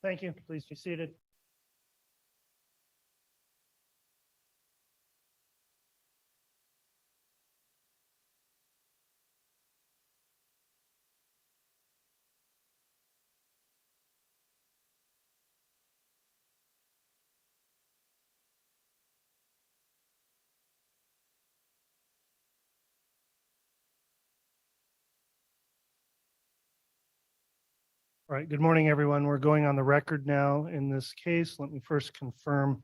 Thank you. Please be seated. All right, good morning, everyone. We're going on the record now in this case. Let me first confirm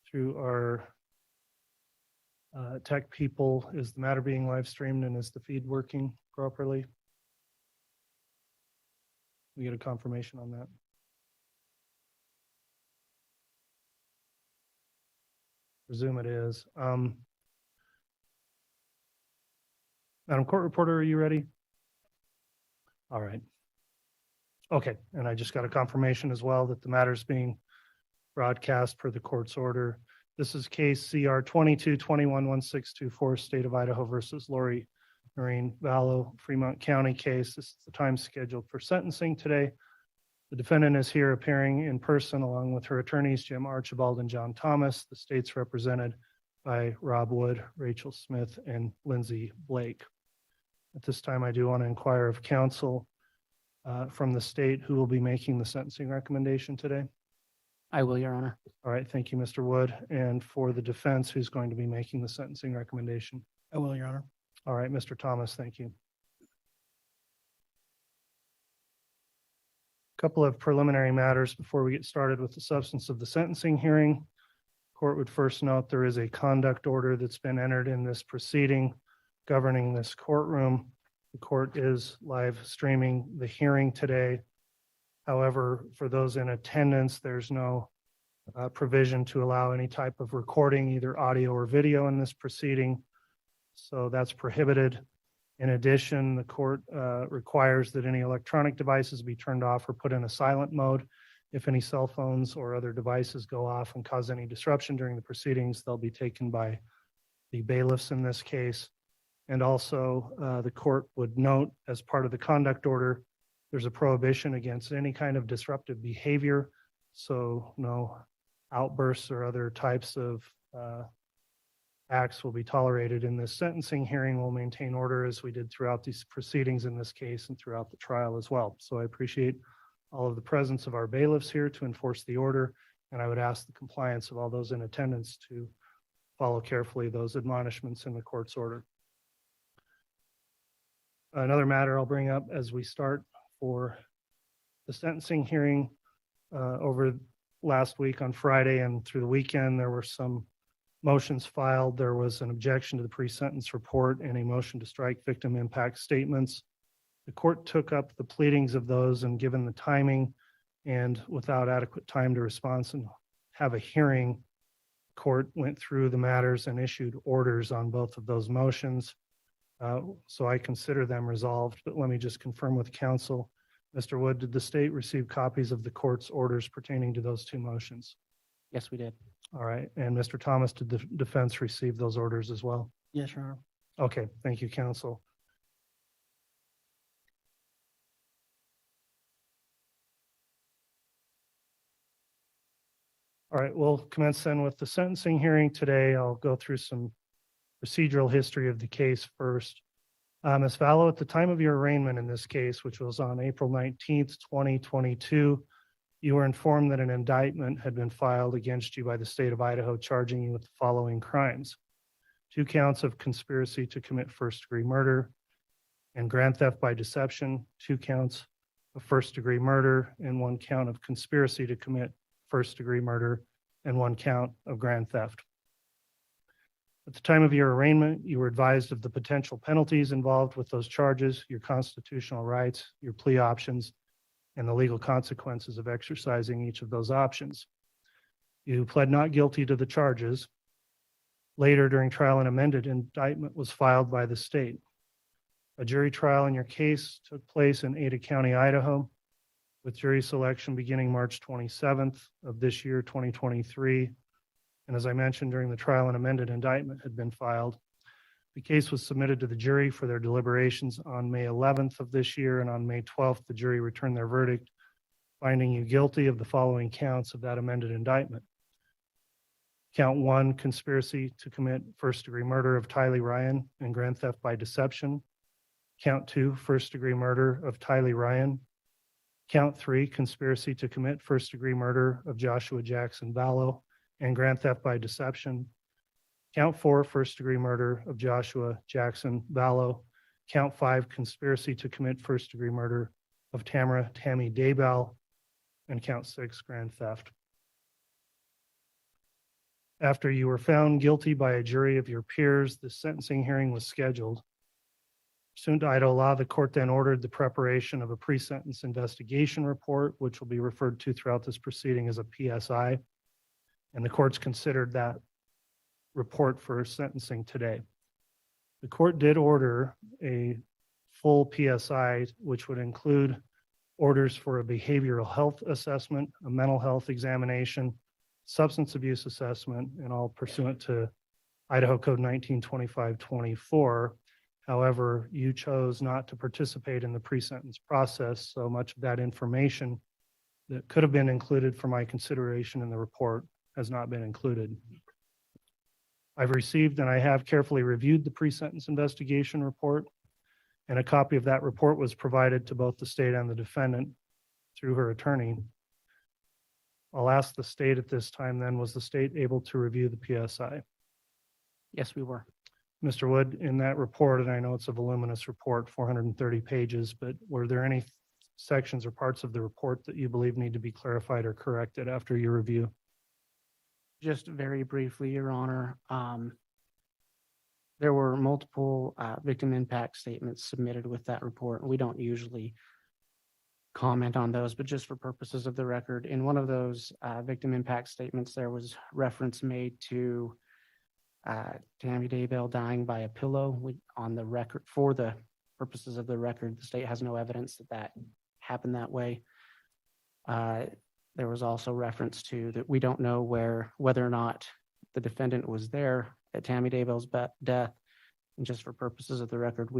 through our tech people, is the matter being live streamed and is the feed working properly? We get a confirmation on that. Presume it is. Madam Court Reporter, are you ready? All right. Okay, and I just got a confirmation as well that the matter is being broadcast per the court's order. This is case CR 22-21-1624, State of Idaho versus Lori Marine Vallow, Fremont County case. This is the time scheduled for sentencing today. The defendant is here appearing in person along with her attorneys, Jim Archibald and John Thomas. The state's represented by Rob Wood, Rachel Smith, and Lindsay Blake. At this time, I do want to inquire of counsel from the state who will be making the sentencing recommendation today. I will, Your Honor. All right, thank you, Mr. Wood. And for the defense, who's going to be making the sentencing recommendation? I will, Your Honor. All right, Mr. Thomas, thank you. A couple of preliminary matters before we get started with the substance of the sentencing hearing. Court would first note there is a conduct order that's been entered in this proceeding governing this courtroom. The court is live streaming the hearing today. However, for those in attendance, there's no provision to allow any type of recording, either audio or video, in this proceeding. So that's prohibited. In addition, the court requires that any electronic devices be turned off or put in a silent mode. If any cell phones or other devices go off and cause any disruption during the proceedings, they'll be taken by the bailiffs in this case. And also, the court would note as part of the conduct order, there's a prohibition against any kind of disruptive behavior. So no outbursts or other types of acts will be tolerated in this sentencing hearing. We'll maintain order as we did throughout these proceedings in this case and throughout the trial as well. So I appreciate all of the presence of our bailiffs here to enforce the order. And I would ask the compliance of all those in attendance to follow carefully those admonishments in the court's order. Another matter I'll bring up as we start for the sentencing hearing over last week on Friday and through the weekend, there were some motions filed. There was an objection to the pre-sentence report and a motion to strike victim impact statements. The court took up the pleadings of those, and given the timing and without adequate time to respond and have a hearing, the court went through the matters and issued orders on both of those motions. So I consider them resolved, but let me just confirm with counsel. Mr. Wood, did the state receive copies of the court's orders pertaining to those two motions? Yes, we did. All right. And Mr. Thomas, did the defense receive those orders as well? Yes, Your Honor. Okay. Thank you, counsel. All right. We'll commence then with the sentencing hearing today. I'll go through some procedural history of the case first. Ms. Vallow, at the time of your arraignment in this case, which was on April 19th, 2022, you were informed that an indictment had been filed against you by the state of Idaho, charging you with the following crimes: 2 counts of conspiracy to commit first-degree murder and grand theft by deception, 2 counts of first-degree murder, and 1 count of conspiracy to commit first-degree murder, and 1 count of grand theft. At the time of your arraignment, you were advised of the potential penalties involved with those charges, your constitutional rights, your plea options, and the legal consequences of exercising each of those options. You pled not guilty to the charges. Later, during trial, an amended indictment was filed by the state. A jury trial in your case took place in Ada County, Idaho, with jury selection beginning March 27th of this year, 2023. And as I mentioned, during the trial, an amended indictment had been filed. The case was submitted to the jury for their deliberations on May 11th of this year, and on May 12th, the jury returned their verdict finding you guilty of the following counts of that amended indictment. Count 1, conspiracy to commit first-degree murder of Tylee Ryan and grand theft by deception. Count 2, first-degree murder of Tylee Ryan. Count 3, conspiracy to commit first-degree murder of Joshua Jackson Vallow and grand theft by deception. Count 4, first-degree murder of Joshua Jackson Vallow. Count 5, conspiracy to commit first-degree murder of Tammy Daybell. And count 6, grand theft. After you were found guilty by a jury of your peers, the sentencing hearing was scheduled. Pursuant to Idaho law, the court then ordered the preparation of a pre-sentence investigation report, which will be referred to throughout this proceeding as a PSI. And the courts considered that report for sentencing today. The court did order a full PSI, which would include orders for a behavioral health assessment, a mental health examination, substance abuse assessment, and all pursuant to Idaho Code 1925-24. However, you chose not to participate in the pre-sentence process, so much of that information that could have been included for my consideration in the report has not been included. I've received and I have carefully reviewed the pre-sentence investigation report, and a copy of that report was provided to both the state and the defendant through her attorney. I'll ask the state at this time then, was the state able to review the PSI? Yes, we were. Mr. Wood, in that report, and I know it's a voluminous report, 430 pages, but were there any sections or parts of the report that you believe need to be clarified or corrected after your review? Just very briefly, Your Honor, there were multiple victim impact statements submitted with that report. We don't usually comment on those, but just for purposes of the record, in one of those victim impact statements, there was reference made to Tammy Daybell dying by a pillow. On the record, for the purposes of the record, the state has no evidence that that happened that way. There was also reference to that we don't know whether or not the defendant was there at Tammy Daybell's death. And just for purposes of the record,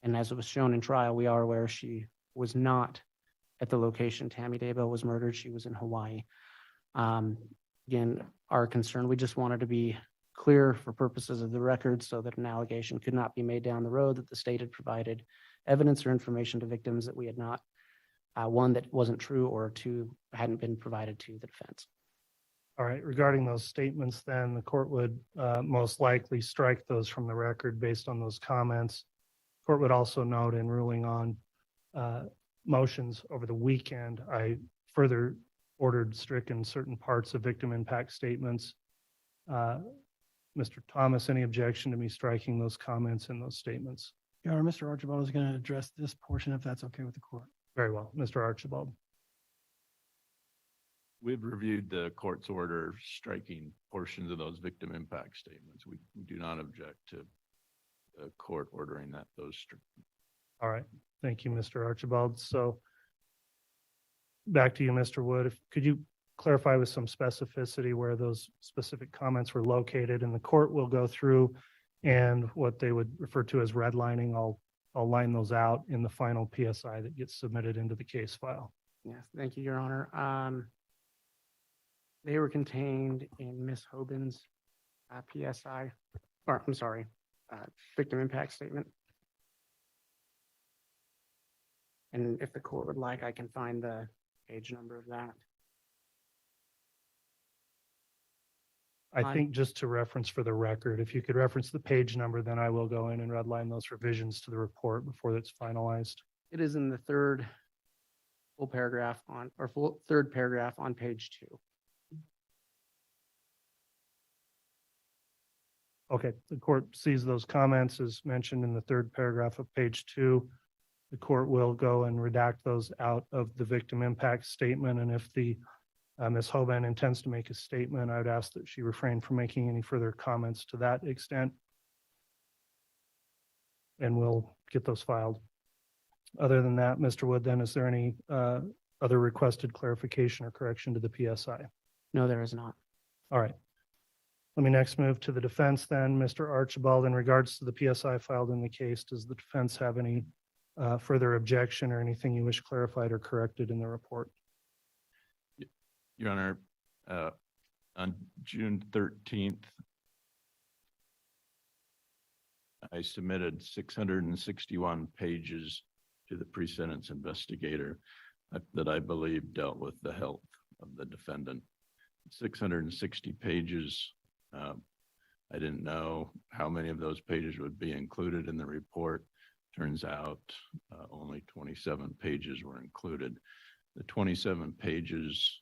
and as it was shown in trial, we are aware she was not at the location Tammy Daybell was murdered. She was in Hawaii. Again, our concern, we just wanted to be clear for purposes of the record so that an allegation could not be made down the road that the state had provided evidence or information to victims that we had not, one, that wasn't true, or two, hadn't been provided to the defense. All right, regarding those statements, then the court would most likely strike those from the record based on those comments. The court would also note in ruling on motions over the weekend, I further ordered stricken certain parts of victim impact statements. Mr. Thomas, any objection to me striking those comments in those statements? Your Honor, Mr. Archibald is going to address this portion if that's okay with the court. Very well, Mr. Archibald. We've reviewed the court's order striking portions of those victim impact statements. We do not object to the court ordering those stricken. All right, thank you, Mr. Archibald. So back to you, Mr. Wood. Could you clarify with some specificity where those specific comments were located? And the court will go through and what they would refer to as redlining. I'll line those out in the final PSI that gets submitted into the case file. Yes, thank you, Your Honor. They were contained in Ms. Hoban's PSI, or I'm sorry, victim impact statement. And if the court would like, I can find the page number of that. I think just to reference for the record, if you could reference the page number, then I will go in and redline those revisions to the report before it's finalized. It is in the third paragraph on page 2. Okay, the court sees those comments as mentioned in the third paragraph of page 2. The court will go and redact those out of the victim impact statement. And if the Ms. Hoban intends to make a statement, I would ask that she refrain from making any further comments to that extent. And we'll get those filed. Other than that, Mr. Wood, then is there any other requested clarification or correction to the PSI? No, there is not. All right. Let me next move to the defense then. Mr. Archibald, in regards to the PSI filed in the case, does the defense have any further objection or anything you wish clarified or corrected in the report? Your Honor, on June 13th, I submitted 661 pages to the pre-sentence investigator that I believe dealt with the health of the defendant. 660 pages. I didn't know how many of those pages would be included in the report. Turns out only 27 pages were included. The 27 pages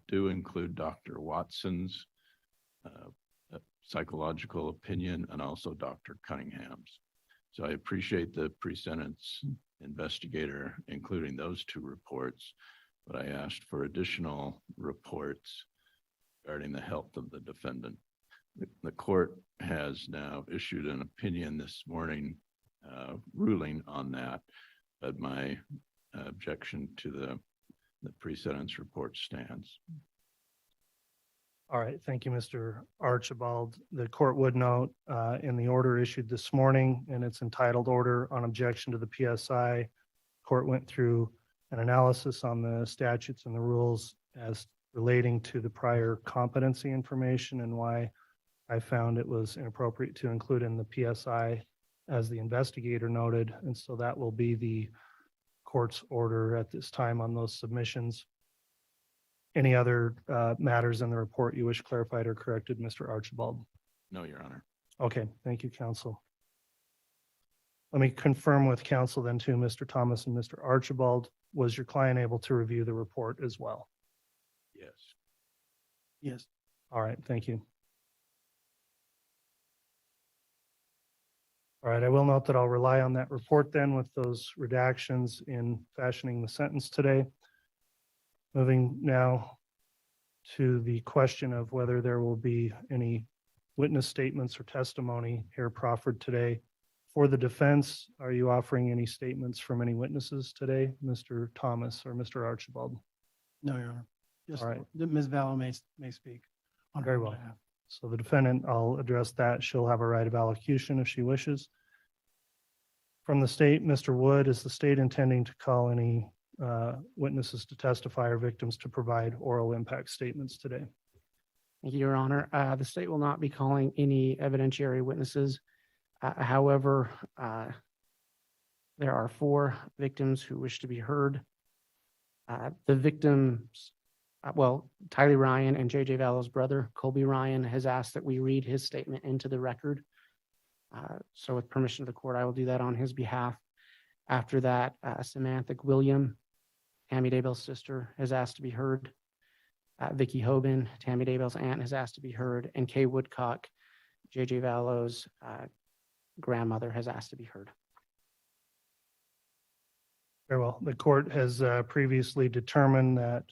do include Dr. Watson's psychological opinion and also Dr. Cunningham's. So I appreciate the pre-sentence investigator including those two reports, but I asked for additional reports regarding the health of the defendant. The court has now issued an opinion this morning ruling on that, but my objection to the pre-sentence report stands. All right, thank you, Mr. Archibald. The court would note in the order issued this morning, and it's entitled Order on Objection to the PSI, court went through an analysis on the statutes and the rules as relating to the prior competency information and why I found it was inappropriate to include in the PSI as the investigator noted. And so that will be the court's order at this time on those submissions. Any other matters in the report you wish clarified or corrected, Mr. Archibald? No, Your Honor. Okay, thank you, counsel. Let me confirm with counsel then too, Mr. Thomas and Mr. Archibald, was your client able to review the report as well? Yes. Yes. All right, thank you. All right, I will note that I'll rely on that report then with those redactions in fashioning the sentence today. Moving now to the question of whether there will be any witness statements or testimony here proffered today. For the defense, are you offering any statements from any witnesses today, Mr. Thomas or Mr. Archibald? No, Your Honor. Just All right. Ms. Vallow may speak on her Very well. behalf. So the defendant, I'll address that. She'll have a right of allocution if she wishes. From the state, Mr. Wood, is the state intending to call any witnesses to testify or victims to provide oral impact statements today? Thank you, Your Honor. The state will not be calling any evidentiary witnesses. However, there are 4 victims who wish to be heard. The victims, Tylee Ryan and J.J. Vallow's brother, Colby Ryan, has asked that we read his statement into the record. So with permission of the court, I will do that on his behalf. After that, Samantha William, Tammy Daybell's sister, has asked to be heard. Vicky Hoban, Tammy Daybell's aunt, has asked to be heard. And Kay Woodcock, J.J. Vallow's grandmother, has asked to be heard. Very well. The court has previously determined that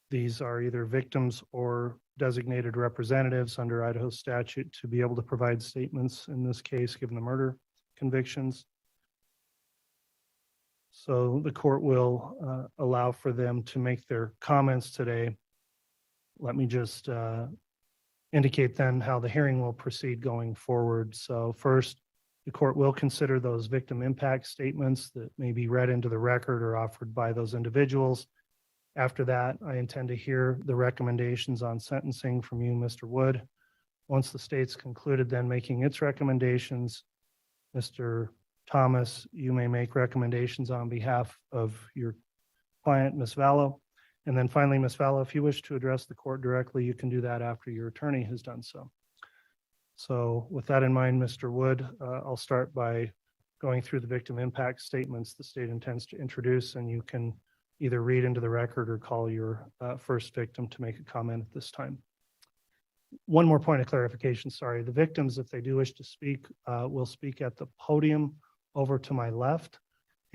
these are either victims or designated representatives under Idaho statute to be able to provide statements in this case, given the murder convictions. So the court will allow for them to make their comments today. Let me just indicate then how the hearing will proceed going forward. So first, the court will consider those victim impact statements that may be read into the record or offered by those individuals. After that, I intend to hear the recommendations on sentencing from you, Mr. Wood. Once the state's concluded then making its recommendations, Mr. Thomas, you may make recommendations on behalf of your client, Ms. Vallow. And then finally, Ms. Vallow, if you wish to address the court directly, you can do that after your attorney has done so. So with that in mind, Mr. Wood, I'll start by going through the victim impact statements the state intends to introduce, and you can either read into the record or call your first victim to make a comment at this time. One more point of clarification, sorry. The victims, if they do wish to speak, will speak at the podium over to my left.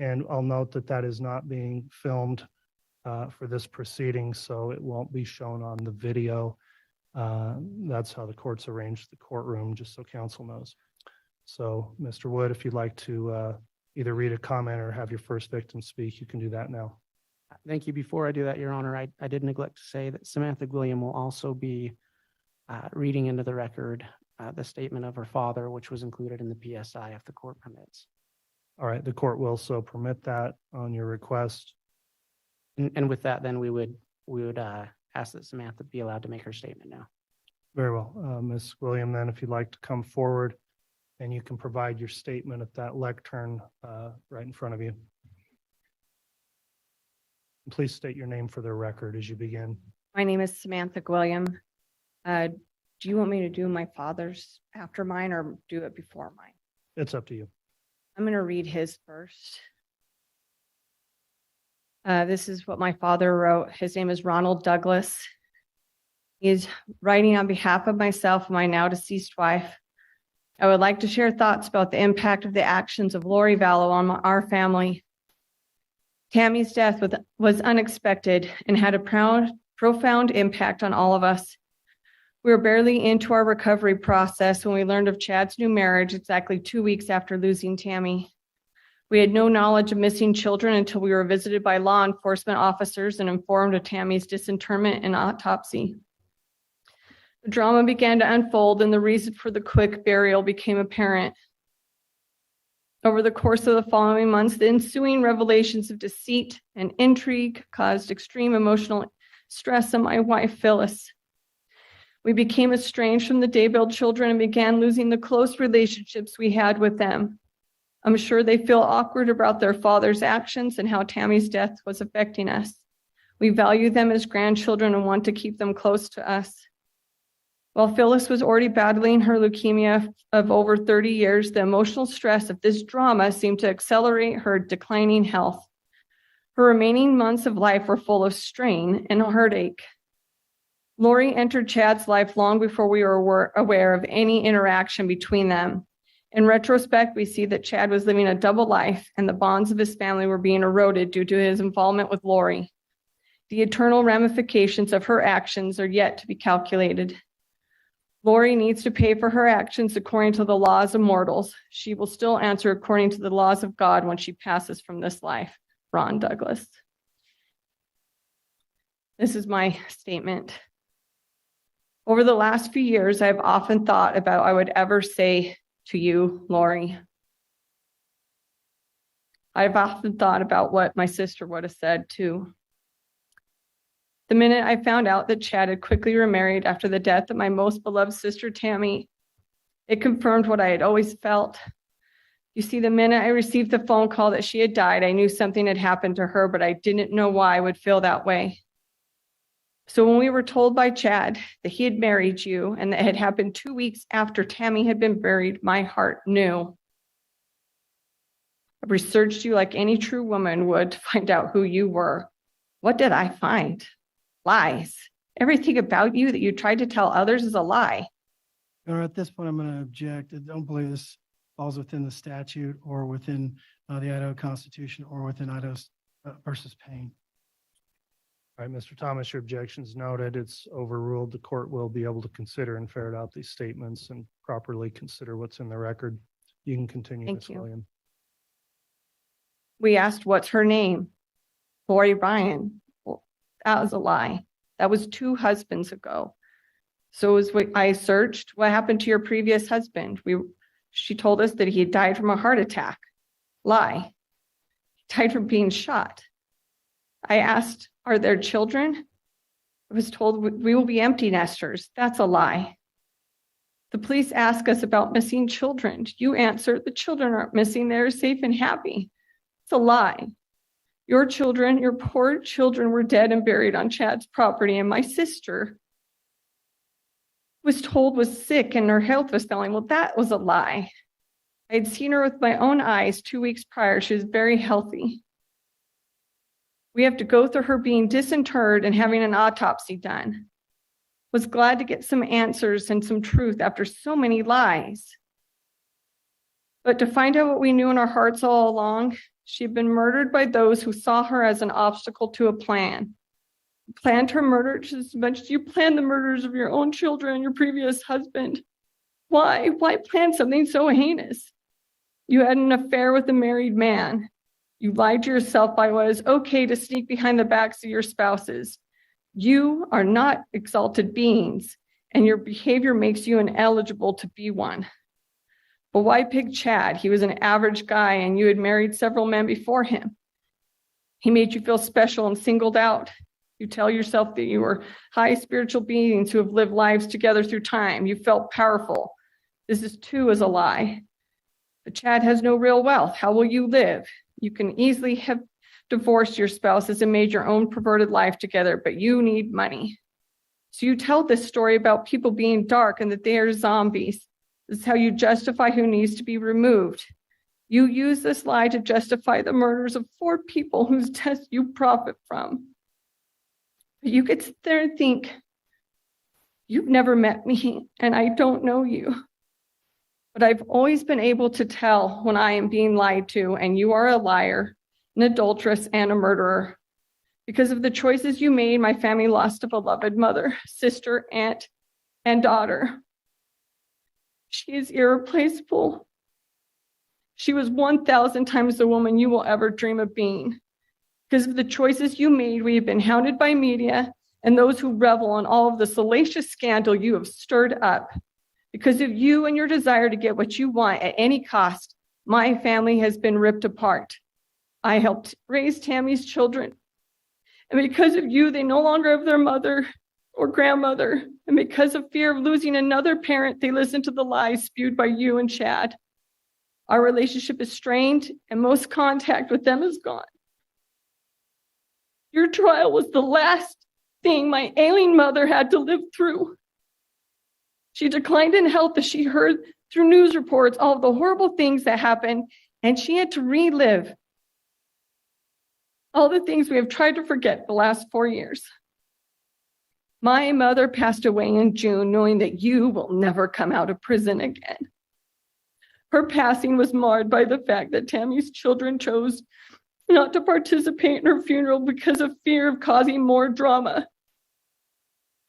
And I'll note that that is not being filmed for this proceeding, so it won't be shown on the video. That's how the court's arranged the courtroom, just so counsel knows. So, Mr. Wood, if you'd like to either read a comment or have your first victim speak, you can do that now. Thank you. Before I do that, Your Honor, I did neglect to say that Samantha William will also be reading into the record the statement of her father, which was included in the PSI if the court permits. All right, the court will so permit that on your request. And with that, then we would ask that Samantha be allowed to make her statement now. Very well. Ms. William, then if you'd like to come forward and you can provide your statement at that lectern right in front of you. Please state your name for the record as you begin. My name is Samantha Gwilliam. Do you want me to do my father's after mine or do it before mine? It's up to you. I'm going to read his first. This is what my father wrote. His name is Ronald Douglas. He's writing on behalf of myself and my now deceased wife. I would like to share thoughts about the impact of the actions of Lori Vallow on our family. Tammy's death was unexpected and had a profound impact on all of us. We were barely into our recovery process when we learned of Chad's new marriage exactly 2 weeks after losing Tammy. We had no knowledge of missing children until we were visited by law enforcement officers and informed of Tammy's disinterment and autopsy. The drama began to unfold and the reason for the quick burial became apparent. Over the course of the following months, the ensuing revelations of deceit and intrigue caused extreme emotional stress on my wife, Phyllis. We became estranged from the Daybell children and began losing the close relationships we had with them. I'm sure they feel awkward about their father's actions and how Tammy's death was affecting us. We value them as grandchildren and want to keep them close to us. While Phyllis was already battling her leukemia of over 30 years, the emotional stress of this drama seemed to accelerate her declining health. Her remaining months of life were full of strain and heartache. Lori entered Chad's life long before we were aware of any interaction between them. In retrospect, we see that Chad was living a double life and the bonds of his family were being eroded due to his involvement with Lori. The eternal ramifications of her actions are yet to be calculated. Lori needs to pay for her actions according to the laws of mortals. She will still answer according to the laws of God when she passes from this life. Ron Douglas. This is my statement. Over the last few years, I've often thought about what I would ever say to you, Lori. I've often thought about what my sister would have said too. The minute I found out that Chad had quickly remarried after the death of my most beloved sister, Tammy, it confirmed what I had always felt. You see, the minute I received the phone call that she had died, I knew something had happened to her, but I didn't know why I would feel that way. So when we were told by Chad that he had married you and that it had happened 2 weeks after Tammy had been buried, my heart knew. I researched you like any true woman would to find out who you were. What did I find? Lies. Everything about you that you tried to tell others is a lie. Your Honor, at this point, I'm going to object. I don't believe this falls within the statute or within the Idaho Constitution or within Idaho versus Payne. All right, Mr. Thomas, your objection's noted. It's overruled. The court will be able to consider and ferret out these statements and properly consider what's in the record. You can continue, Thank Ms. you. William. We asked, what's her name? Lori Ryan. Well, that was a lie. That was 2 husbands ago. So as I searched, what happened to your previous husband? She told us that he had died from a heart attack. Lie. He died from being shot. I asked, are there children? I was told we will be empty nesters. That's a lie. The police ask us about missing children. You answer, the children aren't missing. They're safe and happy. It's a lie. Your children, your poor children, were dead and buried on Chad's property, and my sister was told was sick and her health was failing. Well, that was a lie. I had seen her with my own eyes 2 weeks prior. She was very healthy. We have to go through her being disinterred and having an autopsy done. Was glad to get some answers and some truth after so many lies. But to find out what we knew in our hearts all along, she had been murdered by those who saw her as an obstacle to a plan. You planned her murder just as much as you planned the murders of your own children and your previous husband. Why? Why plan something so heinous? You had an affair with a married man. You lied to yourself by what is okay to sneak behind the backs of your spouses. You are not exalted beings, and your behavior makes you ineligible to be one. But why pick Chad? He was an average guy and you had married several men before him. He made you feel special and singled out. You tell yourself that you were high spiritual beings who have lived lives together through time. You felt powerful. This is too is a lie. But Chad has no real wealth. How will you live? You can easily have divorced your spouses and made your own perverted life together, but you need money. So you tell this story about people being dark and that they are zombies. This is how you justify who needs to be removed. You use this lie to justify the murders of 4 people whose deaths you profit from. But you could sit there and think, you've never met me and I don't know you. But I've always been able to tell when I am being lied to and you are a liar, an adulteress, and a murderer. Because of the choices you made, my family lost a beloved mother, sister, aunt, and daughter. She is irreplaceable. She was 1,000 times the woman you will ever dream of being. Because of the choices you made, we have been hounded by media and those who revel in all of the salacious scandal you have stirred up. Because of you and your desire to get what you want at any cost, my family has been ripped apart. I helped raise Tammy's children. And because of you, they no longer have their mother or grandmother. And because of fear of losing another parent, they listen to the lies spewed by you and Chad. Our relationship is strained and most contact with them is gone. Your trial was the last thing my ailing mother had to live through. She declined in health as she heard through news reports all of the horrible things that happened, and she had to relive all the things we have tried to forget the last 4 years. My mother passed away in June, knowing that you will never come out of prison again. Her passing was marred by the fact that Tammy's children chose not to participate in her funeral because of fear of causing more drama.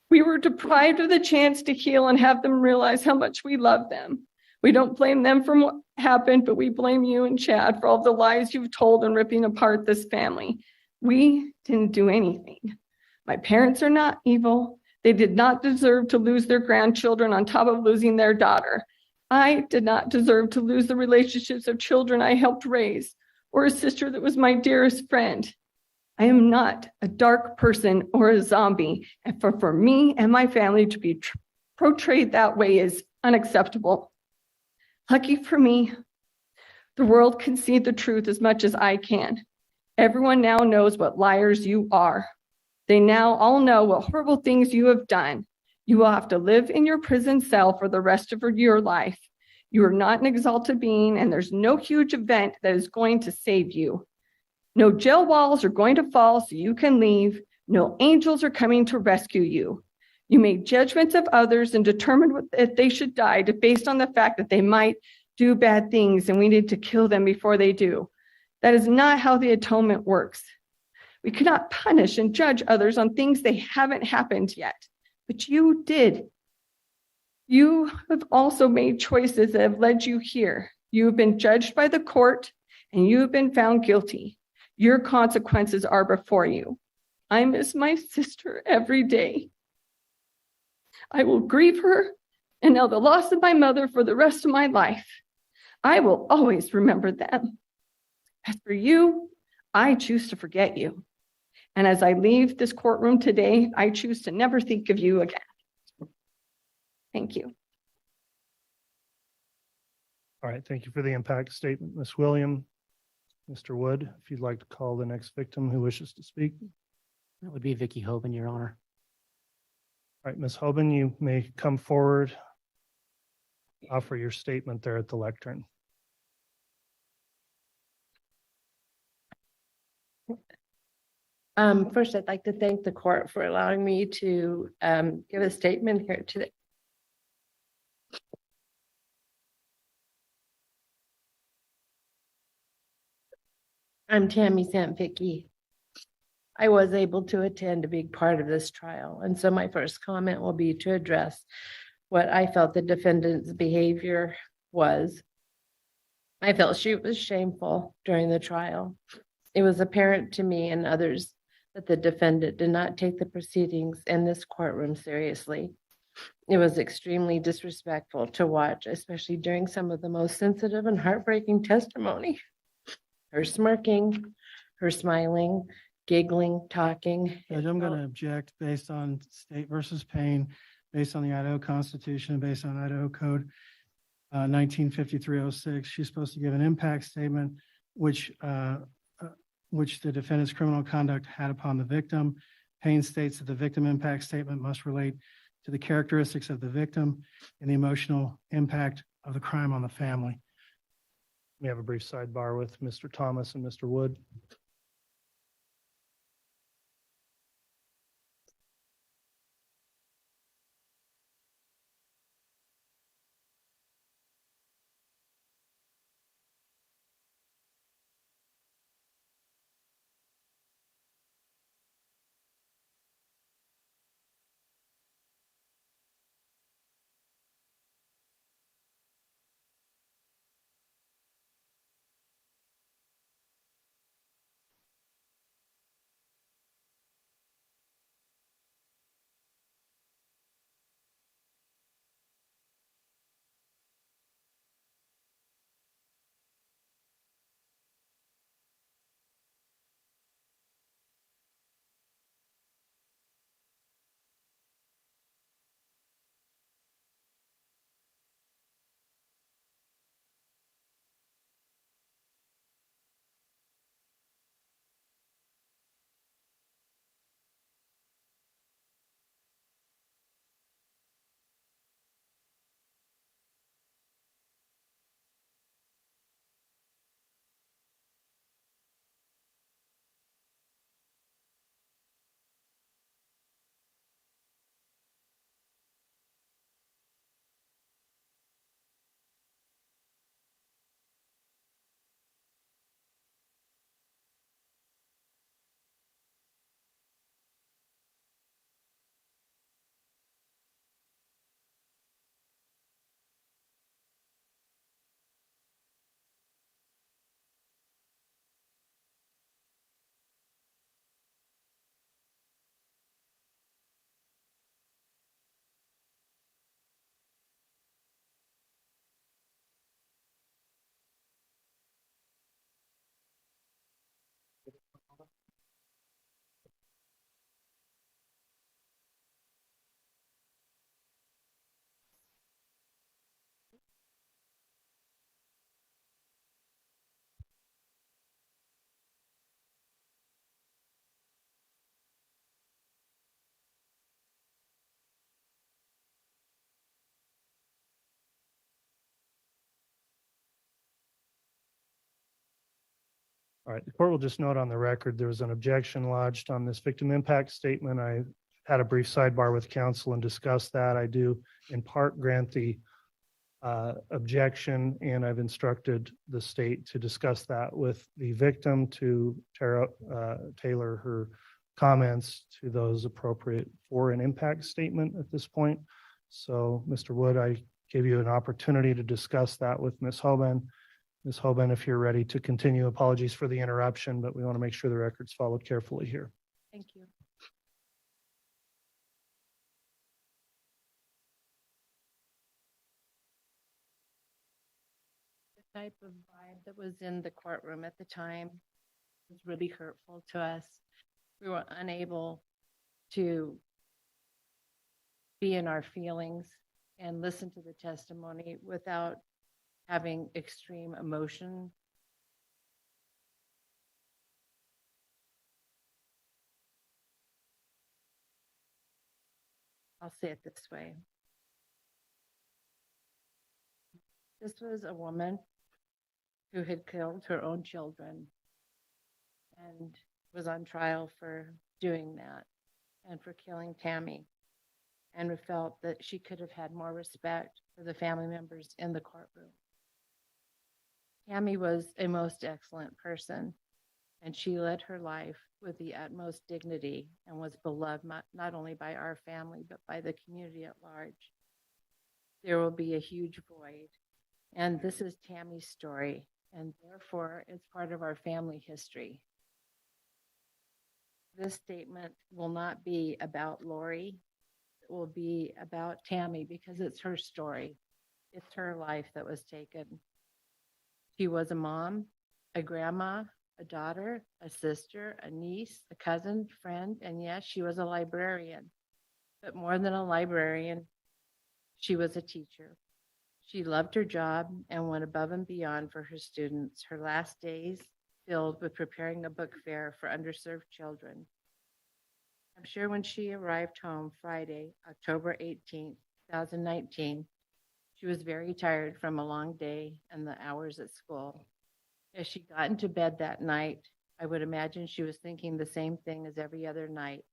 We were deprived of the chance to heal and have them realize how much we love them. We don't blame them for what happened, but we blame you and Chad for all the lies you've told and ripping apart this family. We didn't do anything. My parents are not evil. They did not deserve to lose their grandchildren on top of losing their daughter. I did not deserve to lose the relationships of children I helped raise, or a sister that was my dearest friend. I am not a dark person or a zombie, and for me and my family to be portrayed that way is unacceptable. Lucky for me, the world can see the truth as much as I can. Everyone now knows what liars you are. They now all know what horrible things you have done. You will have to live in your prison cell for the rest of your life. You are not an exalted being, and there's no huge event that is going to save you. No jail walls are going to fall so you can leave. No angels are coming to rescue you. You made judgments of others and determined that they should die based on the fact that they might do bad things and we need to kill them before they do. That is not how the atonement works. We cannot punish and judge others on things they haven't happened yet, but you did. You have also made choices that have led you here. You have been judged by the court and you have been found guilty. Your consequences are before you. I miss my sister every day. I will grieve her and now the loss of my mother for the rest of my life. I will always remember them. As for you, I choose to forget you. And as I leave this courtroom today, I choose to never think of you again. Thank you. All right, thank you for the impact statement, Ms. William. Mr. Wood, if you'd like to call the next victim who wishes to speak. That would be Vicky Hoban, Your Honor. All right, Ms. Hoban, you may come forward, offer your statement there at the lectern. First, I'd like to thank the court for allowing me to give a statement here today. I'm Tammy Vicky. I was able to attend a big part of this trial, and so my first comment will be to address what I felt the defendant's behavior was. I felt she was shameful during the trial. It was apparent to me and others that the defendant did not take the proceedings in this courtroom seriously. It was extremely disrespectful to watch, especially during some of the most sensitive and heartbreaking testimony. Her smirking, her smiling, giggling, talking. Judge, I'm going to object based on state versus Payne, based on the Idaho Constitution, based on Idaho Code 1953-06. She's supposed to give an impact statement, which the defendant's criminal conduct had upon the victim. Payne states that the victim impact statement must relate to the characteristics of the victim and the emotional impact of the crime on the family. We have a brief sidebar with Mr. Thomas and Mr. Wood. All right, the court will just note on the record, there was an objection lodged on this victim impact statement. I had a brief sidebar with counsel and discussed that. I do in part grant the objection, and I've instructed the state to discuss that with the victim to tailor her comments to those appropriate for an impact statement at this point. So, Mr. Wood, I gave you an opportunity to discuss that with Ms. Hoban. Ms. Hoban, if you're ready to continue, apologies for the interruption, but we want to make sure the record's followed carefully here. Thank you. The type of vibe that was in the courtroom at the time was really hurtful to us. We were unable to be in our feelings and listen to the testimony without having extreme emotion. I'll say it this way. This was a woman who had killed her own children and was on trial for doing that and for killing Tammy, and felt that she could have had more respect for the family members in the courtroom. Tammy was a most excellent person, and she led her life with the utmost dignity and was beloved not only by our family, but by the community at large. There will be a huge void, and this is Tammy's story, and therefore it's part of our family history. This statement will not be about Lori, will be about Tammy because it's her story. It's her life that was taken. She was a mom, a grandma, a daughter, a sister, a niece, a cousin, friend, and yes, she was a librarian. But more than a librarian, she was a teacher. She loved her job and went above and beyond for her students, her last days filled with preparing a book fair for underserved children. I'm sure when she arrived home Friday, October 18th, 2019, she was very tired from a long day and the hours at school. As she got into bed that night, I would imagine she was thinking the same thing as every other night.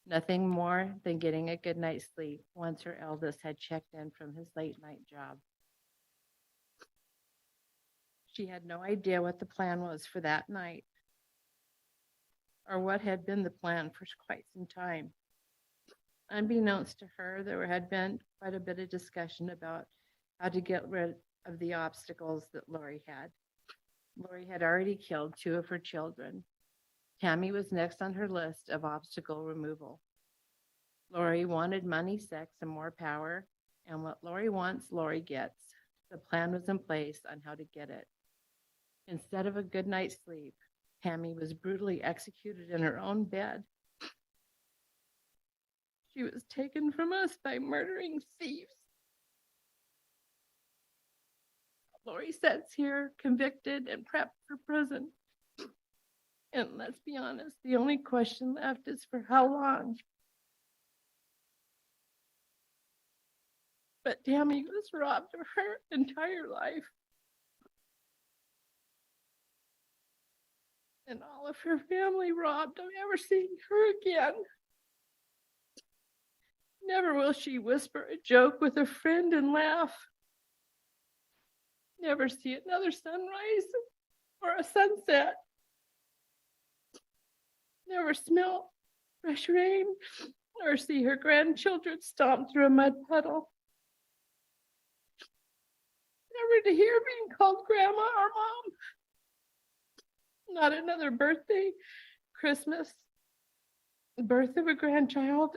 Nothing more than getting a good night's sleep once her eldest had checked in from his late night job. She had no idea what the plan was for that night, or what had been the plan for quite some time. Unbeknownst to her, there had been quite a bit of discussion about how to get rid of the obstacles that Lori had. Lori had already killed 2 of her children. Tammy was next on her list of obstacle removal. Lori wanted money, sex, and more power, and what Lori wants, Lori gets. The plan was in place on how to get it. Instead of a good night's sleep, Tammy was brutally executed in her own bed. She was taken from us by murdering thieves. Lori sits here convicted and prepped for prison. And let's be honest, the only question left is for how long? But Tammy was robbed of her entire life. And all of her family robbed of ever seeing her again. Never will she whisper a joke with a friend and laugh. Never see another sunrise or a sunset. Never smell fresh rain or see her grandchildren stomp through a mud puddle. Never to hear being called grandma or mom. Not another birthday, Christmas, birth of a grandchild,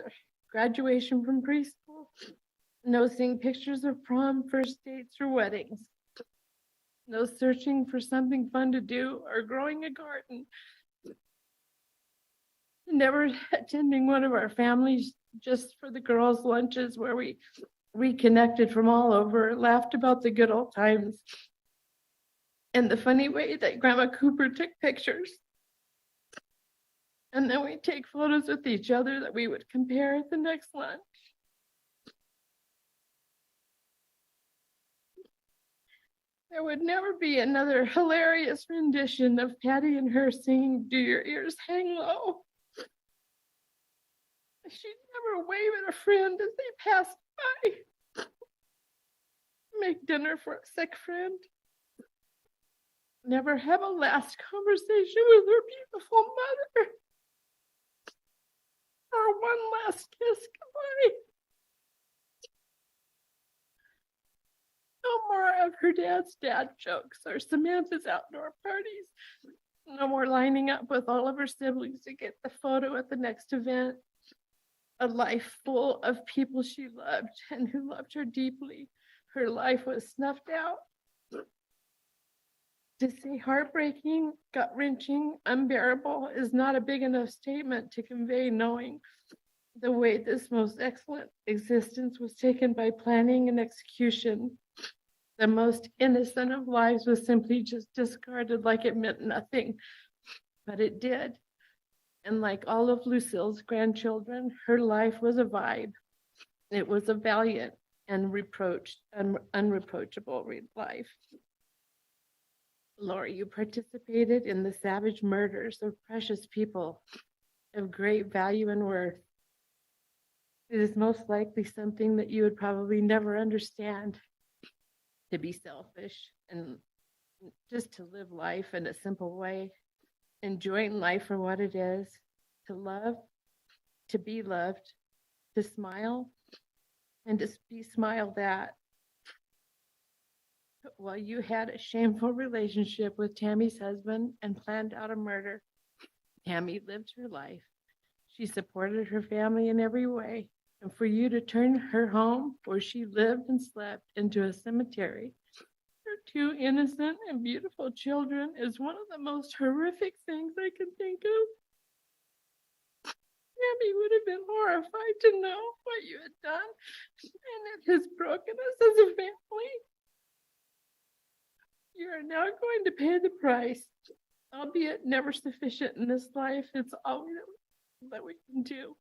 graduation from preschool. No seeing pictures of prom, first dates, or weddings. No searching for something fun to do or growing a garden. Never attending one of our families just for the girls' lunches where we reconnected from all over, laughed about the good old times, and the funny way that Grandma Cooper took pictures. And then we'd take photos with each other that we would compare at the next lunch. There would never be another hilarious rendition of Patty and her singing "Do Your Ears Hang Low." She'd never wave at a friend as they passed by. Make dinner for a sick friend. Never have a last conversation with her beautiful mother. Or one last kiss goodbye. No more of her dad's dad jokes or Samantha's outdoor parties. No more lining up with all of her siblings to get the photo at the next event. A life full of people she loved and who loved her deeply. Her life was snuffed out. To say heartbreaking, gut-wrenching, unbearable is not a big enough statement to convey knowing the way this most excellent existence was taken by planning and execution. The most innocent of lives was simply just discarded like it meant nothing, but it did. And like all of Lucille's grandchildren, her life was a vibe. It was a valiant and unreproachable life. Lori, you participated in the savage murders of precious people of great value and worth. It is most likely something that you would probably never understand, to be selfish and just to live life in a simple way, enjoying life for what it is, to love, to be loved, to smile, and to be smiled at. While you had a shameful relationship with Tammy's husband and planned out a murder, Tammy lived her life. She supported her family in every way. And for you to turn her home where she lived and slept into a cemetery, her two innocent and beautiful children, is one of the most horrific things I can think of. Tammy would have been horrified to know what you had done and it has broken us as a family. You are now going to pay the price, albeit never sufficient in this life. It's all that we can do.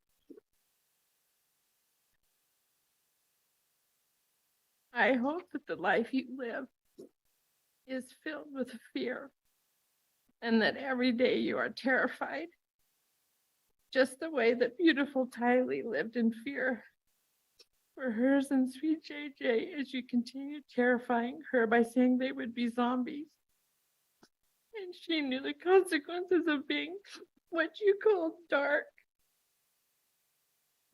I hope that the life you live is filled with fear and that every day you are terrified, just the way that beautiful Tylee lived in fear for hers and sweet JJ as you continue terrifying her by saying they would be zombies. And she knew the consequences of being what you call dark.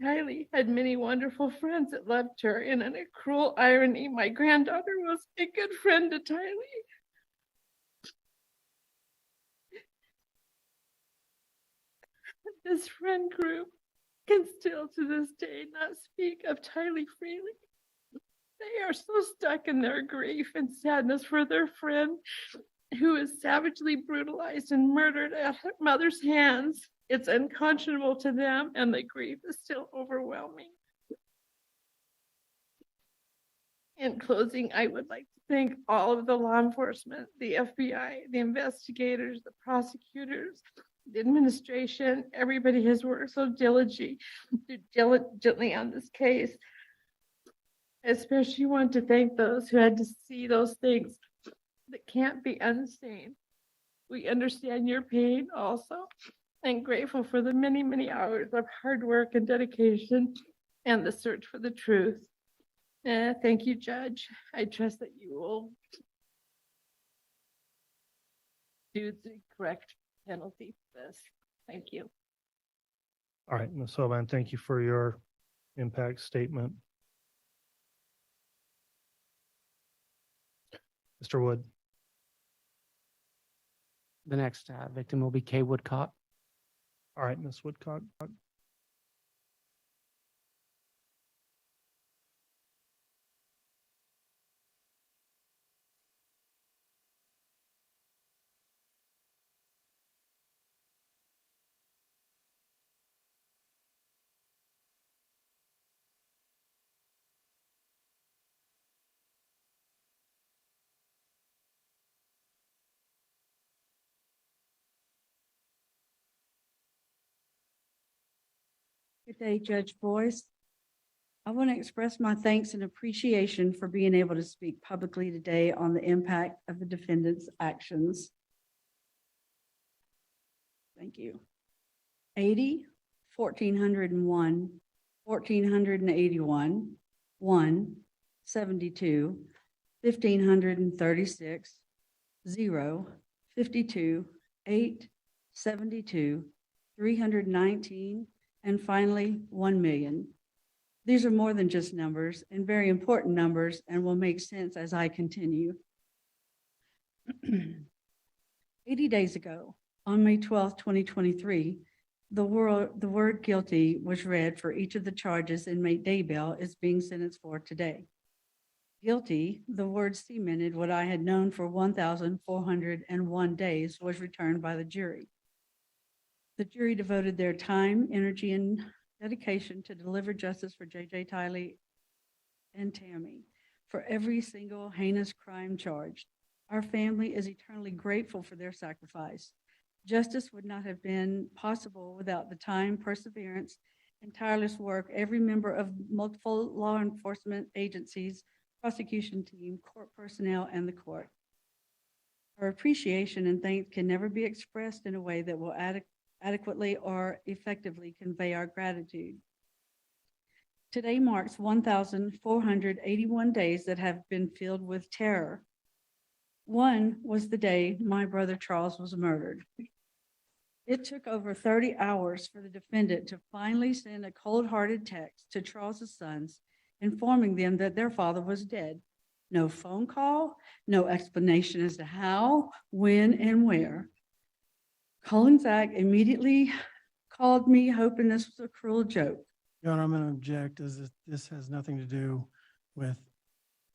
Tylee had many wonderful friends that loved her, and in a cruel irony, my granddaughter was a good friend to Tylee. This friend group can still to this day not speak of Tylee freely. They are so stuck in their grief and sadness for their friend who is savagely brutalized and murdered at her mother's hands. It's unconscionable to them, and the grief is still overwhelming. In closing, I would like to thank all of the law enforcement, the FBI, the investigators, the prosecutors, the administration. Everybody has worked so diligently on this case. I especially want to thank those who had to see those things that can't be unseen. We understand your pain also, and grateful for the many, many hours of hard work and dedication and the search for the truth. Thank you, Judge. I trust that you will do the correct penalty for this. Thank you. All right, Ms. Hoban, thank you for your impact statement. Mr. Wood. The next victim will be Kay Woodcock. All right, Ms. Woodcock. Good day, Judge Boyce. I want to express my thanks and appreciation for being able to speak publicly today on the impact of the defendant's actions. Thank you. 80, 1401, 1481, 1, 72, 1536, 0, 52, 8, 72, 319, and finally, 1 million. These are more than just numbers and very important numbers and will make sense as I continue. 80 days ago, on May 12, 2023, the word guilty was read for each of the charges inmate Daybell is being sentenced for today. Guilty, the word cemented what I had known for 1,401 days, was returned by the jury. The jury devoted their time, energy, and dedication to deliver justice for JJ Tylee and Tammy for every single heinous crime charged. Our family is eternally grateful for their sacrifice. Justice would not have been possible without the time, perseverance, and tireless work every member of multiple law enforcement agencies, prosecution team, court personnel, and the court. Our appreciation and thanks can never be expressed in a way that will adequately or effectively convey our gratitude. Today marks 1,481 days that have been filled with terror. One was the day my brother Charles was murdered. It took over 30 hours for the defendant to finally send a cold-hearted text to Charles's sons, informing them that their father was dead. No phone call, no explanation as to how, when, and where. Colin Zach immediately called me, hoping this was a cruel joke. Your Honor, I'm going to object as this has nothing to do with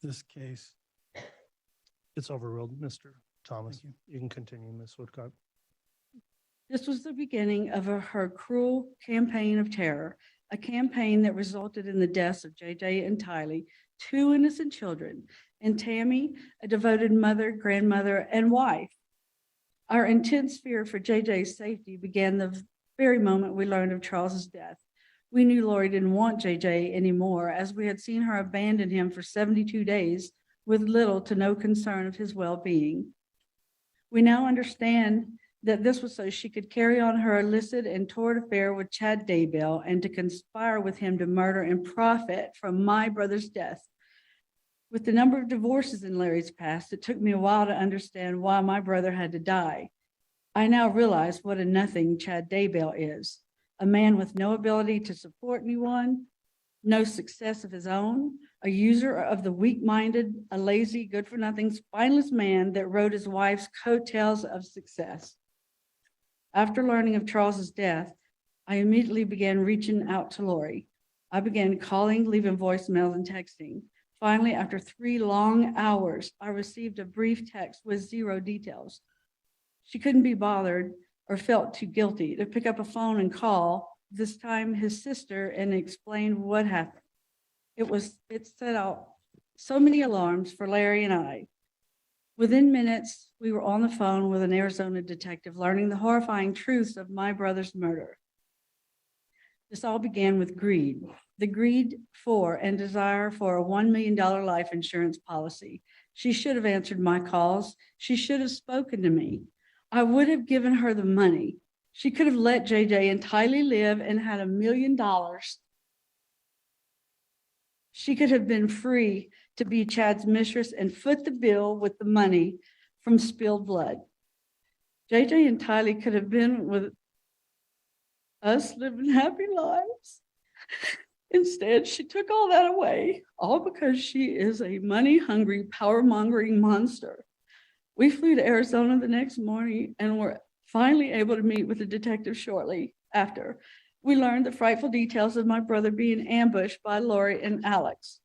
this case. It's overruled, Mr. Thomas. Thank You can continue, Ms. Woodcock. This was the beginning of her cruel campaign of terror, a campaign that resulted in the deaths of JJ and Tylee, two innocent children, and Tammy, a devoted mother, grandmother, and wife. Our intense fear for JJ's safety began the very moment we learned of Charles's death. We knew Lori didn't want JJ anymore, as we had seen her abandon him for 72 days with little to no concern of his well-being. We now understand that this was so she could carry on her illicit and torrid affair with Chad Daybell and to conspire with him to murder and profit from my brother's death. With the number of divorces in Larry's past, it took me a while to understand why my brother had to die. I now realize what a nothing Chad Daybell is, a man with no ability to support anyone, no success of his own, a user of the weak-minded, a lazy, good-for-nothing, spineless man that rode his wife's coattails of success. After learning of Charles's death, I immediately began reaching out to Lori. I began calling, leaving voicemails, and texting. Finally, after 3 long hours, I received a brief text with 0 details. She couldn't be bothered or felt too guilty to pick up a phone and call, this time his sister, and explain what happened. It set out so many alarms for Larry and I. Within minutes, we were on the phone with an Arizona detective learning the horrifying truths of my brother's murder. This all began with greed, the greed for and desire for a $1 million life insurance policy. She should have answered my calls. She should have spoken to me. I would have given her the money. She could have let JJ and Tylee live and had $1 million. She could have been free to be Chad's mistress and foot the bill with the money from spilled blood. JJ and Tylee could have been with us living happy lives. Instead, she took all that away, all because she is a money-hungry, power-mongering monster. We flew to Arizona the next morning and were finally able to meet with the detective shortly after. We learned the frightful details of my brother being ambushed by Lori and Alex.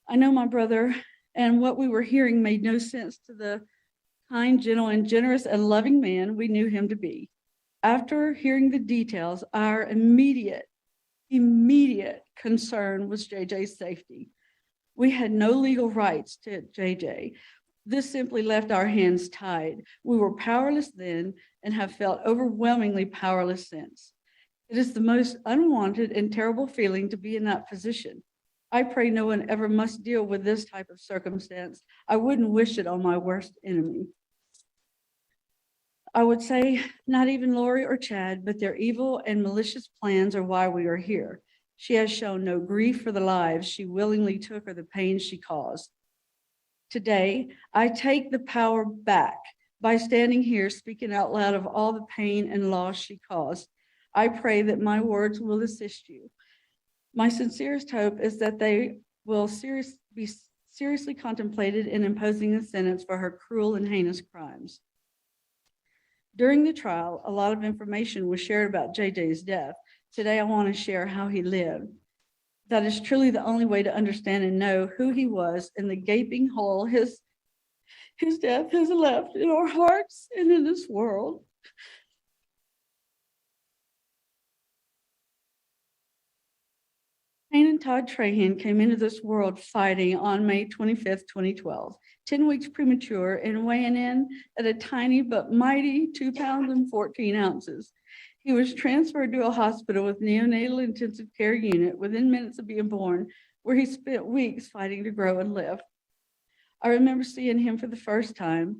I know my brother, and what we were hearing made no sense to the kind, gentle, and generous and loving man we knew him to be. After hearing the details, our immediate concern was JJ's safety. We had no legal rights to JJ. This simply left our hands tied. We were powerless then and have felt overwhelmingly powerless since. It is the most unwanted and terrible feeling to be in that position. I pray no one ever must deal with this type of circumstance. I wouldn't wish it on my worst enemy. I would say not even Lori or Chad, but their evil and malicious plans are why we are here. She has shown no grief for the lives she willingly took or the pain she caused. Today, I take the power back by standing here speaking out loud of all the pain and loss she caused. I pray that my words will assist you. My sincerest hope is that they will be seriously contemplated in imposing a sentence for her cruel and heinous crimes. During the trial, a lot of information was shared about JJ's death. Today, I want to share how he lived. That is truly the only way to understand and know who he was and the gaping hole his death has left in our hearts and in this world. Payne and Todd Trahan came into this world fighting on May 25th, 2012, 10 weeks premature and weighing in at a tiny but mighty 2 pounds and 14 ounces. He was transferred to a hospital with neonatal intensive care unit within minutes of being born, where he spent weeks fighting to grow and live. I remember seeing him for the first time.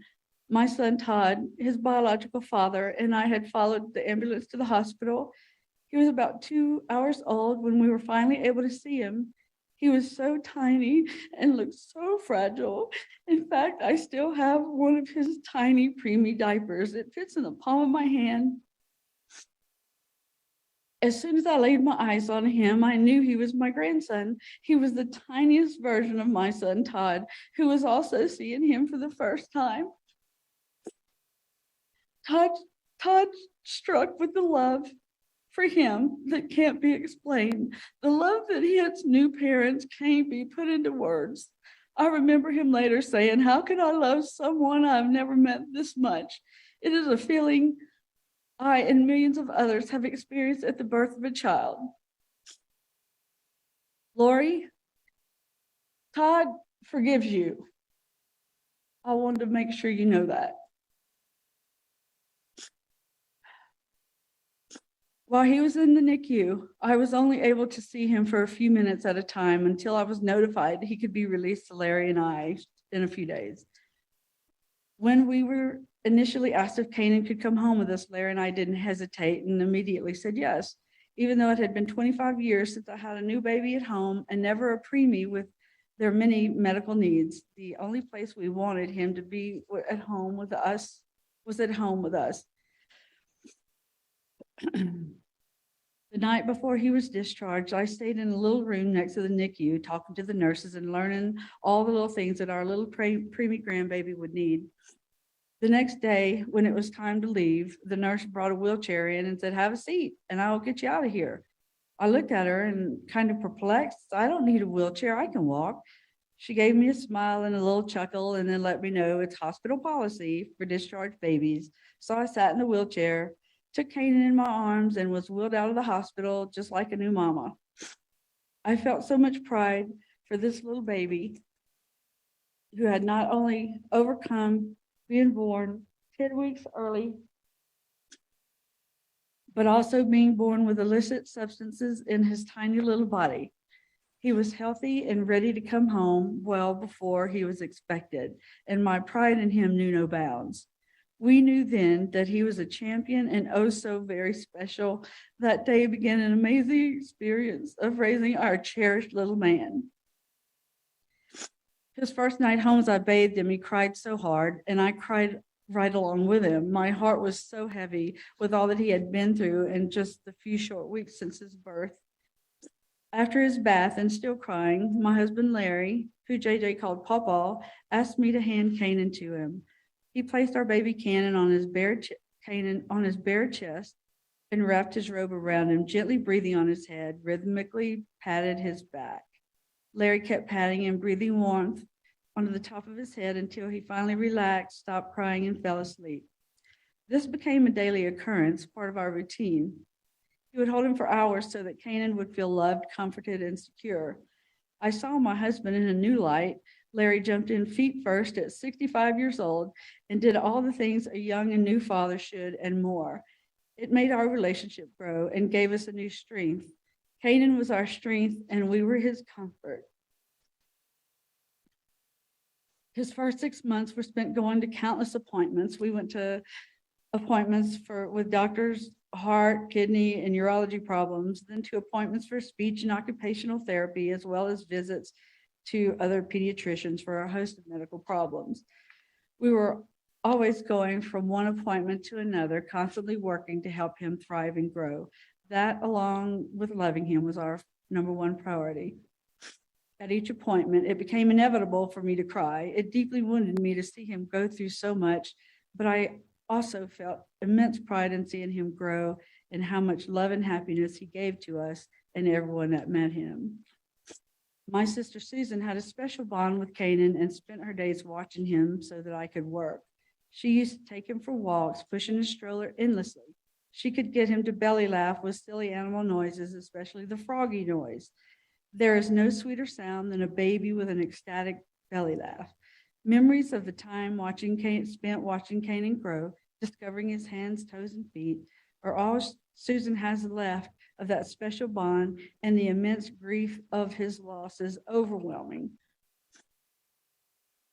My son Todd, his biological father, and I had followed the ambulance to the hospital. He was about 2 hours old when we were finally able to see him. He was so tiny and looked so fragile. In fact, I still have one of his tiny preemie diapers. It fits in the palm of my hand. As soon as I laid my eyes on him, I knew he was my grandson. He was the tiniest version of my son, Todd, who was also seeing him for the first time. Todd struck with the love for him that can't be explained. The love that hits new parents can't be put into words. I remember him later saying, "How can I love someone I've never met this much? It is a feeling I and millions of others have experienced at the birth of a child." Lori, Todd forgives you. I wanted to make sure you know that. While he was in the NICU, I was only able to see him for a few minutes at a time until I was notified he could be released to Larry and I in a few days. When we were initially asked if Kanan could come home with us, Larry and I didn't hesitate and immediately said yes, even though it had been 25 years since I had a new baby at home and never a preemie with their many medical needs. The only place we wanted him to be at home with us was at home with us. The night before he was discharged, I stayed in a little room next to the NICU, talking to the nurses and learning all the little things that our little preemie grandbaby would need. The next day, when it was time to leave, the nurse brought a wheelchair in and said, "Have a seat, and I'll get you out of here." I looked at her and kind of perplexed. "I don't need a wheelchair, I can walk." She gave me a smile and a little chuckle and then let me know it's hospital policy for discharged babies. So I sat in the wheelchair, took Kanan in my arms, and was wheeled out of the hospital just like a new mama. I felt so much pride for this little baby who had not only overcome being born 10 weeks early, but also being born with illicit substances in his tiny little body. He was healthy and ready to come home well before he was expected, and my pride in him knew no bounds. We knew then that he was a champion and oh so very special. That day began an amazing experience of raising our cherished little man. His first night home, as I bathed him, he cried so hard, and I cried right along with him. My heart was so heavy with all that he had been through in just the few short weeks since his birth. After his bath and still crying, my husband Larry, who JJ called Pawpaw, asked me to hand Kanan to him. He placed our baby Kanan on his bare chest and wrapped his robe around him, gently breathing on his head, rhythmically patted his back. Larry kept patting and breathing warmth onto the top of his head until he finally relaxed, stopped crying, and fell asleep. This became a daily occurrence, part of our routine. He would hold him for hours so that Kanan would feel loved, comforted, and secure. I saw my husband in a new light. Larry jumped in feet first at 65 years old and did all the things a young and new father should and more. It made our relationship grow and gave us a new strength. Kanan was our strength and we were his comfort. His first 6 months were spent going to countless appointments. We went to appointments with doctors, heart, kidney, and urology problems, then to appointments for speech and occupational therapy, as well as visits to other pediatricians for a host of medical problems. We were always going from one appointment to another, constantly working to help him thrive and grow. That, along with loving him, was our number one priority. At each appointment, it became inevitable for me to cry. It deeply wounded me to see him go through so much, but I also felt immense pride in seeing him grow and how much love and happiness he gave to us and everyone that met him. My sister Susan had a special bond with Kanan and spent her days watching him so that I could work. She used to take him for walks, pushing his stroller endlessly. She could get him to belly laugh with silly animal noises, especially the froggy noise. There is no sweeter sound than a baby with an ecstatic belly laugh. Memories of the time spent watching Kanan grow, discovering his hands, toes, and feet, are all Susan has left of that special bond, and the immense grief of his loss is overwhelming.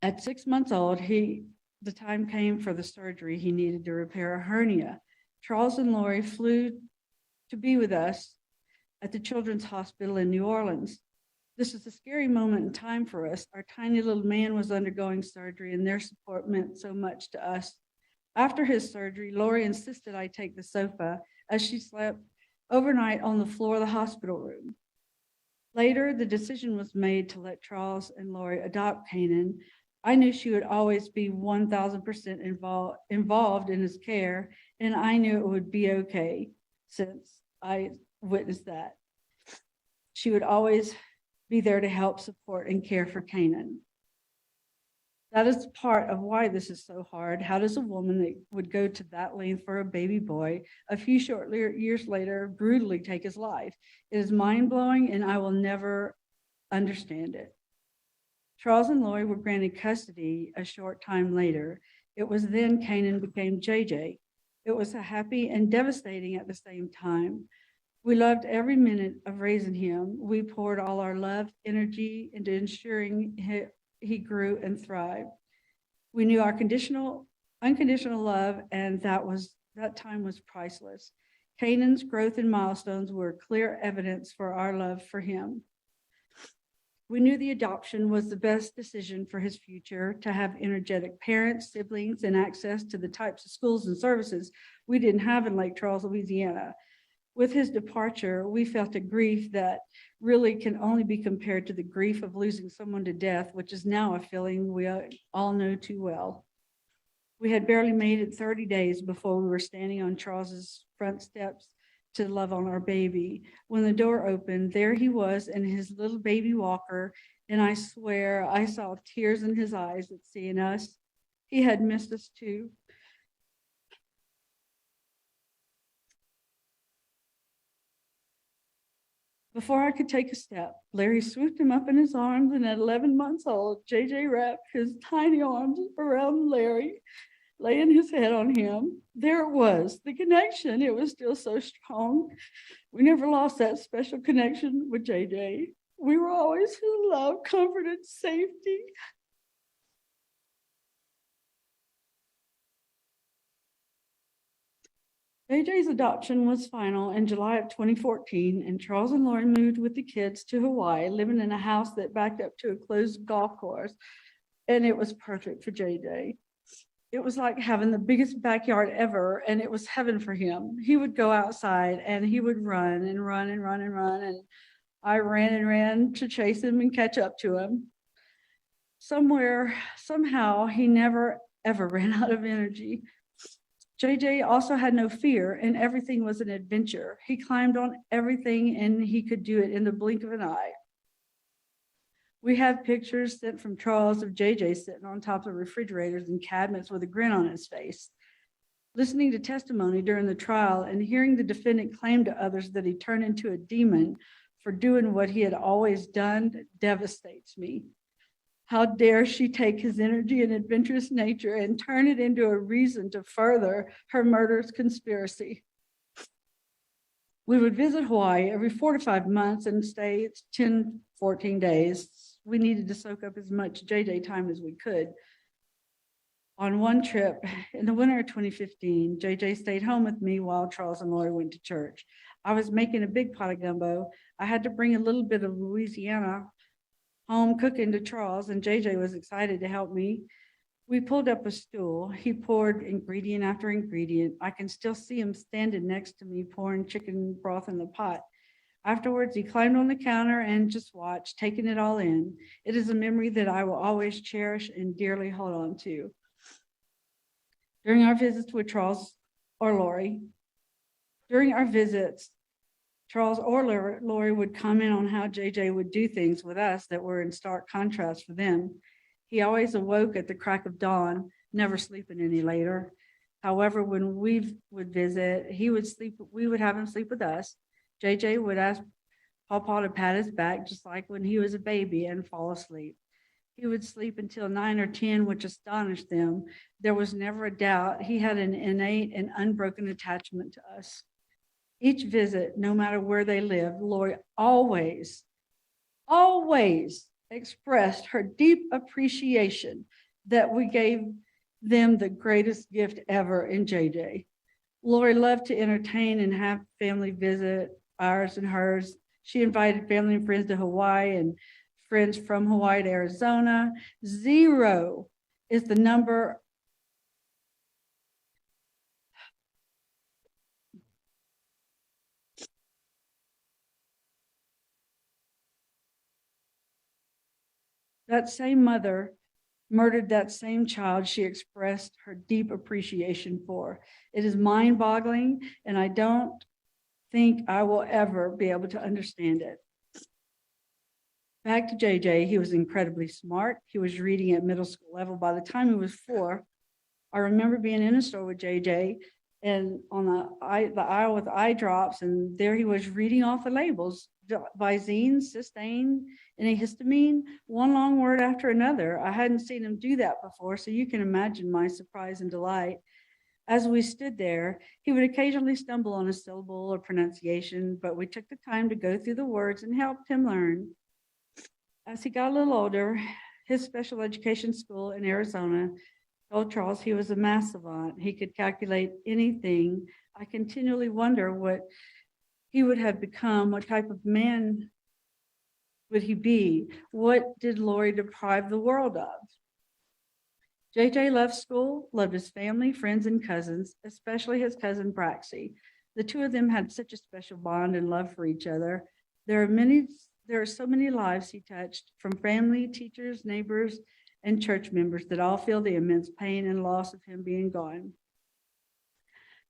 At 6 months old, the time came for the surgery he needed to repair a hernia. Charles and Lori flew to be with us at the Children's Hospital in New Orleans. This is a scary moment in time for us. Our tiny little man was undergoing surgery, and their support meant so much to us. After his surgery, Lori insisted I take the sofa as she slept overnight on the floor of the hospital room. Later, the decision was made to let Charles and Lori adopt Kanan. I knew she would always be 1,000% involved in his care, and I knew it would be okay since I witnessed that. She would always be there to help, support, and care for Canaan. That is part of why this is so hard. How does a woman that would go to that length for a baby boy a few short years later brutally take his life? It is mind-blowing, and I will never understand it. Charles and Lori were granted custody a short time later. It was then Canaan became JJ. It was happy and devastating at the same time. We loved every minute of raising him. We poured all our love, energy into ensuring he grew and thrived. We knew our unconditional love, and that time was priceless. Canaan's growth and milestones were clear evidence for our love for him. We knew the adoption was the best decision for his future, to have energetic parents, siblings, and access to the types of schools and services we didn't have in Lake Charles, Louisiana. With his departure, we felt a grief that really can only be compared to the grief of losing someone to death, which is now a feeling we all know too well. We had barely made it 30 days before we were standing on Charles's front steps to love on our baby. When the door opened, there he was in his little baby walker, and I swear I saw tears in his eyes at seeing us. He had missed us too. Before I could take a step, Larry swooped him up in his arms, and at 11 months old, JJ wrapped his tiny arms around Larry, laying his head on him. There it was, the connection. It was still so strong. We never lost that special connection with JJ. We were always his love, comfort, and safety. JJ's adoption was final in July of 2014, and Charles and Lori moved with the kids to Hawaii, living in a house that backed up to a closed golf course, and it was perfect for JJ. It was like having the biggest backyard ever, and it was heaven for him. He would go outside, and he would run and run and run and run, and I ran and ran to chase him and catch up to him. Somehow, he never, ever ran out of energy. JJ also had no fear, and everything was an adventure. He climbed on everything, and he could do it in the blink of an eye. We have pictures sent from Charles of JJ sitting on top of refrigerators and cabinets with a grin on his face. Listening to testimony during the trial and hearing the defendant claim to others that he turned into a demon for doing what he had always done devastates me. How dare she take his energy and adventurous nature and turn it into a reason to further her murderous conspiracy? We would visit Hawaii every 4 to 5 months and stay 10, 14 days. We needed to soak up as much JJ time as we could. On one trip in the winter of 2015, JJ stayed home with me while Charles and Lori went to church. I was making a big pot of gumbo. I had to bring a little bit of Louisiana home cooking to Charles, and JJ was excited to help me. We pulled up a stool. He poured ingredient after ingredient. I can still see him standing next to me pouring chicken broth in the pot. Afterwards, he climbed on the counter and just watched, taking it all in. It is a memory that I will always cherish and dearly hold on to. During our visits with Charles or Lori, Charles or Lori would comment on how JJ would do things with us that were in stark contrast for them. He always awoke at the crack of dawn, never sleeping any later. However, when we would visit, we would have him sleep with us. JJ would ask Pawpaw to pat his back, just like when he was a baby, and fall asleep. He would sleep until 9 or 10, which astonished them. There was never a doubt he had an innate and unbroken attachment to us. Each visit, no matter where they lived, Lori always expressed her deep appreciation that we gave them the greatest gift ever in JJ. Lori loved to entertain and have family visit, ours and hers. She invited family and friends to Hawaii and friends from Hawaii to Arizona. 0 is the number that same mother murdered that same child she expressed her deep appreciation for. It is mind-boggling, and I don't think I will ever be able to understand it. Back to JJ, he was incredibly smart. He was reading at middle school level. By the time he was 4, I remember being in a store with JJ and on the aisle with eye drops, and there he was reading off the labels, Visine, cysteine, antihistamine, one long word after another. I hadn't seen him do that before, so you can imagine my surprise and delight. As we stood there, he would occasionally stumble on a syllable or pronunciation, but we took the time to go through the words and helped him learn. As he got a little older, his special education school in Arizona told Charles he was a math savant. He could calculate anything. I continually wonder what he would have become, what type of man would he be? What did Lori deprive the world of? JJ loved school, loved his family, friends, and cousins, especially his cousin Braxy. The two of them had such a special bond and love for each other. There are so many lives he touched, from family, teachers, neighbors, and church members that all feel the immense pain and loss of him being gone.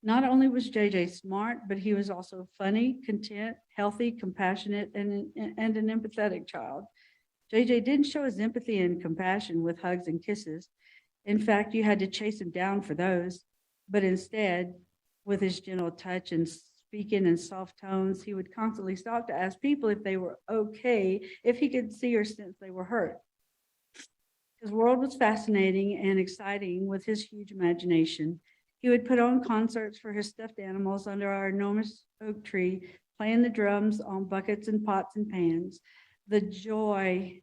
Not only was JJ smart, but he was also funny, content, healthy, compassionate, and an empathetic child. JJ didn't show his empathy and compassion with hugs and kisses. In fact, you had to chase him down for those, but instead, with his gentle touch and speaking in soft tones, he would constantly stop to ask people if they were okay, if he could see or sense they were hurt. His world was fascinating and exciting with his huge imagination. He would put on concerts for his stuffed animals under our enormous oak tree, playing the drums on buckets and pots and pans. The joy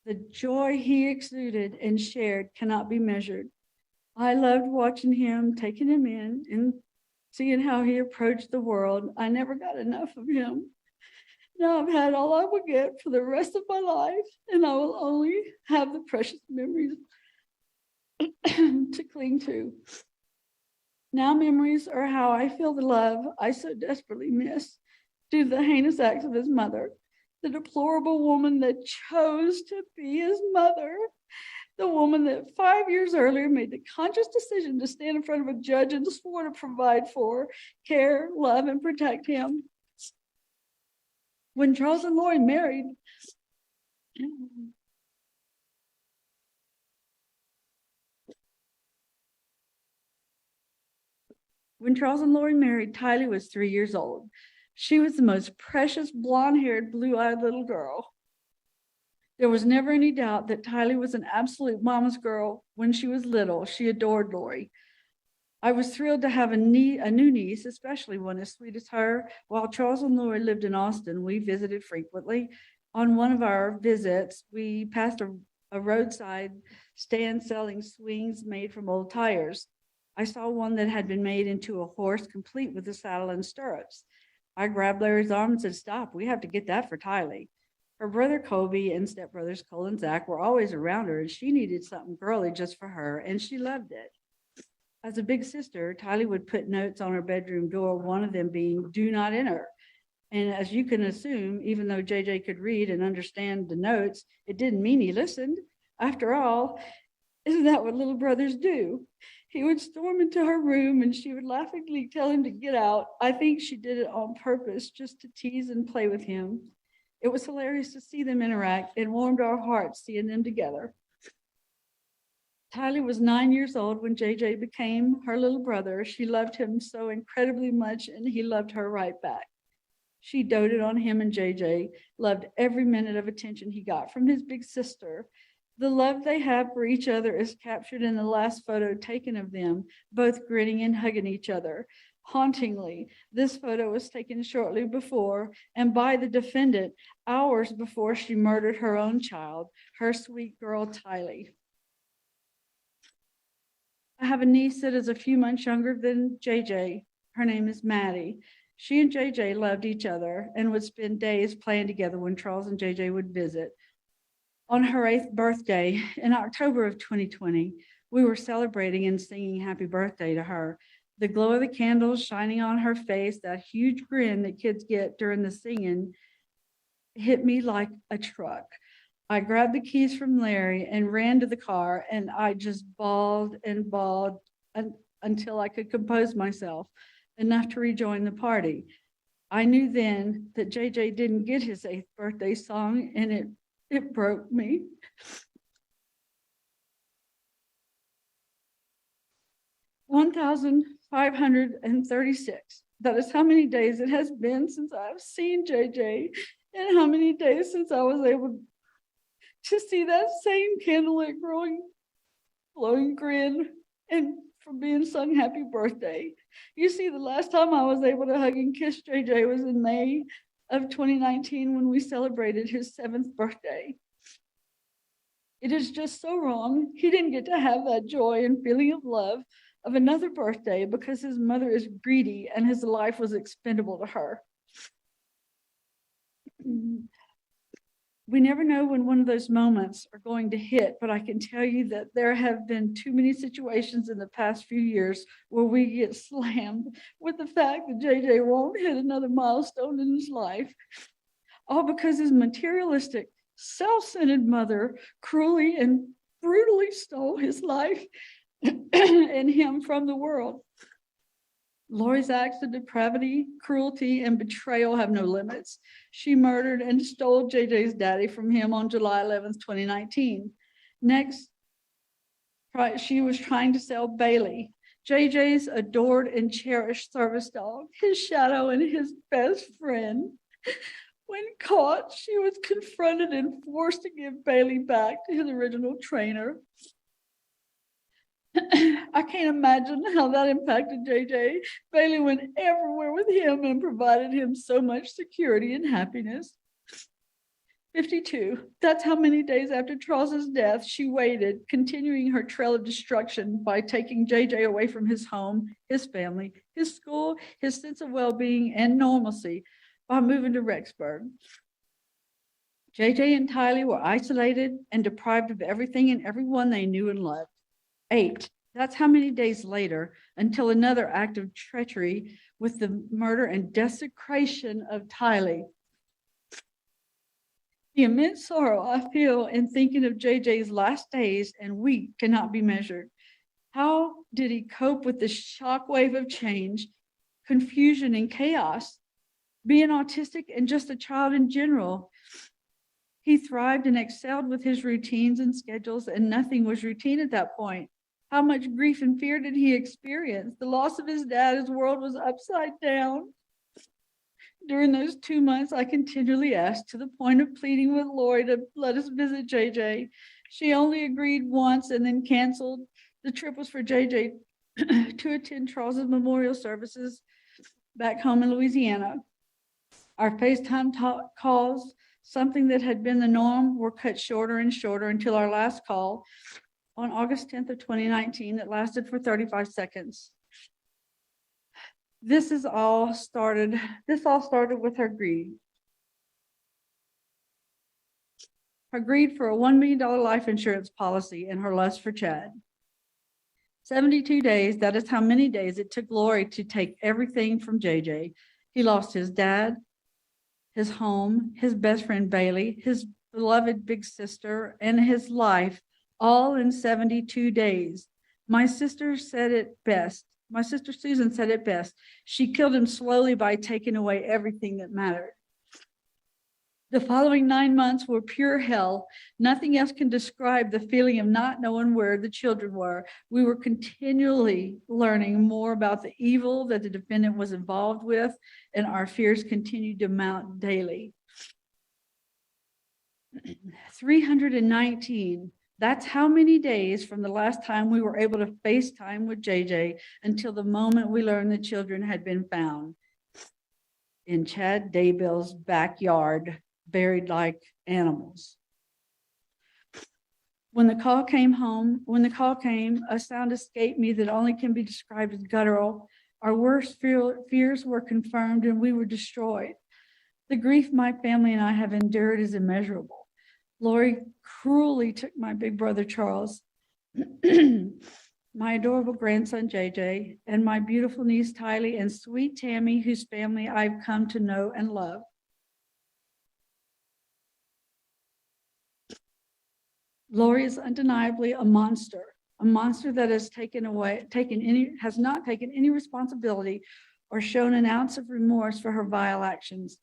he exuded and shared cannot be measured. I loved watching him, taking him in, and seeing how he approached the world. I never got enough of him. Now I've had all I will get for the rest of my life, and I will only have the precious memories to cling to. Now memories are how I feel the love I so desperately miss due to the heinous acts of his mother, the deplorable woman that chose to be his mother, the woman that 5 years earlier made the conscious decision to stand in front of a judge and swore to provide for, care, love, and protect him. When Charles and Lori married, Tylee was 3 years old. She was the most precious, blonde-haired, blue-eyed little girl. There was never any doubt that Tylee was an absolute mama's girl. When she was little, she adored Lori. I was thrilled to have a new niece, especially one as sweet as her. While Charles and Lori lived in Austin, we visited frequently. On one of our visits, we passed a roadside stand selling swings made from old tires. I saw one that had been made into a horse, complete with a saddle and stirrups. I grabbed Larry's arm and said, "Stop, we have to get that for Tylee." Her brother Colby and stepbrothers Cole and Zach were always around her, and she needed something girly just for her, and she loved it. As a big sister, Tylee would put notes on her bedroom door, one of them being, "Do not enter." And as you can assume, even though JJ could read and understand the notes, it didn't mean he listened. After all, isn't that what little brothers do? He would storm into her room and she would laughingly tell him to get out. I think she did it on purpose, just to tease and play with him. It was hilarious to see them interact and warmed our hearts seeing them together. Tylee was 9 years old when JJ became her little brother. She loved him so incredibly much, and he loved her right back. She doted on him, and JJ loved every minute of attention he got from his big sister. The love they have for each other is captured in the last photo taken of them, both grinning and hugging each other. Hauntingly, this photo was taken shortly before and by the defendant hours before she murdered her own child, her sweet girl Tylee. I have a niece that is a few months younger than JJ. Her name is Maddie. She and JJ loved each other and would spend days playing together when Charles and JJ would visit. On her 8th birthday in October of 2020, we were celebrating and singing happy birthday to her. The glow of the candles shining on her face, that huge grin that kids get during the singing, hit me like a truck. I grabbed the keys from Larry and ran to the car, and I just bawled and bawled until I could compose myself enough to rejoin the party. I knew then that JJ didn't get his 8th birthday song, and it broke me. $1,536. That is how many days it has been since I've seen JJ, and how many days since I was able to see that same candlelit glowing grin and for being sung happy birthday. You see, the last time I was able to hug and kiss JJ was in May of 2019 when we celebrated his 7th birthday. It is just so wrong. He didn't get to have that joy and feeling of love of another birthday because his mother is greedy and his life was expendable to her. We never know when one of those moments are going to hit, but I can tell you that there have been too many situations in the past few years where we get slammed with the fact that JJ won't hit another milestone in his life, all because his materialistic, self-centered mother cruelly and brutally stole his life and him from the world. Lori's acts of depravity, cruelty, and betrayal have no limits. She murdered and stole JJ's daddy from him on July 11th, 2019. Next, she was trying to sell Bailey, JJ's adored and cherished service dog, his shadow and his best friend. When caught, she was confronted and forced to give Bailey back to his original trainer. I can't imagine how that impacted JJ. Bailey went everywhere with him and provided him so much security and happiness. 52. That's how many days after Charles's death she waited, continuing her trail of destruction by taking JJ away from his home, his family, his school, his sense of well-being and normalcy by moving to Rexburg. JJ and Tylee were isolated and deprived of everything and everyone they knew and loved. 8. That's how many days later until another act of treachery with the murder and desecration of Tylee. The immense sorrow I feel in thinking of JJ's last days and week cannot be measured. How did he cope with the shockwave of change, confusion, and chaos? Being autistic and just a child in general, he thrived and excelled with his routines and schedules, and nothing was routine at that point. How much grief and fear did he experience? The loss of his dad, his world was upside down. During those 2 months, I continually asked, to the point of pleading with Lori to let us visit JJ. She only agreed once and then canceled. The trip was for JJ to attend Charles's memorial services back home in Louisiana. Our FaceTime calls, something that had been the norm, were cut shorter and shorter until our last call on August 10th of 2019 that lasted for 35 seconds. This all started with her greed. Her greed for a $1 million life insurance policy and her lust for Chad. 72 days, that is how many days it took Lori to take everything from JJ. He lost his dad, his home, his best friend Bailey, his beloved big sister, and his life, all in 72 days. My sister said it best. My sister Susan said it best. She killed him slowly by taking away everything that mattered. The following 9 months were pure hell. Nothing else can describe the feeling of not knowing where the children were. We were continually learning more about the evil that the defendant was involved with, and our fears continued to mount daily. 319. That's how many days from the last time we were able to FaceTime with JJ until the moment we learned the children had been found in Chad Daybell's backyard, buried like animals. When the call came, a sound escaped me that only can be described as guttural. Our worst fears were confirmed and we were destroyed. The grief my family and I have endured is immeasurable. Lori cruelly took my big brother, Charles, my adorable grandson, JJ, and my beautiful niece, Tylee, and sweet Tammy, whose family I've come to know and love. Lori is undeniably a monster that has not taken any responsibility or shown an ounce of remorse for her vile actions.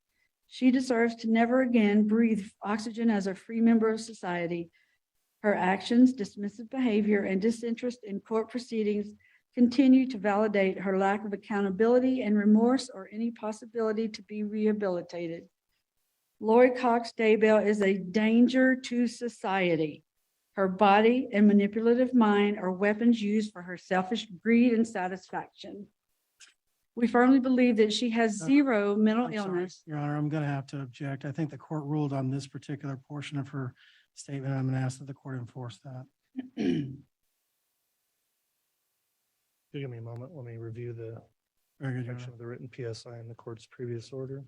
She deserves to never again breathe oxygen as a free member of society. Her actions, dismissive behavior, and disinterest in court proceedings continue to validate her lack of accountability and remorse or any possibility to be rehabilitated. Lori Cox Daybell is a danger to society. Her body and manipulative mind are weapons used for her selfish greed and satisfaction. We firmly believe that she has zero mental I'm sorry, illness. Your Honor, I'm going to have to object. I think the court ruled on this particular portion of her statement. I'm going to ask that the court enforce that. Give me a moment. Let me review the Very good, Your section Honor. of the written PSI in the court's previous order.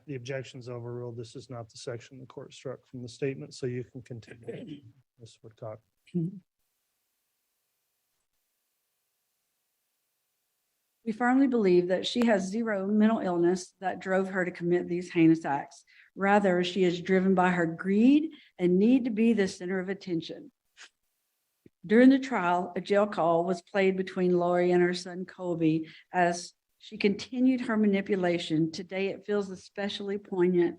The objection's overruled. This is not the section the court struck from the statement, so you can continue, Ms. Woodcock. We firmly believe that she has zero mental illness that drove her to commit these heinous acts. Rather, she is driven by her greed and need to be the center of attention. During the trial, a jail call was played between Lori and her son Colby as she continued her manipulation. Today, it feels especially poignant.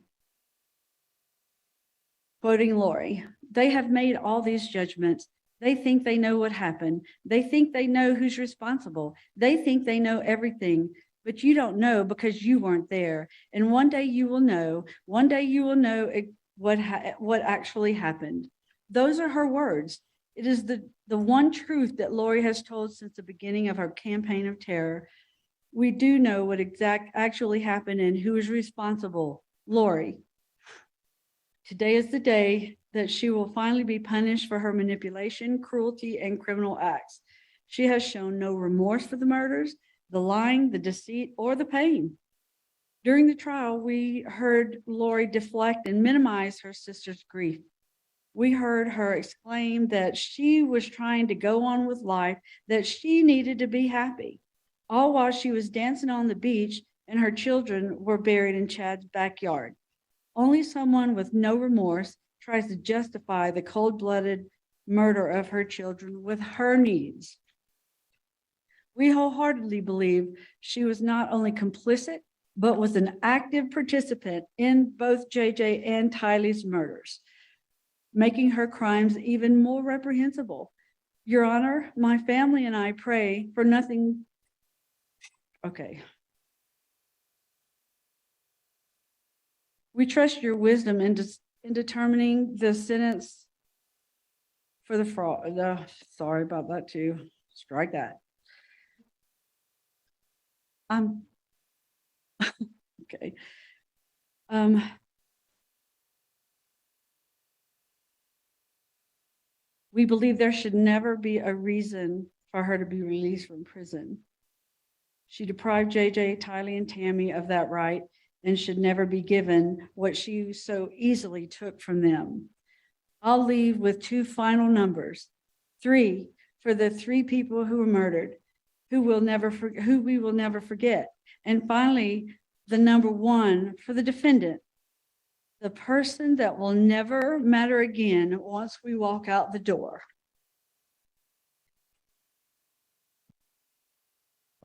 Quoting Lori, "They have made all these judgments. They think they know what happened. They think they know who's responsible. They think they know everything, but you don't know because you weren't there. And one day you will know. One day you will know what actually happened." Those are her words. It is the one truth that Lori has told since the beginning of her campaign of terror. We do know what actually happened and who is responsible. Lori. Today is the day that she will finally be punished for her manipulation, cruelty, and criminal acts. She has shown no remorse for the murders, the lying, the deceit, or the pain. During the trial, we heard Lori deflect and minimize her sister's grief. We heard her exclaim that she was trying to go on with life, that she needed to be happy, all while she was dancing on the beach and her children were buried in Chad's backyard. Only someone with no remorse tries to justify the cold-blooded murder of her children with her needs. We wholeheartedly believe she was not only complicit, but was an active participant in both JJ and Tylee's murders, making her crimes even more reprehensible. Your Honor, my family and I pray for nothing. Okay. We trust your wisdom in determining the sentence for the fraud. Sorry about that too. Strike that. Okay. We believe there should never be a reason for her to be released from prison. She deprived JJ, Tylee, and Tammy of that right and should never be given what she so easily took from them. I'll leave with two final numbers. 3 for the 3 people who were murdered, who we will never forget. And finally, the number 1 for the defendant, the person that will never matter again once we walk out the door.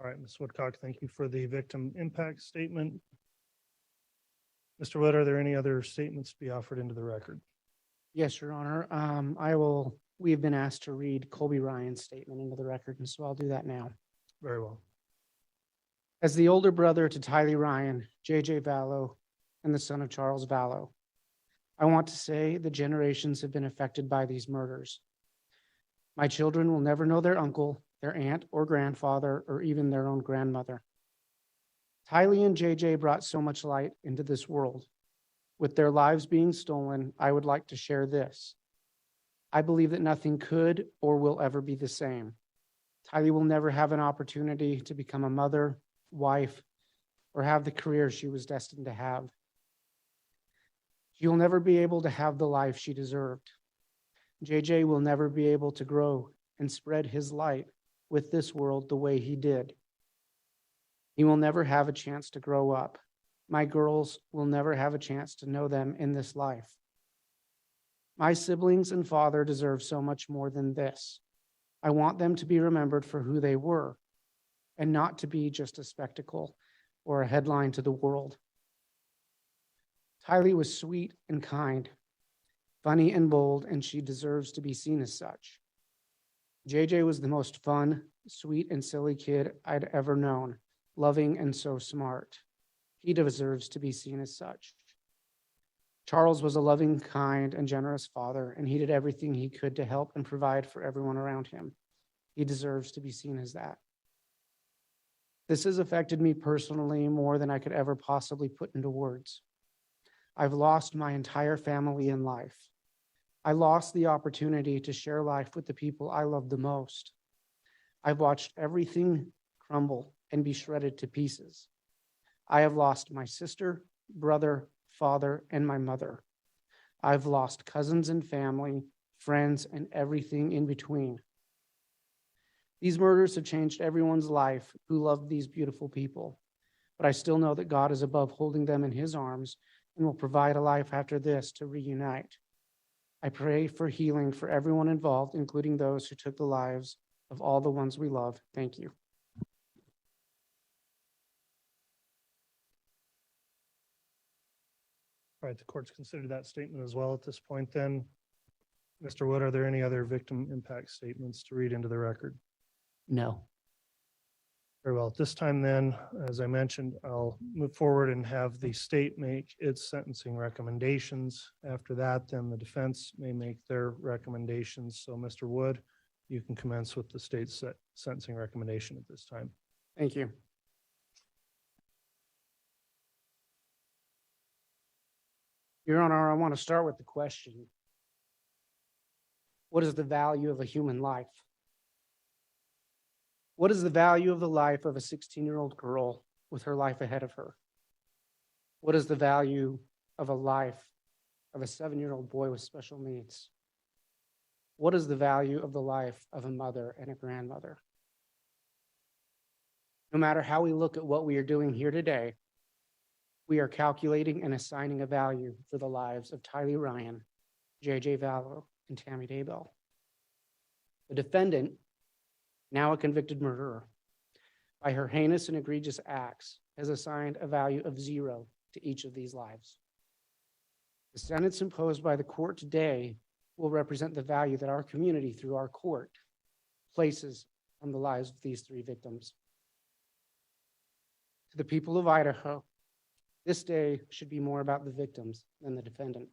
All right, Ms. Woodcock, thank you for the victim impact statement. Mr. Wood, are there any other statements to be offered into the record? Yes, Your Honor. We have been asked to read Colby Ryan's statement into the record, and so I'll do that now. Very well. As the older brother to Tylee Ryan, JJ Vallow, and the son of Charles Vallow, I want to say the generations have been affected by these murders. My children will never know their uncle, their aunt or grandfather, or even their own grandmother. Tylee and JJ brought so much light into this world. With their lives being stolen, I would like to share this. I believe that nothing could or will ever be the same. Tylee will never have an opportunity to become a mother, wife, or have the career she was destined to have. She will never be able to have the life she deserved. JJ will never be able to grow and spread his light with this world the way he did. He will never have a chance to grow up. My girls will never have a chance to know them in this life. My siblings and father deserve so much more than this. I want them to be remembered for who they were and not to be just a spectacle or a headline to the world. Tylee was sweet and kind, funny and bold, and she deserves to be seen as such. JJ was the most fun, sweet, and silly kid I'd ever known, loving and so smart. He deserves to be seen as such. Charles was a loving, kind, and generous father, and he did everything he could to help and provide for everyone around him. He deserves to be seen as that. This has affected me personally more than I could ever possibly put into words. I've lost my entire family in life. I lost the opportunity to share life with the people I love the most. I've watched everything crumble and be shredded to pieces. I have lost my sister, brother, father, and my mother. I've lost cousins and family, friends, and everything in between. These murders have changed everyone's life who loved these beautiful people, but I still know that God is above holding them in his arms and will provide a life after this to reunite. I pray for healing for everyone involved, including those who took the lives of all the ones we love. Thank you. All right, the court's considered that statement as well at this point then. Mr. Wood, are there any other victim impact statements to read into the record? No. Very well. At this time then, as I mentioned, I'll move forward and have the state make its sentencing recommendations. After that, then the defense may make their recommendations. So Mr. Wood, you can commence with the state's sentencing recommendation at this time. Thank you. Your Honor, I want to start with the question. What is the value of a human life? What is the value of the life of a 16-year-old girl with her life ahead of her? What is the value of a life of a 7-year-old boy with special needs? What is the value of the life of a mother and a grandmother? No matter how we look at what we are doing here today, we are calculating and assigning a value for the lives of Tylee Ryan, JJ Vallow, and Tammy Daybell. The defendant, now a convicted murderer, by her heinous and egregious acts, has assigned a value of 0 to each of these lives. The sentence imposed by the court today will represent the value that our community, through our court, places on the lives of these 3 victims. To the people of Idaho, this day should be more about the victims than the defendant.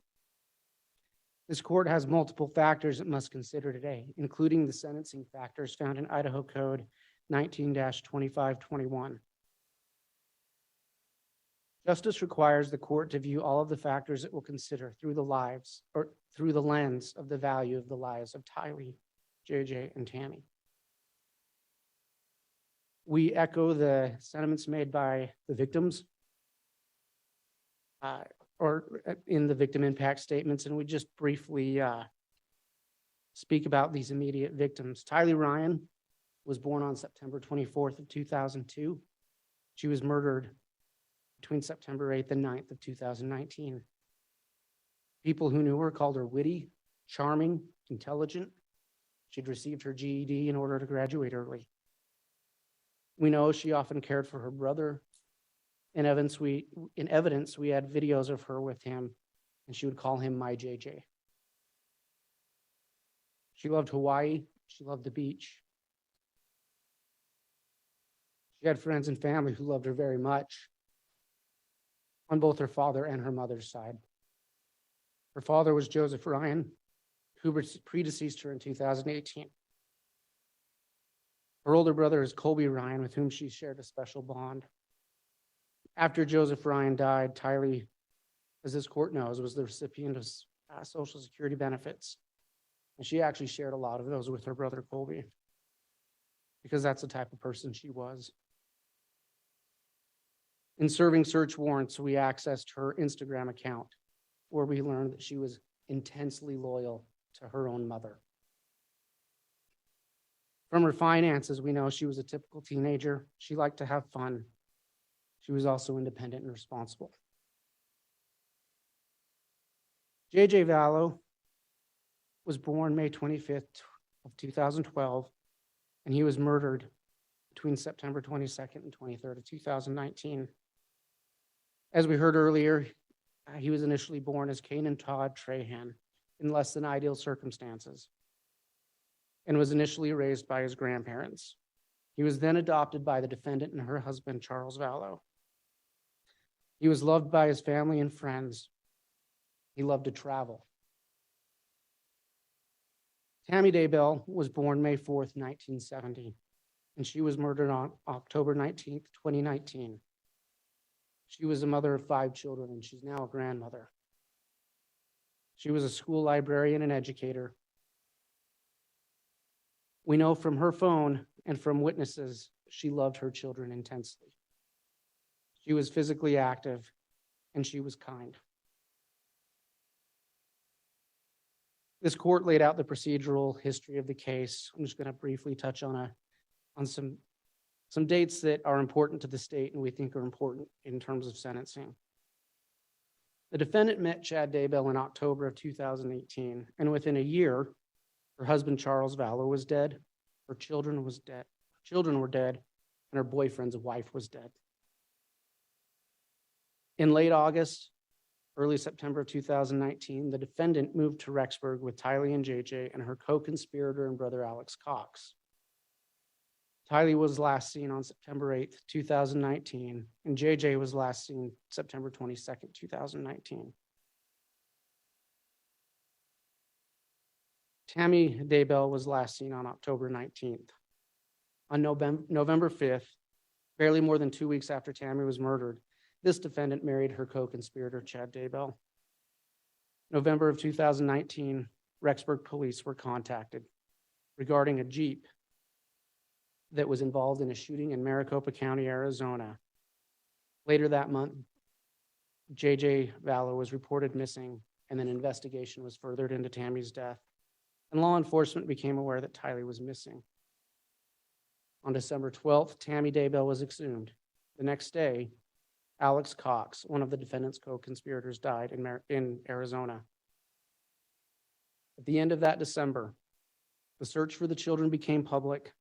This court has multiple factors it must consider today, including the sentencing factors found in Idaho Code 19-2521. Justice requires the court to view all of the factors it will consider through the lens of the value of the lives of Tylee, JJ, and Tammy. We echo the sentiments made by the victims or in the victim impact statements, and we just briefly speak about these immediate victims. Tylee Ryan was born on September 24th of 2002. She was murdered between September 8th and 9th of 2019. People who knew her called her witty, charming, intelligent. She'd received her GED in order to graduate early. We know she often cared for her brother. In evidence, we had videos of her with him, and she would call him my JJ. She loved Hawaii. She loved the beach. She had friends and family who loved her very much on both her father and her mother's side. Her father was Joseph Ryan, who predeceased her in 2018. Her older brother is Colby Ryan, with whom she shared a special bond. After Joseph Ryan died, Tylee, as this court knows, was the recipient of Social Security benefits. And she actually shared a lot of those with her brother Colby, because that's the type of person she was. In serving search warrants, we accessed her Instagram account, where we learned that she was intensely loyal to her own mother. From her finances, we know she was a typical teenager. She liked to have fun. She was also independent and responsible. JJ Vallow was born May 25th of 2012 and he was murdered between September 22nd and 23rd of 2019. As we heard earlier, he was initially born as Canaan Todd Trahan in less than ideal circumstances and was initially raised by his grandparents. He was then adopted by the defendant and her husband, Charles Vallow. He was loved by his family and friends. He loved to travel. Tammy Daybell was born May 4th, 1970, and she was murdered on October 19th, 2019. She was a mother of 5 children, and she's now a grandmother. She was a school librarian and educator. We know from her phone and from witnesses, she loved her children intensely. She was physically active, and she was kind. This court laid out the procedural history of the case. I'm just going to briefly touch on some dates that are important to the state and we think are important in terms of sentencing. The defendant met Chad Daybell in October of 2018, and within a year, her husband Charles Vallow was dead, her children were dead, and her boyfriend's wife was dead. In late August, early September of 2019, the defendant moved to Rexburg with Tylee and JJ and her co-conspirator and brother Alex Cox. Tylee was last seen on September 8th, 2019, and JJ was last seen September 22nd, 2019. Tammy Daybell was last seen on October 19th. On November 5th, barely more than 2 weeks after Tammy was murdered, this defendant married her co-conspirator, Chad Daybell. November of 2019, Rexburg police were contacted regarding a Jeep that was involved in a shooting in Maricopa County, Arizona. Later that month, JJ Vallow was reported missing, and an investigation was furthered into Tammy's death, and law enforcement became aware that Tylee was missing. On December 12th, Tammy Daybell was exhumed. The next day, Alex Cox, one of the defendant's co-conspirators, died in Arizona. At the end of that December, the search for the children became public,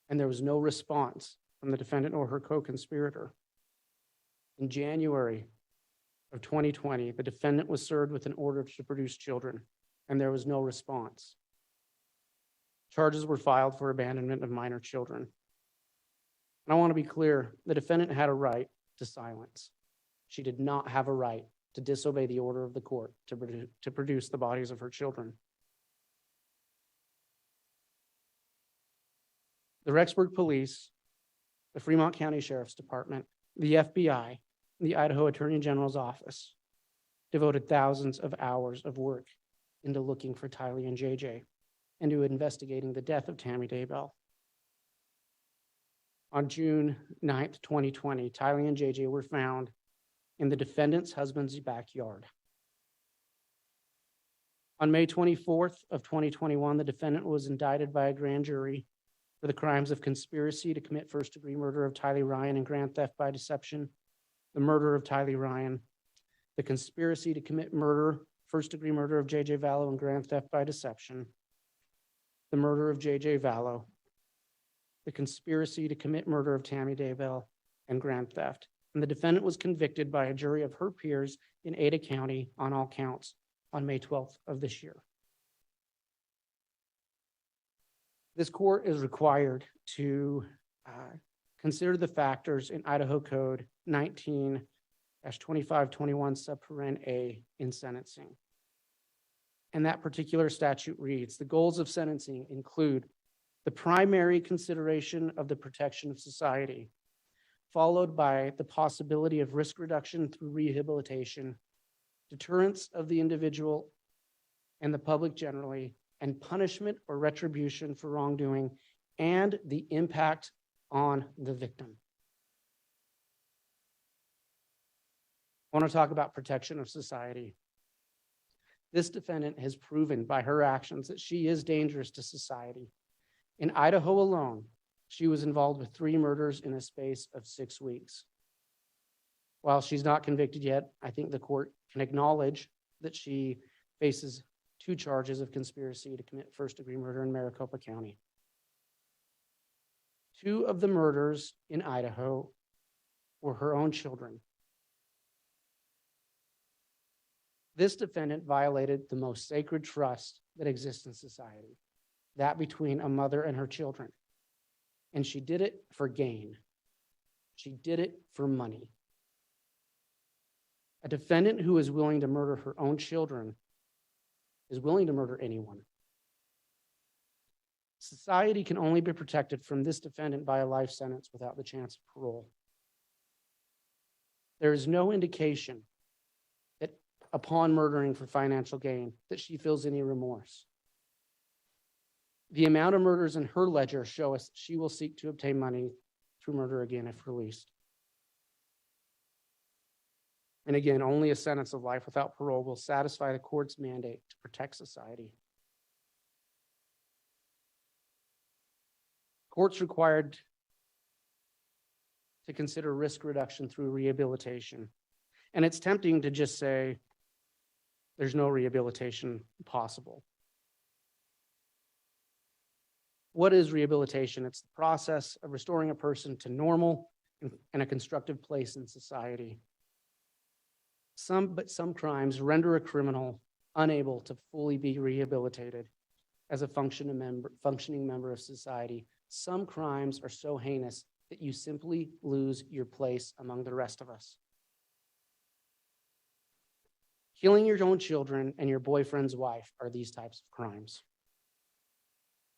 and there was no response from the defendant or her co-conspirator. In January of 2020, the defendant was served with an order to produce children, and there was no response. Charges were filed for abandonment of minor children. And I want to be clear, the defendant had a right to silence. She did not have a right to disobey the order of the court to produce the bodies of her children. The Rexburg Police, the Fremont County Sheriff's Department, the FBI, and the Idaho Attorney General's Office devoted thousands of hours of work into looking for Tylee and JJ and to investigating the death of Tammy Daybell. On June 9th, 2020, Tylee and JJ were found in the defendant's husband's backyard. On May 24th of 2021, the defendant was indicted by a grand jury for the crimes of conspiracy to commit first-degree murder of Tylee Ryan and grand theft by deception, the murder of Tylee Ryan, the conspiracy to commit murder, first-degree murder of JJ Vallow and grand theft by deception, the murder of JJ Vallow, the conspiracy to commit murder of Tammy Daybell and grand theft. And the defendant was convicted by a jury of her peers in Ada County on all counts on May 12th of this year. This court is required to consider the factors in Idaho Code 19-2521 subparen A in sentencing. And that particular statute reads, the goals of sentencing include the primary consideration of the protection of society, followed by the possibility of risk reduction through rehabilitation, deterrence of the individual and the public generally, and punishment or retribution for wrongdoing, and the impact on the victim. I want to talk about protection of society. This defendant has proven by her actions that she is dangerous to society. In Idaho alone, she was involved with 3 murders in a space of 6 weeks. While she's not convicted yet, I think the court can acknowledge that she faces 2 charges of conspiracy to commit first-degree murder in Maricopa County. 2 of the murders in Idaho were her own children. This defendant violated the most sacred trust that exists in society, that between a mother and her children. And she did it for gain. She did it for money. A defendant who is willing to murder her own children is willing to murder anyone. Society can only be protected from this defendant by a life sentence without the chance of parole. There is no indication that upon murdering for financial gain that she feels any remorse. The amount of murders in her ledger show us she will seek to obtain money through murder again if released. And again, only a sentence of life without parole will satisfy the court's mandate to protect society. Courts required to consider risk reduction through rehabilitation. And it's tempting to just say there's no rehabilitation possible. What is rehabilitation? It's the process of restoring a person to normal and a constructive place in society. Some crimes render a criminal unable to fully be rehabilitated as a functioning member of society. Some crimes are so heinous that you simply lose your place among the rest of us. Killing your own children and your boyfriend's wife are these types of crimes.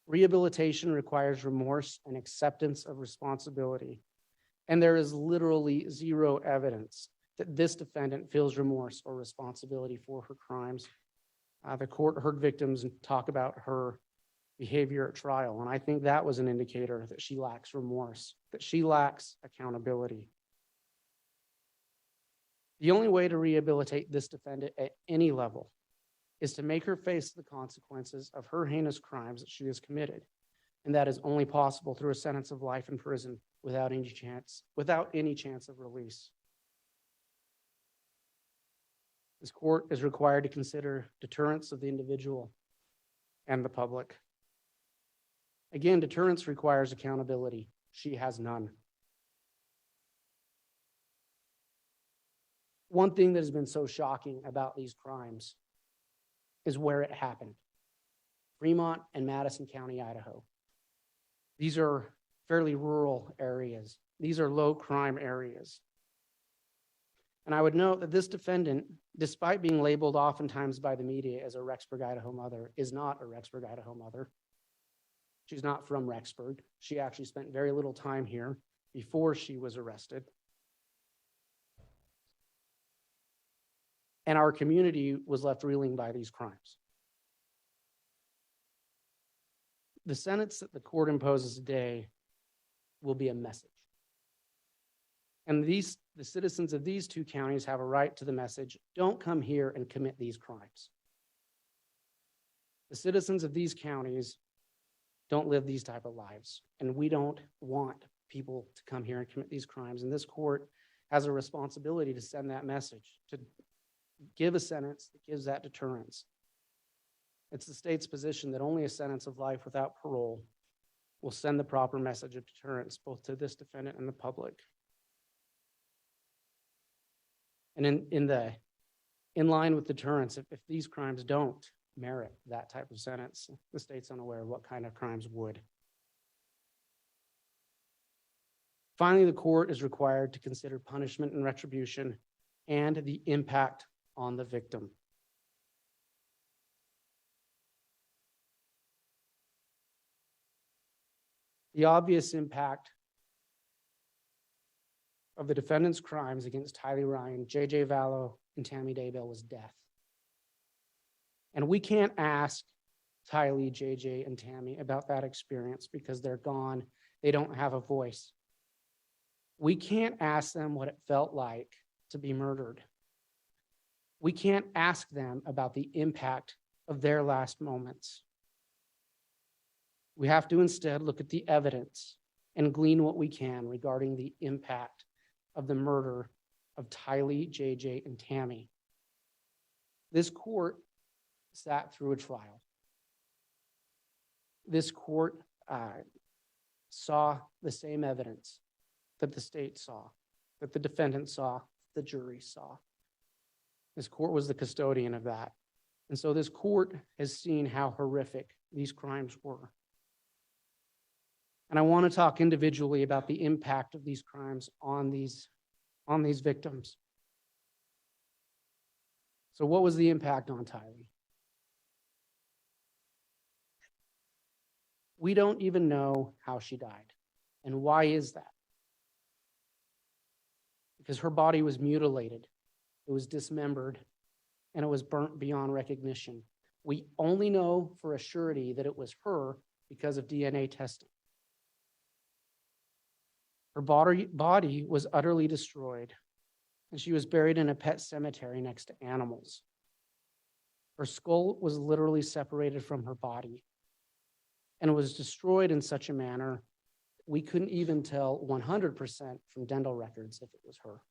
Rehabilitation requires remorse and acceptance of responsibility. And there is literally zero evidence that this defendant feels remorse or responsibility for her crimes. The court heard victims talk about her behavior at trial, and I think that was an indicator that she lacks remorse, that she lacks accountability. The only way to rehabilitate this defendant at any level is to make her face the consequences of her heinous crimes that she has committed. And that is only possible through a sentence of life in prison without any chance of release. This court is required to consider deterrence of the individual and the public. Again, deterrence requires accountability. She has none. One thing that has been so shocking about these crimes is where it happened. Fremont and Madison County, Idaho. These are fairly rural areas. These are low crime areas. And I would note that this defendant, despite being labeled oftentimes by the media as a Rexburg, Idaho mother, is not a Rexburg, Idaho mother. She's not from Rexburg. She actually spent very little time here before she was arrested. And our community was left reeling by these crimes. The sentence that the court imposes today will be a message. And the citizens of these 2 counties have a right to the message, don't come here and commit these crimes. The citizens of these counties don't live these type of lives, and we don't want people to come here and commit these crimes. And this court has a responsibility to send that message, to give a sentence that gives that deterrence. It's the state's position that only a sentence of life without parole will send the proper message of deterrence both to this defendant and the public. And in line with deterrence, if these crimes don't merit that type of sentence, the state's unaware of what kind of crimes would. Finally, the court is required to consider punishment and retribution and the impact on the victim. The obvious impact of the defendant's crimes against Tylee Ryan, J.J. Vallow, and Tammy Daybell was death. And we can't ask Tylee, J.J., and Tammy about that experience because they're gone. They don't have a voice. We can't ask them what it felt like to be murdered. We can't ask them about the impact of their last moments. We have to instead look at the evidence and glean what we can regarding the impact of the murder of Tylee, JJ, and Tammy. This court sat through a trial. This court saw the same evidence that the state saw, that the defendant saw, the jury saw. This court was the custodian of that. And so this court has seen how horrific these crimes were. And I want to talk individually about the impact of these crimes on these victims. So what was the impact on Tylee? We don't even know how she died. And why is that? Because her body was mutilated, it was dismembered, and it was burnt beyond recognition. We only know for a surety that it was her because of DNA testing. Her body was utterly destroyed, and she was buried in a pet cemetery next to animals. Her skull was literally separated from her body, and it was destroyed in such a manner we couldn't even tell 100% from dental records if it was her.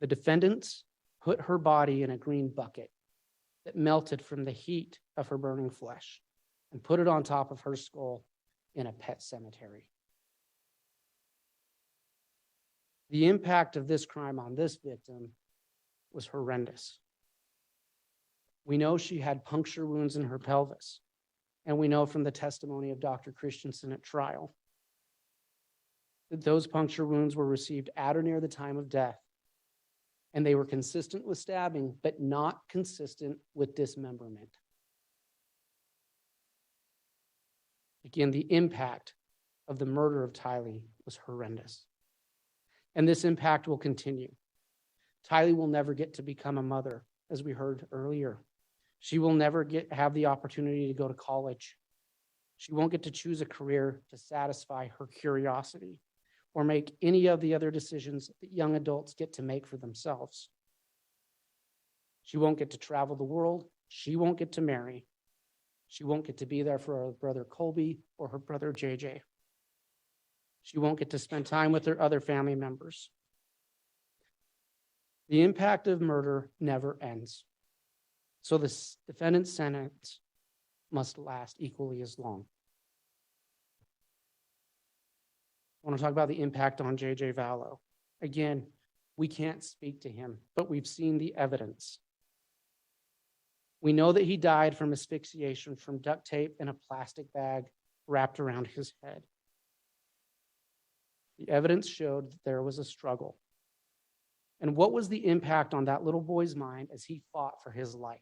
The defendants put her body in a green bucket that melted from the heat of her burning flesh and put it on top of her skull in a pet cemetery. The impact of this crime on this victim was horrendous. We know she had puncture wounds in her pelvis, and we know from the testimony of Dr. Christensen at trial that those puncture wounds were received at or near the time of death, and they were consistent with stabbing, but not consistent with dismemberment. Again, the impact of the murder of Tylee was horrendous. And this impact will continue. Tylee will never get to become a mother, as we heard earlier. She will never have the opportunity to go to college. She won't get to choose a career to satisfy her curiosity or make any of the other decisions that young adults get to make for themselves. She won't get to travel the world. She won't get to marry. She won't get to be there for her brother Colby or her brother JJ. She won't get to spend time with her other family members. The impact of murder never ends. So the defendant's sentence must last equally as long. I want to talk about the impact on JJ Vallow. Again, we can't speak to him, but we've seen the evidence. We know that he died from asphyxiation from duct tape in a plastic bag wrapped around his head. The evidence showed that there was a struggle. And what was the impact on that little boy's mind as he fought for his life?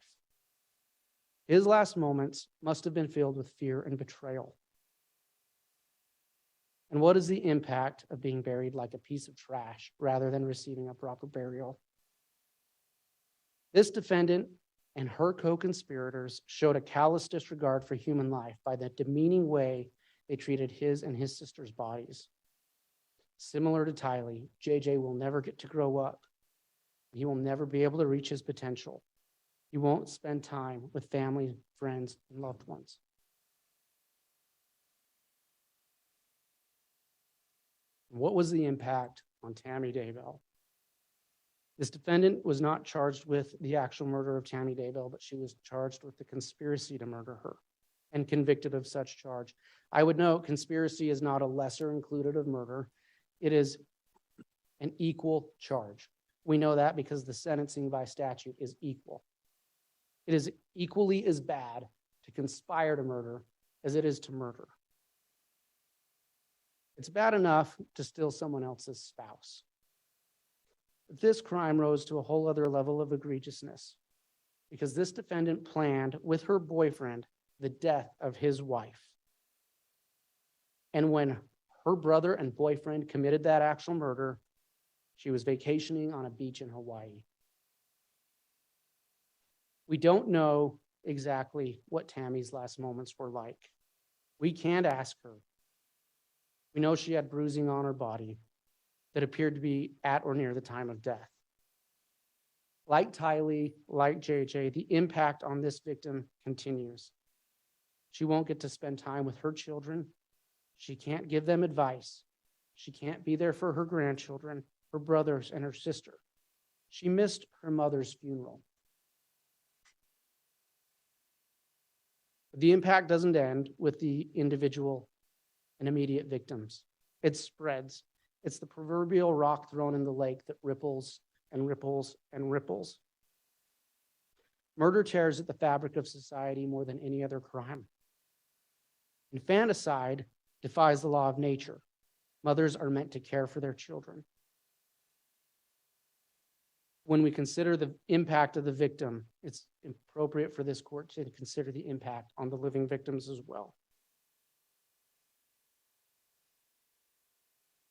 His last moments must have been filled with fear and betrayal. And what is the impact of being buried like a piece of trash rather than receiving a proper burial? This defendant and her co-conspirators showed a callous disregard for human life by the demeaning way they treated his and his sister's bodies. Similar to Tylee, JJ will never get to grow up. He will never be able to reach his potential. He won't spend time with family, friends, and loved ones. What was the impact on Tammy Daybell? This defendant was not charged with the actual murder of Tammy Daybell, but she was charged with the conspiracy to murder her and convicted of such charge. I would note conspiracy is not a lesser included of murder. It is an equal charge. We know that because the sentencing by statute is equal. It is equally as bad to conspire to murder as it is to murder. It's bad enough to steal someone else's spouse. But this crime rose to a whole other level of egregiousness because this defendant planned with her boyfriend the death of his wife. And when her brother and boyfriend committed that actual murder, she was vacationing on a beach in Hawaii. We don't know exactly what Tammy's last moments were like. We can't ask her. We know she had bruising on her body that appeared to be at or near the time of death. Like Tylee, like JJ, the impact on this victim continues. She won't get to spend time with her children. She can't give them advice. She can't be there for her grandchildren, her brothers, and her sister. She missed her mother's funeral. The impact doesn't end with the individual and immediate victims. It spreads. It's the proverbial rock thrown in the lake that ripples and ripples and ripples. Murder tears at the fabric of society more than any other crime. Infanticide defies the law of nature. Mothers are meant to care for their children. When we consider the impact of the victim, it's appropriate for this court to consider the impact on the living victims as well.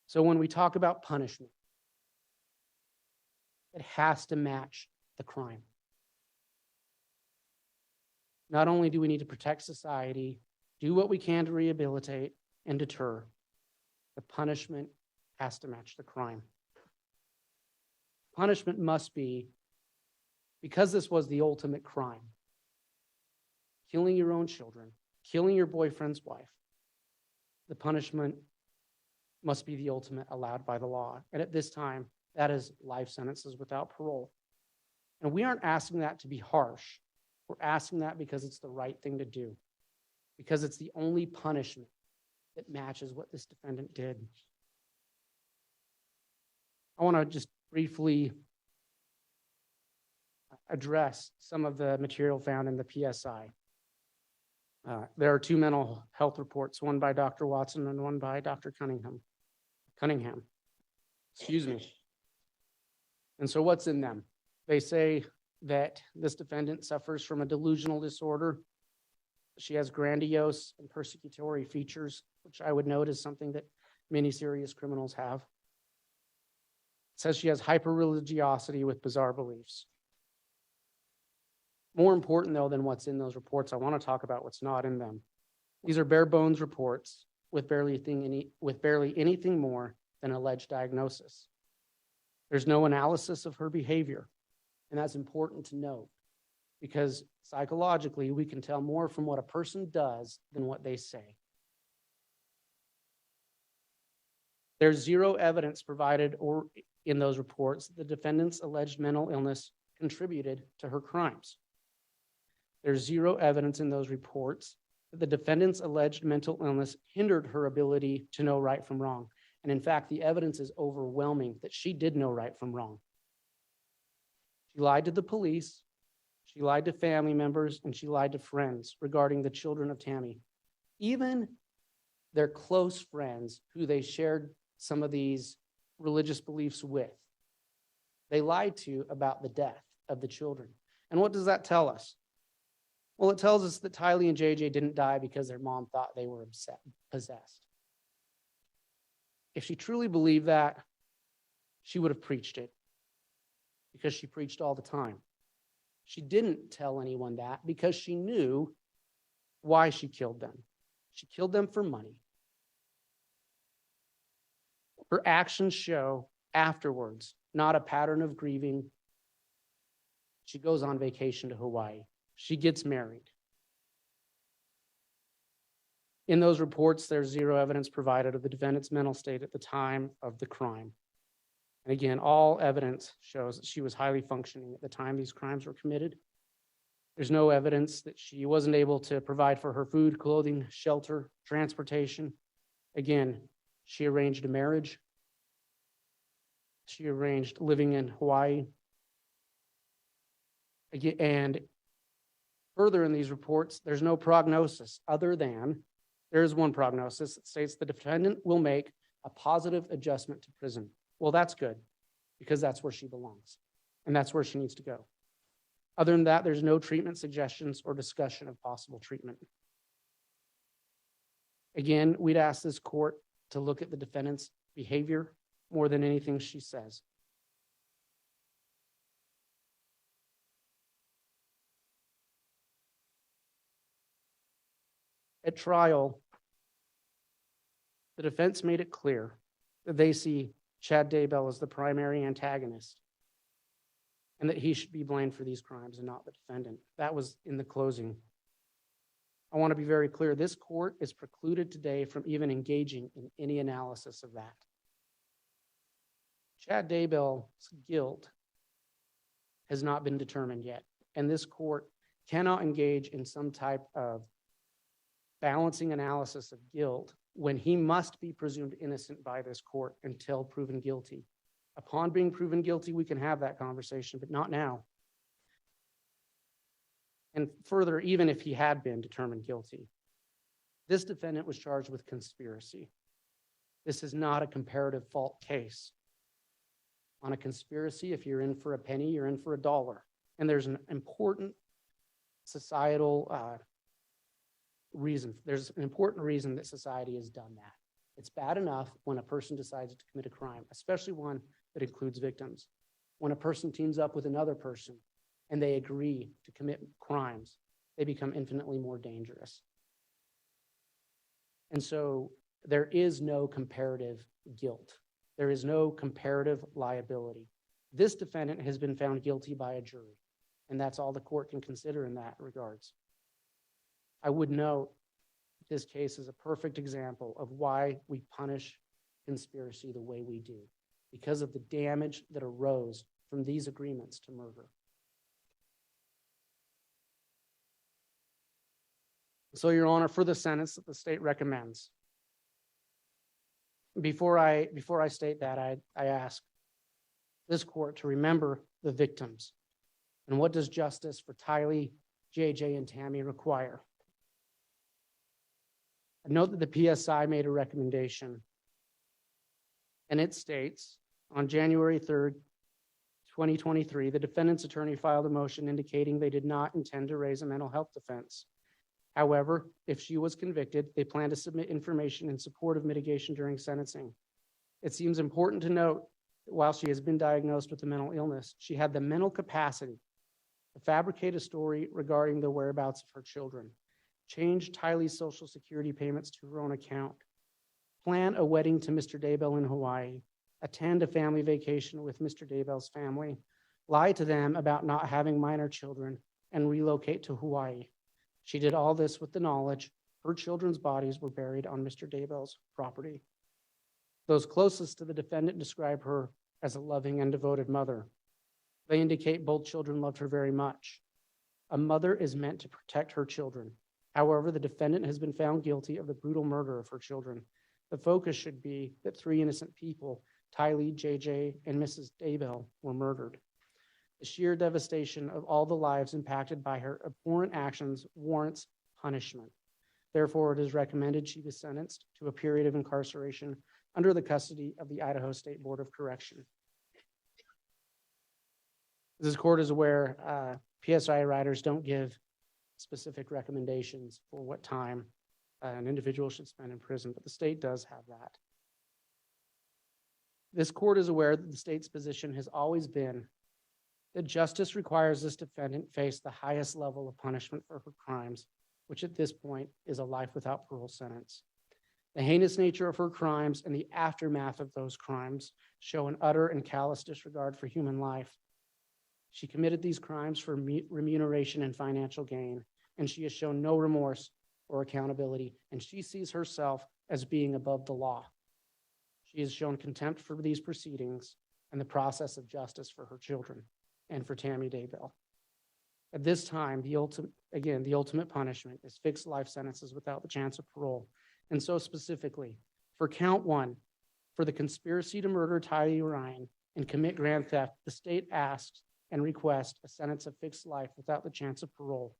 So when we talk about punishment, it has to match the crime. Not only do we need to protect society, do what we can to rehabilitate and deter, the punishment has to match the crime. Punishment must be, because this was the ultimate crime, killing your own children, killing your boyfriend's wife, the punishment must be the ultimate allowed by the law. And at this time, that is life sentences without parole. And we aren't asking that to be harsh. We're asking that because it's the right thing to do, because it's the only punishment that matches what this defendant did. I want to just briefly address some of the material found in the PSI. There are two mental health reports, one by Dr. Watson and one by Dr. Cunningham. Excuse me. And so what's in them? They say that this defendant suffers from a delusional disorder. She has grandiose and persecutory features, which I would note is something that many serious criminals have. It says she has hyper-religiosity with bizarre beliefs. More important, though, than what's in those reports, I want to talk about what's not in them. These are bare bones reports with barely anything more than alleged diagnosis. There's no analysis of her behavior, and that's important to note because psychologically we can tell more from what a person does than what they say. There's zero evidence provided or in those reports that the defendant's alleged mental illness contributed to her crimes. There's zero evidence in those reports that the defendant's alleged mental illness hindered her ability to know right from wrong. And in fact, the evidence is overwhelming that she did know right from wrong. She lied to the police, she lied to family members, and she lied to friends regarding the children of Tammy. Even their close friends who they shared some of these religious beliefs with, they lied to about the death of the children. And what does that tell us? Well, it tells us that Tylee and JJ didn't die because their mom thought they were possessed. If she truly believed that, she would have preached it because she preached all the time. She didn't tell anyone that because she knew why she killed them. She killed them for money. Her actions show afterwards, not a pattern of grieving. She goes on vacation to Hawaii. She gets married. In those reports, there's zero evidence provided of the defendant's mental state at the time of the crime. And again, all evidence shows that she was highly functioning at the time these crimes were committed. There's no evidence that she wasn't able to provide for her food, clothing, shelter, transportation. Again, she arranged a marriage. She arranged living in Hawaii. Again, and further in these reports, there's no prognosis other than there is one prognosis that states the defendant will make a positive adjustment to prison. Well, that's good because that's where she belongs and that's where she needs to go. Other than that, there's no treatment suggestions or discussion of possible treatment. Again, we'd ask this court to look at the defendant's behavior more than anything she says. At trial, the defense made it clear that they see Chad Daybell as the primary antagonist and that he should be blamed for these crimes and not the defendant. That was in the closing. I want to be very clear. This court is precluded today from even engaging in any analysis of that. Chad Daybell's guilt has not been determined yet, and this court cannot engage in some type of balancing analysis of guilt when he must be presumed innocent by this court until proven guilty. Upon being proven guilty, we can have that conversation, but not now. And further, even if he had been determined guilty, this defendant was charged with conspiracy. This is not a comparative fault case. On a conspiracy, if you're in for a penny, you're in for a dollar. And there's an important societal reason. There's an important reason that society has done that. It's bad enough when a person decides to commit a crime, especially one that includes victims. When a person teams up with another person and they agree to commit crimes, they become infinitely more dangerous. And so there is no comparative guilt. There is no comparative liability. This defendant has been found guilty by a jury, and that's all the court can consider in that regards. I would note this case is a perfect example of why we punish conspiracy the way we do, because of the damage that arose from these agreements to murder. So, Your Honor, for the sentence that the state recommends, before I state that, I ask this court to remember the victims. And what does justice for Tylee, JJ, and Tammy require? I note that the PSI made a recommendation, and it states, on January 3rd, 2023, the defendant's attorney filed a motion indicating they did not intend to raise a mental health defense. However, if she was convicted, they plan to submit information in support of mitigation during sentencing. It seems important to note that while she has been diagnosed with a mental illness, she had the mental capacity to fabricate a story regarding the whereabouts of her children, change Tylee's Social Security payments to her own account, plan a wedding to Mr. Daybell in Hawaii, attend a family vacation with Mr. Daybell's family, lie to them about not having minor children, and relocate to Hawaii. She did all this with the knowledge her children's bodies were buried on Mr. Daybell's property. Those closest to the defendant describe her as a loving and devoted mother. They indicate both children loved her very much. A mother is meant to protect her children. However, the defendant has been found guilty of the brutal murder of her children. The focus should be that 3 innocent people, Tylee, JJ, and Mrs. Daybell, were murdered. The sheer devastation of all the lives impacted by her abhorrent actions warrants punishment. Therefore, it is recommended she be sentenced to a period of incarceration under the custody of the Idaho State Board of Correction. As this court is aware, PSI writers don't give specific recommendations for what time an individual should spend in prison, but the state does have that. This court is aware that the state's position has always been that justice requires this defendant face the highest level of punishment for her crimes, which at this point is a life without parole sentence. The heinous nature of her crimes and the aftermath of those crimes show an utter and callous disregard for human life. She committed these crimes for remuneration and financial gain, and she has shown no remorse or accountability, and she sees herself as being above the law. She has shown contempt for these proceedings and the process of justice for her children and for Tammy Daybell. At this time, the ultimate punishment is fixed life sentences without the chance of parole. And so specifically, for count 1, for the conspiracy to murder Tylee Ryan and commit grand theft, the state asks and requests a sentence of fixed life without the chance of parole.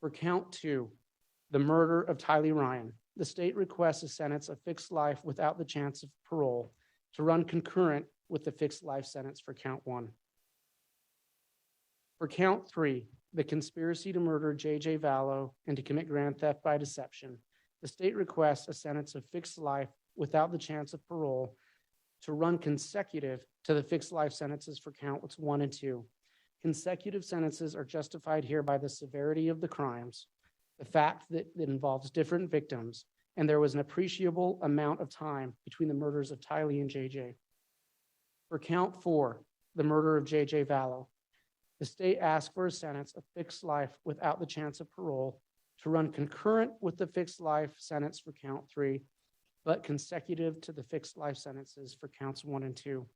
For count 2, the murder of Tylee Ryan, the state requests a sentence of fixed life without the chance of parole to run concurrent with the fixed life sentence for count 1. For count 3, the conspiracy to murder JJ Vallow and to commit grand theft by deception, the state requests a sentence of fixed life without the chance of parole to run consecutive to the fixed life sentences for counts 1 and 2. Consecutive sentences are justified here by the severity of the crimes, the fact that it involves different victims, and there was an appreciable amount of time between the murders of Tylee and JJ. For count 4, the murder of JJ Vallow, the state asks for a sentence of fixed life without the chance of parole to run concurrent with the fixed life sentence for count 3, but consecutive to the fixed life sentences for counts 1 and 2.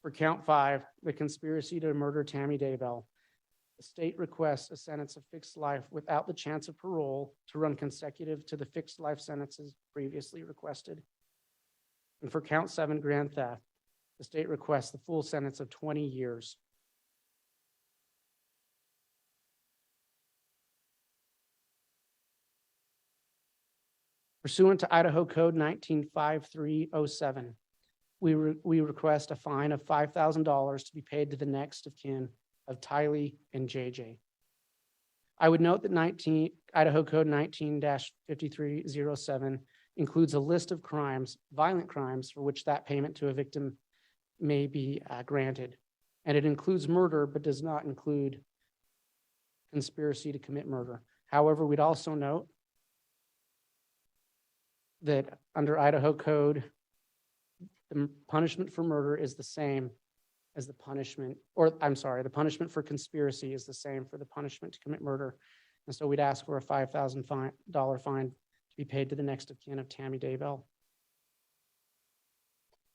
For count 5, the conspiracy to murder Tammy Daybell, The state requests a sentence of fixed life without the chance of parole to run consecutive to the fixed life sentences previously requested. And for count 7 grand theft, the state requests the full sentence of 20 years. Pursuant to Idaho Code 195307, we request a fine of $5,000 to be paid to the next of kin of Tylee and JJ. I would note that Idaho Code 19-5307 includes a list of crimes, violent crimes, for which that payment to a victim may be granted. And it includes murder, but does not include conspiracy to commit murder. However, we'd also note that under Idaho Code, the punishment for murder is the same as the punishment, the punishment for conspiracy is the same for the punishment to commit murder. And so we'd ask for a $5,000 fine to be paid to the next of kin of Tammy Daybell.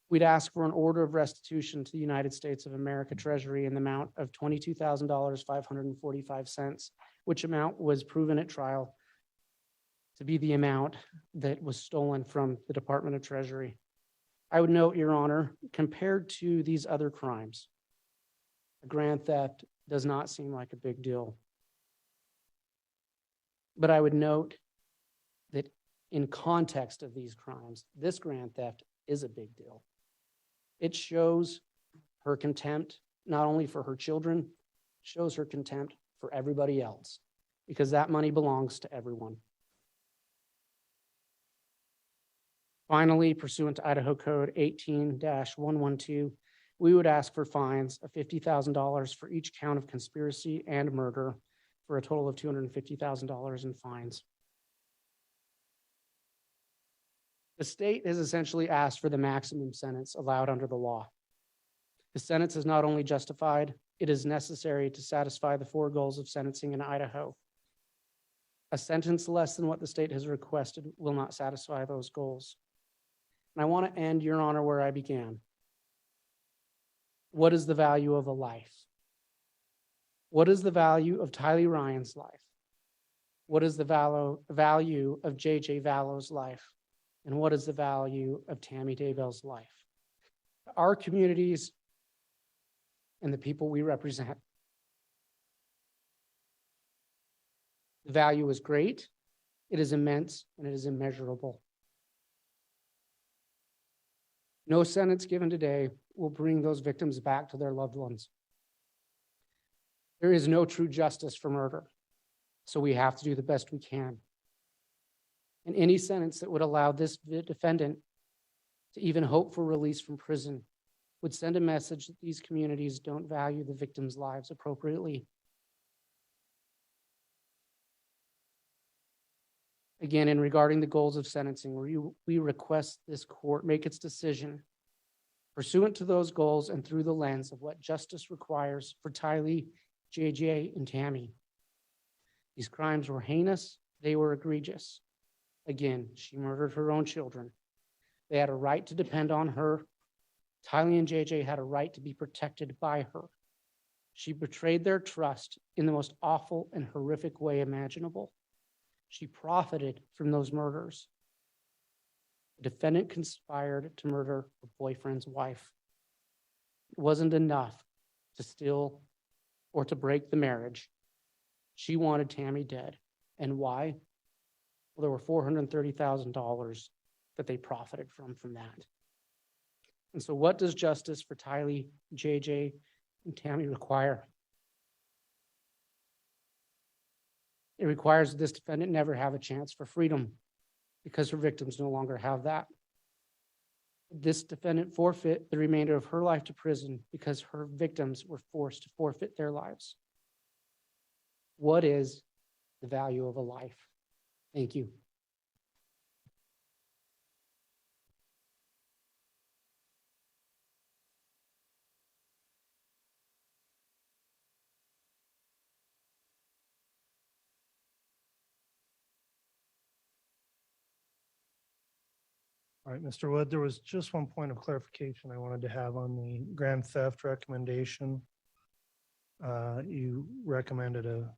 We'd ask for an order of restitution to the United States of America Treasury in the amount of $22,545, which amount was proven at trial to be the amount that was stolen from the Department of Treasury. I would note, Your Honor, compared to these other crimes, a grand theft does not seem like a big deal. But I would note that in context of these crimes, this grand theft is a big deal. It shows her contempt, not only for her children, shows her contempt for everybody else, because that money belongs to everyone. Finally, pursuant to Idaho Code 18-112, we would ask for fines of $50,000 for each count of conspiracy and murder, for a total of $250,000 in fines. The state has essentially asked for the maximum sentence allowed under the law. The sentence is not only justified, it is necessary to satisfy the 4 goals of sentencing in Idaho. A sentence less than what the state has requested will not satisfy those goals. And I want to end, Your Honor, where I began. What is the value of a life? What is the value of Tylee Ryan's life? What is the value of JJ Vallow's life? And what is the value of Tammy Daybell's life? Our communities and the people we represent, the value is great, it is immense, and it is immeasurable. No sentence given today will bring those victims back to their loved ones. There is no true justice for murder, so we have to do the best we can. And any sentence that would allow this defendant to even hope for release from prison would send a message that these communities don't value the victims' lives appropriately. Again, in regarding the goals of sentencing, we request this court make its decision pursuant to those goals and through the lens of what justice requires for Tylee, JJ, and Tammy. These crimes were heinous, they were egregious. Again, she murdered her own children. They had a right to depend on her. Tylee and JJ had a right to be protected by her. She betrayed their trust in the most awful and horrific way imaginable. She profited from those murders. The defendant conspired to murder her boyfriend's wife. It wasn't enough to steal or to break the marriage. She wanted Tammy dead. And why? Well, there were $430,000 that they profited from that. And so what does justice for Tylee, JJ, and Tammy require? It requires that this defendant never have a chance for freedom because her victims no longer have that. This defendant forfeit the remainder of her life to prison because her victims were forced to forfeit their lives. What is the value of a life? Thank you. All right, Mr. Wood, there was just one point of clarification I wanted to have on the grand theft recommendation. You recommended a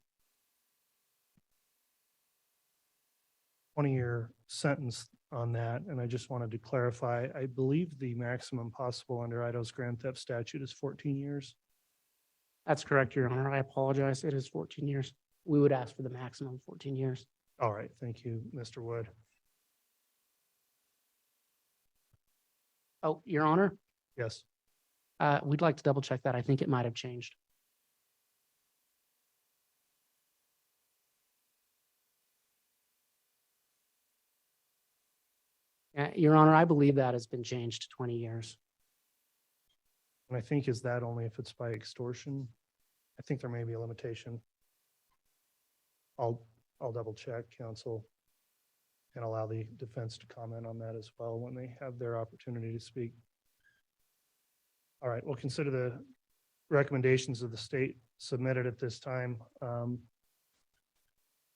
20-year sentence on that, and I just wanted to clarify, I believe the maximum possible under Idaho's grand theft statute is 14 years. That's correct, Your Honor. I apologize. It is 14 years. We would ask for the maximum 14 years. All right, thank you, Mr. Wood. Oh, Your Honor, Yes, we'd like to double check that. I think it might have changed. Your Honor, I believe that has been changed to 20 years. and I think is that only if it's by extortion? I think there may be a limitation. I'll double check, counsel, and allow the defense to comment on that as well when they have their opportunity to speak. All right, we'll consider the recommendations of the state submitted at this time. I'm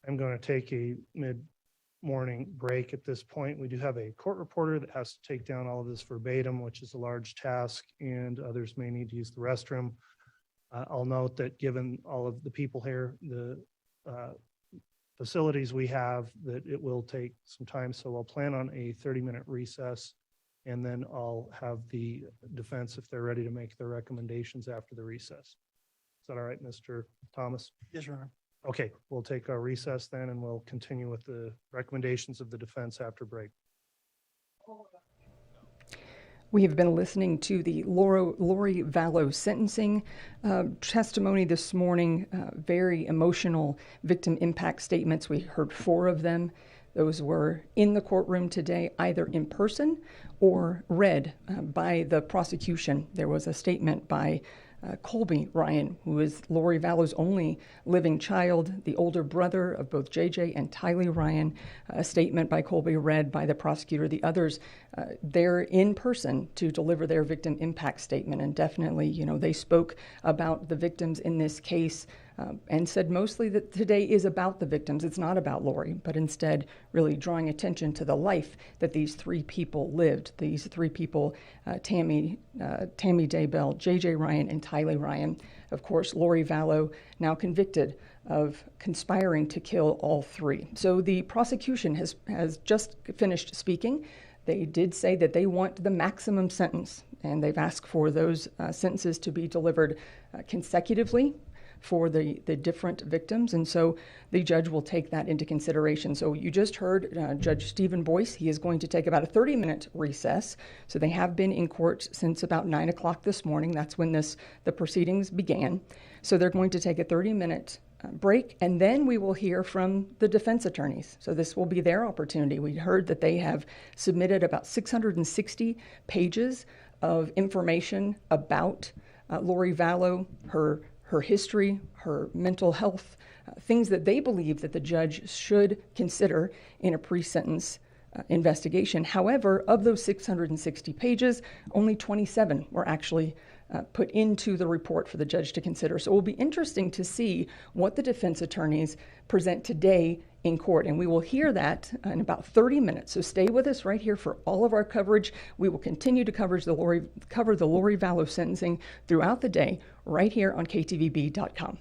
going to take a mid-morning break at this point. We do have a court reporter that has to take down all of this verbatim, which is a large task, and others may need to use the restroom. I'll note that given all of the people here, the facilities we have, that it will take some time. So I'll plan on a 30-minute recess, and then I'll have the defense, if they're ready to make their recommendations after the recess. Is that all right, Mr. Thomas? Yes, Your Honor. Okay, we'll take our recess then, and we'll continue with the recommendations of the defense after break. We have been listening to the Lori Vallow sentencing testimony this morning, very emotional victim impact statements. We heard 4 of them. Those were in the courtroom today, either in person or read by the prosecution. There was a statement by Colby Ryan, who is Lori Vallow's only living child, the older brother of both JJ and Tylee Ryan. A statement by Colby read by the prosecutor. The others, they're in person to deliver their victim impact statement. And definitely, they spoke about the victims in this case and said mostly that today is about the victims. It's not about Lori, but instead really drawing attention to the life that these 3 people lived. These 3 people, Tammy Daybell, JJ Ryan, and Tylee Ryan. Of course, Lori Vallow now convicted of conspiring to kill all 3. So the prosecution has just finished speaking. They did say that they want the maximum sentence, and they've asked for those sentences to be delivered consecutively for the different victims. And so the judge will take that into consideration. So you just heard Judge Stephen Boyce. He is going to take about a 30-minute recess. So they have been in court since about 9 o'clock this morning. That's when the proceedings began. So they're going to take a 30-minute break, and then we will hear from the defense attorneys. So this will be their opportunity. We heard that they have submitted about 660 pages of information about Lori Vallow, her history, her mental health, things that they believe that the judge should consider in a pre-sentence investigation. However, of those 660 pages, only 27 were actually put into the report for the judge to consider. So it will be interesting to see what the defense attorneys present today in court, and we will hear that in about 30 minutes. So stay with us right here for all of our coverage. We will continue to cover the Lori Vallow sentencing throughout the day right here on KTVB.com.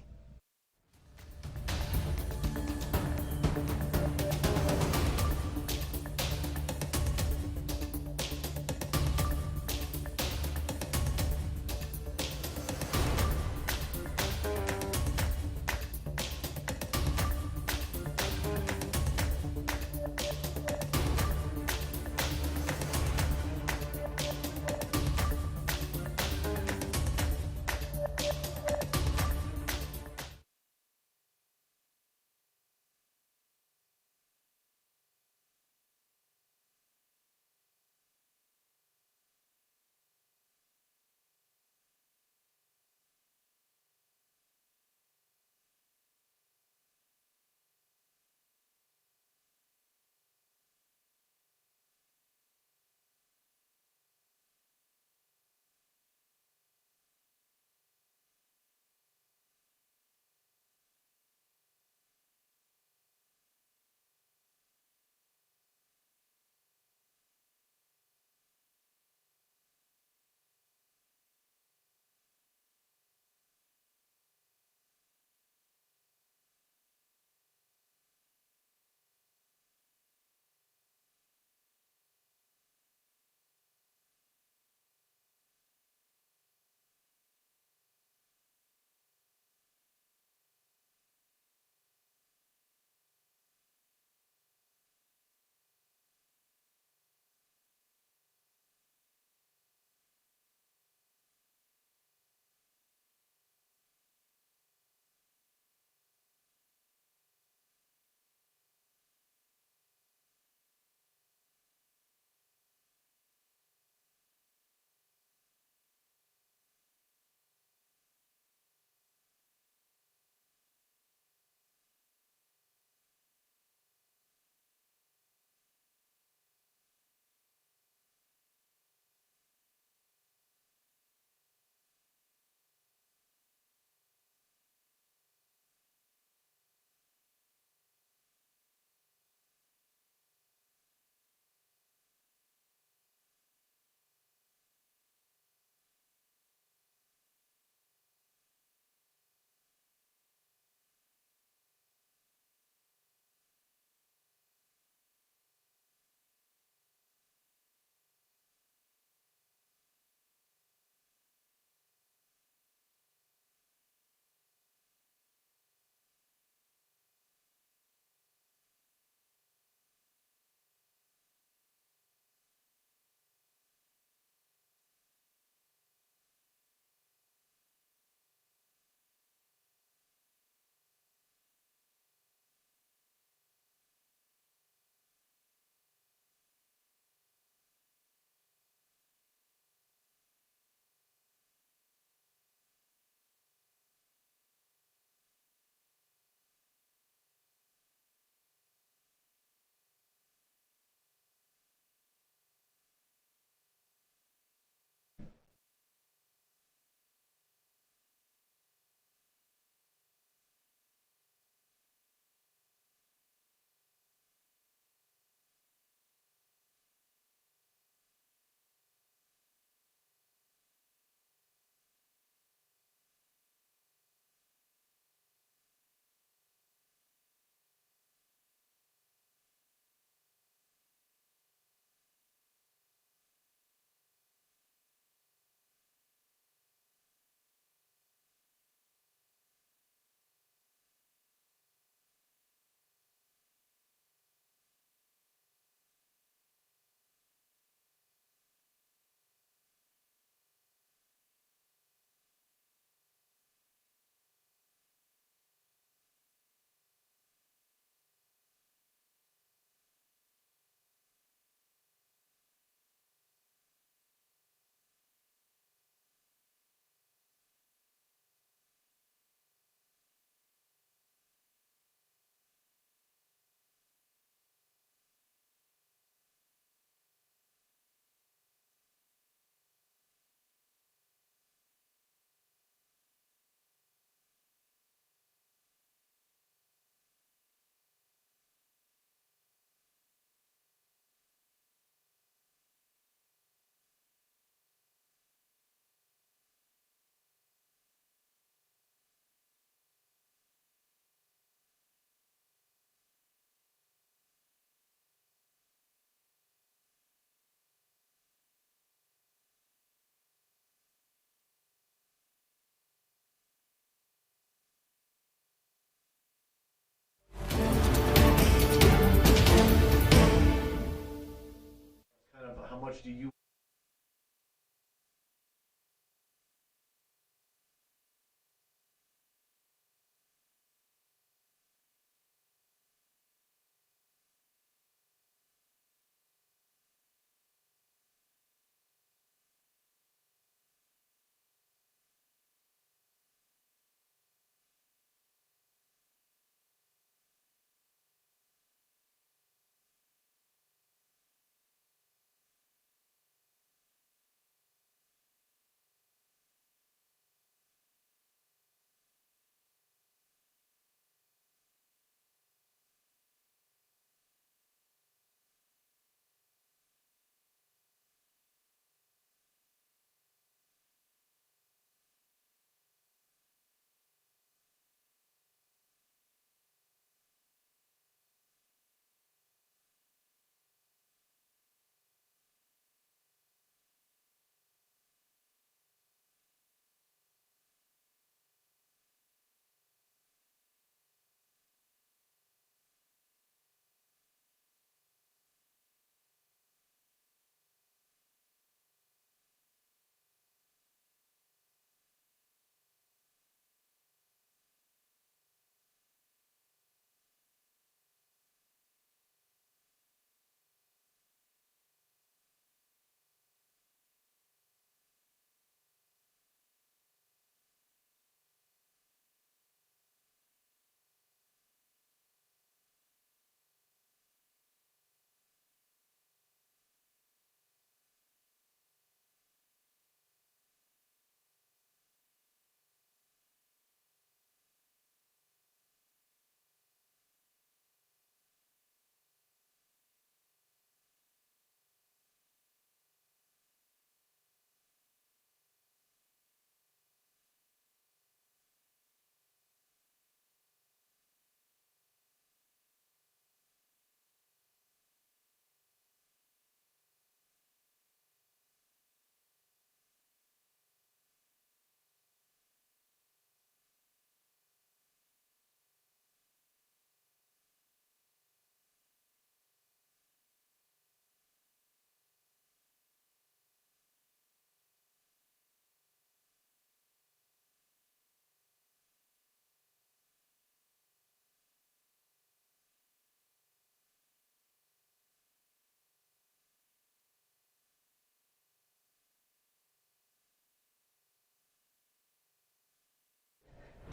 much do you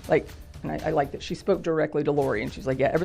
Like, and I like that she spoke directly to Lori, and she's like, yeah, everything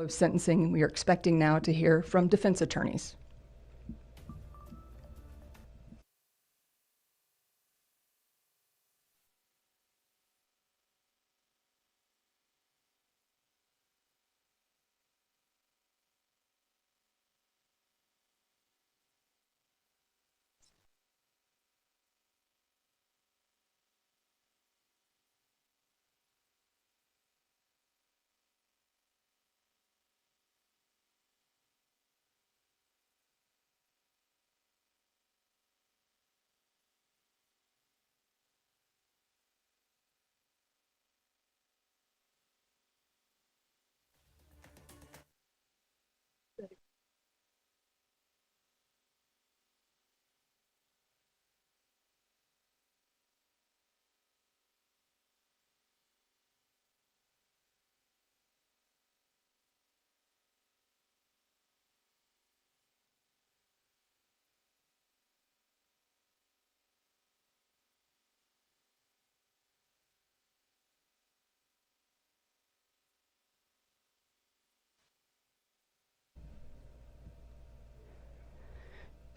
Vallow sentencing. We are expecting now to hear from defense attorneys.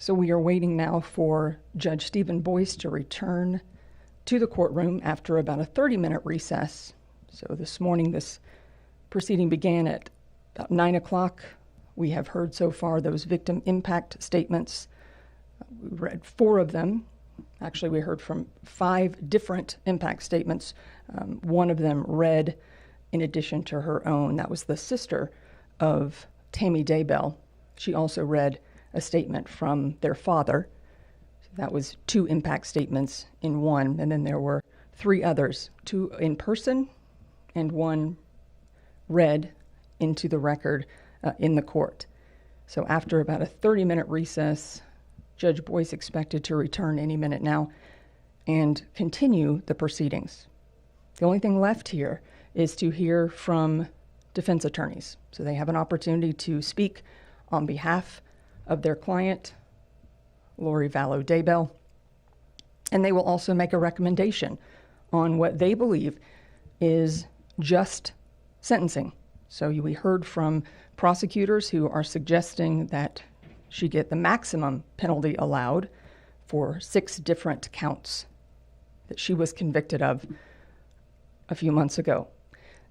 So we are waiting now for Judge Stephen Boyce to return to the courtroom after about a 30-minute recess. So this morning, this proceeding began at about 9 o'clock. We have heard so far those victim impact statements. We read 4 of them. Actually, we heard from 5 different impact statements. One of them read in addition to her own. That was the sister of Tammy Daybell. She also read a statement from their father. So that was 2 impact statements in one. And then there were 3 others, 2 in person and 1 read into the record in the court. So after about a 30-minute recess, Judge Boyce expected to return any minute now and continue the proceedings. The only thing left here is to hear from defense attorneys. So they have an opportunity to speak on behalf of their client, Lori Vallow Daybell, and they will also make a recommendation on what they believe is just sentencing. So we heard from prosecutors who are suggesting that she get the maximum penalty allowed for 6 different counts that she was convicted of a few months ago.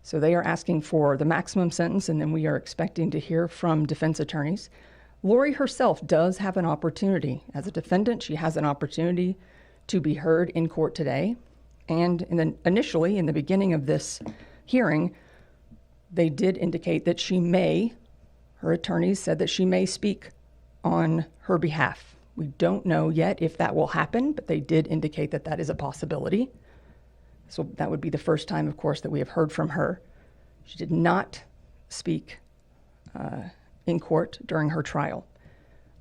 So they are asking for the maximum sentence, and then we are expecting to hear from defense attorneys. Lori herself does have an opportunity. As a defendant, she has an opportunity to be heard in court today. And initially, in the beginning of this hearing, they did indicate that her attorneys said that she may speak on her behalf. We don't know yet if that will happen, but they did indicate that that is a possibility. So that would be the first time, of course, that we have heard from her. She did not speak in court during her trial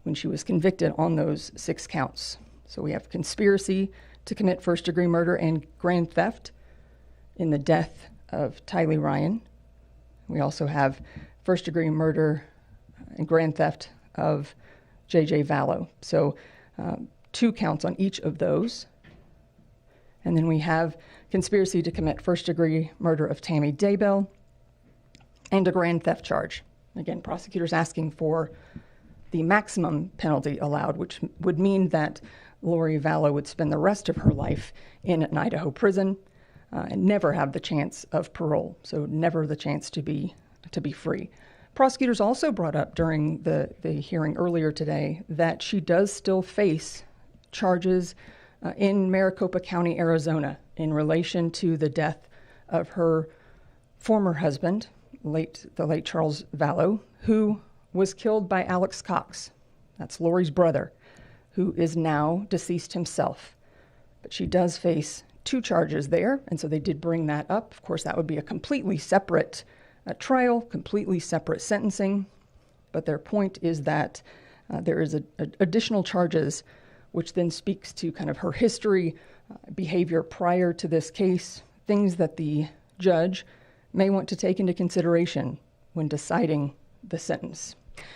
when she was convicted on those 6 counts. So we have conspiracy to commit first-degree murder and grand theft in the death of Tylee Ryan. We also have first-degree murder and grand theft of J.J. Vallow. So 2 counts on each of those. And then we have conspiracy to commit first-degree murder of Tammy Daybell and a grand theft charge. Again, prosecutors asking for the maximum penalty allowed, which would mean that Lori Vallow would spend the rest of her life in an Idaho prison and never have the chance of parole, so never the chance to be free. Prosecutors also brought up during the hearing earlier today that she does still face charges in Maricopa County, Arizona, in relation to the death of her former husband, the late Charles Vallow, who was killed by Alex Cox. That's Lori's brother, who is now deceased himself. But she does face 2 charges there, and so they did bring that up. Of course, that would be a completely separate trial, completely separate sentencing. But their point is that there is additional charges, which then speaks to kind of her history, behavior prior to this case, things that the judge may want to take into consideration when deciding the sentence.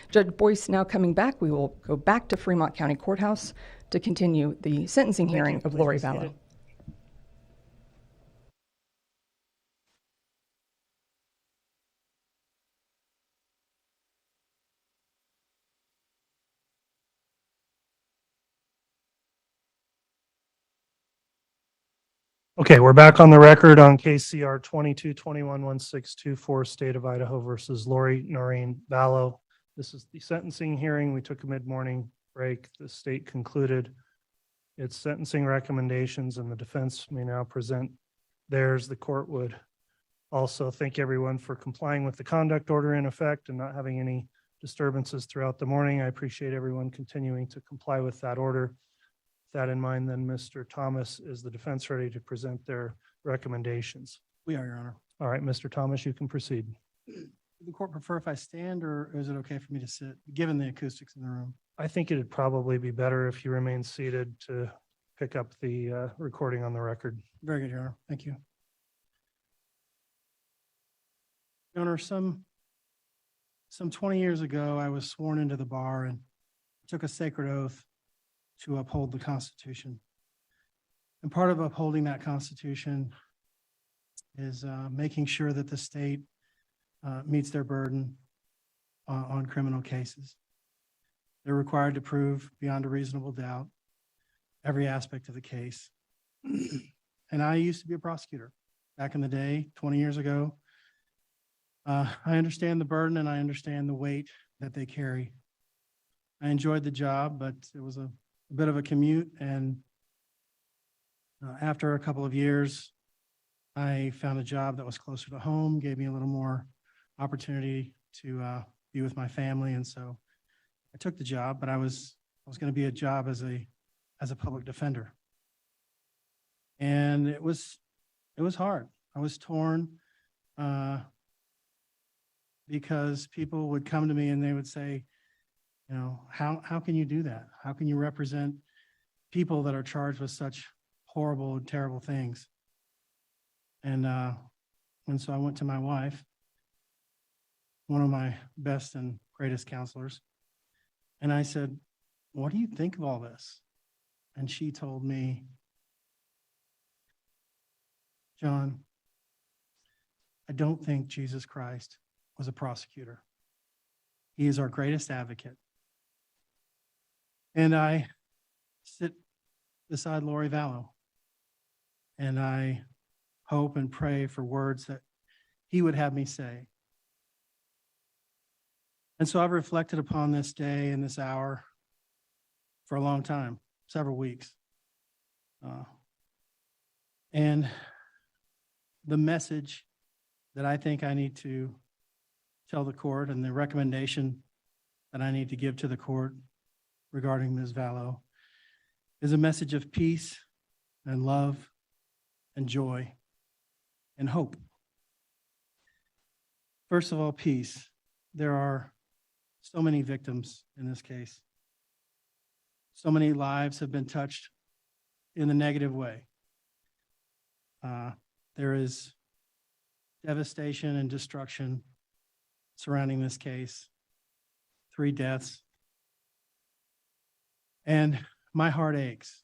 Judge Boyce now coming back. We will go back to Fremont County Courthouse to continue the sentencing hearing of Lori Vallow. Okay, we're back on the record on KCR 22211624, State of Idaho versus Lori Noreen Vallow. This is the sentencing hearing. We took a mid-morning break. The state concluded its sentencing recommendations, and the defense may now present theirs. The court would also thank everyone for complying with the conduct order in effect and not having any disturbances throughout the morning. I appreciate everyone continuing to comply with that order. With that in mind, then, Mr. Thomas, is the defense ready to present their recommendations? We are, Your Honor. All right, Mr. Thomas, you can proceed. Would the court prefer if I stand, or is it okay for me to sit, given the acoustics in the room? I think it'd probably be better if you remain seated to pick up the recording on the record. Very good, Your Honor. Thank you. Your Honor, some 20 years ago, I was sworn into the bar and took a sacred oath to uphold the Constitution. And part of upholding that Constitution is making sure that the state meets their burden on criminal cases. They're required to prove beyond a reasonable doubt every aspect of the case. And I used to be a prosecutor back in the day, 20 years ago. I understand the burden and I understand the weight that they carry. I enjoyed the job, but it was a bit of a commute. And after a couple of years, I found a job that was closer to home, gave me a little more opportunity to be with my family. And so I took the job, but I was going to be a job as a public defender. And it was hard. I was torn because people would come to me and they would say, you know, how can you do that? How can you represent people that are charged with such horrible and terrible things? And so I went to my wife, one of my best and greatest counselors, and I said, what do you think of all this? And she told me, John, I don't think Jesus Christ was a prosecutor. He is our greatest advocate. And I sit beside Lori Vallow, and I hope and pray for words that he would have me say. And so I've reflected upon this day and this hour for a long time, several weeks. And the message that I think I need to tell the court, and the recommendation that I need to give to the court regarding Ms. Vallow, is a message of peace and love and joy and hope. First of all, peace. There are so many victims in this case. So many lives have been touched in a negative way. There is devastation and destruction surrounding this case. 3 deaths. And my heart aches.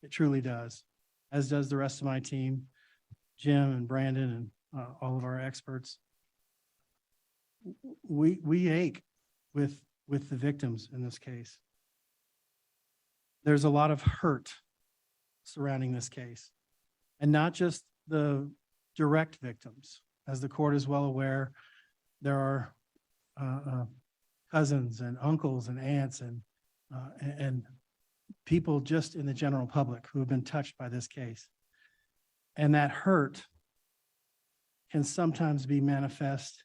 It truly does, as does the rest of my team, Jim and Brandon and all of our experts. We ache with the victims in this case. There's a lot of hurt surrounding this case, and not just the direct victims. As the court is well aware, there are cousins and uncles and aunts and people just in the general public who have been touched by this case. And that hurt can sometimes be manifest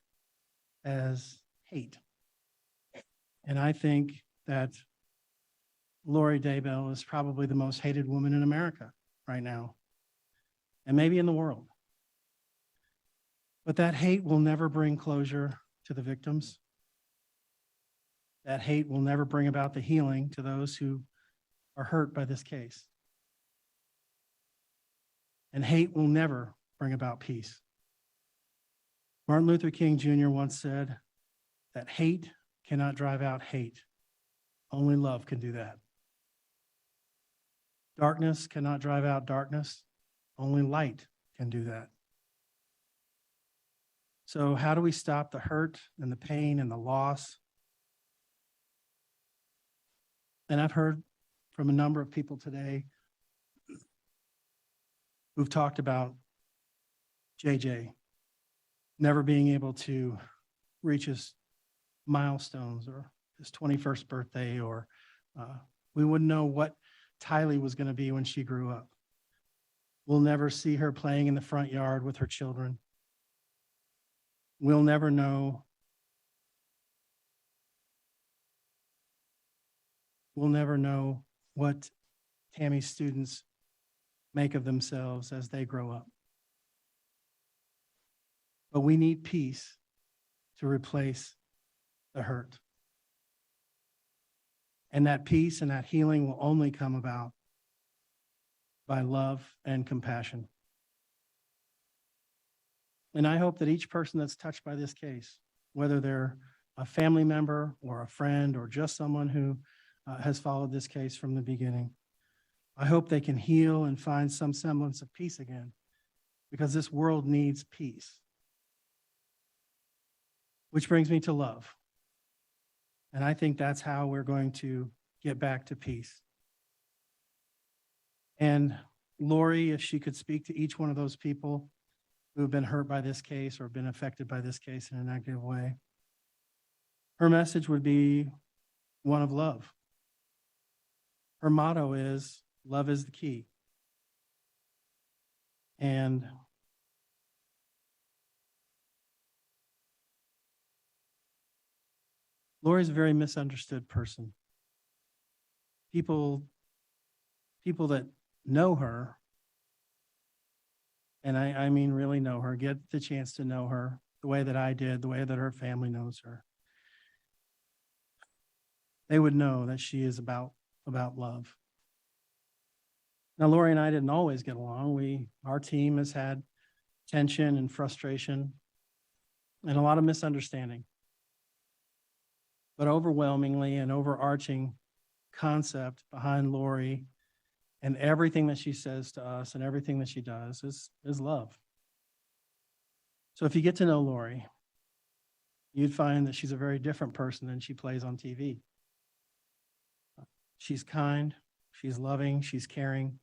as hate. And I think that Lori Daybell is probably the most hated woman in America right now, and maybe in the world. But that hate will never bring closure to the victims. That hate will never bring about the healing to those who are hurt by this case. And hate will never bring about peace. Martin Luther King Jr. once said that hate cannot drive out hate. Only love can do that. Darkness cannot drive out darkness. Only light can do that. So how do we stop the hurt and the pain and the loss? And I've heard from a number of people today who've talked about JJ never being able to reach his milestones or his 21st birthday, or we wouldn't know what Tylee was going to be when she grew up. We'll never see her playing in the front yard with her children. We'll never know. We'll never know what Tammy's students make of themselves as they grow up. But we need peace to replace the hurt. And that peace and that healing will only come about by love and compassion. And I hope that each person that's touched by this case, whether they're a family member or a friend or just someone who has followed this case from the beginning, I hope they can heal and find some semblance of peace again, because this world needs peace. Which brings me to love. And I think that's how we're going to get back to peace. And Lori, if she could speak to each one of those people who have been hurt by this case or been affected by this case in a negative way, her message would be one of love. Her motto is, love is the key. And Lori's a very misunderstood person. People that know her, and I mean really know her, get the chance to know her the way that I did, the way that her family knows her, they would know that she is about love. Now, Lori and I didn't always get along. Our team has had tension and frustration and a lot of misunderstanding. But overwhelmingly, an overarching concept behind Lori and everything that she says to us and everything that she does is love. So if you get to know Lori, you'd find that she's a very different person than she plays on TV. She's kind, she's loving, she's caring,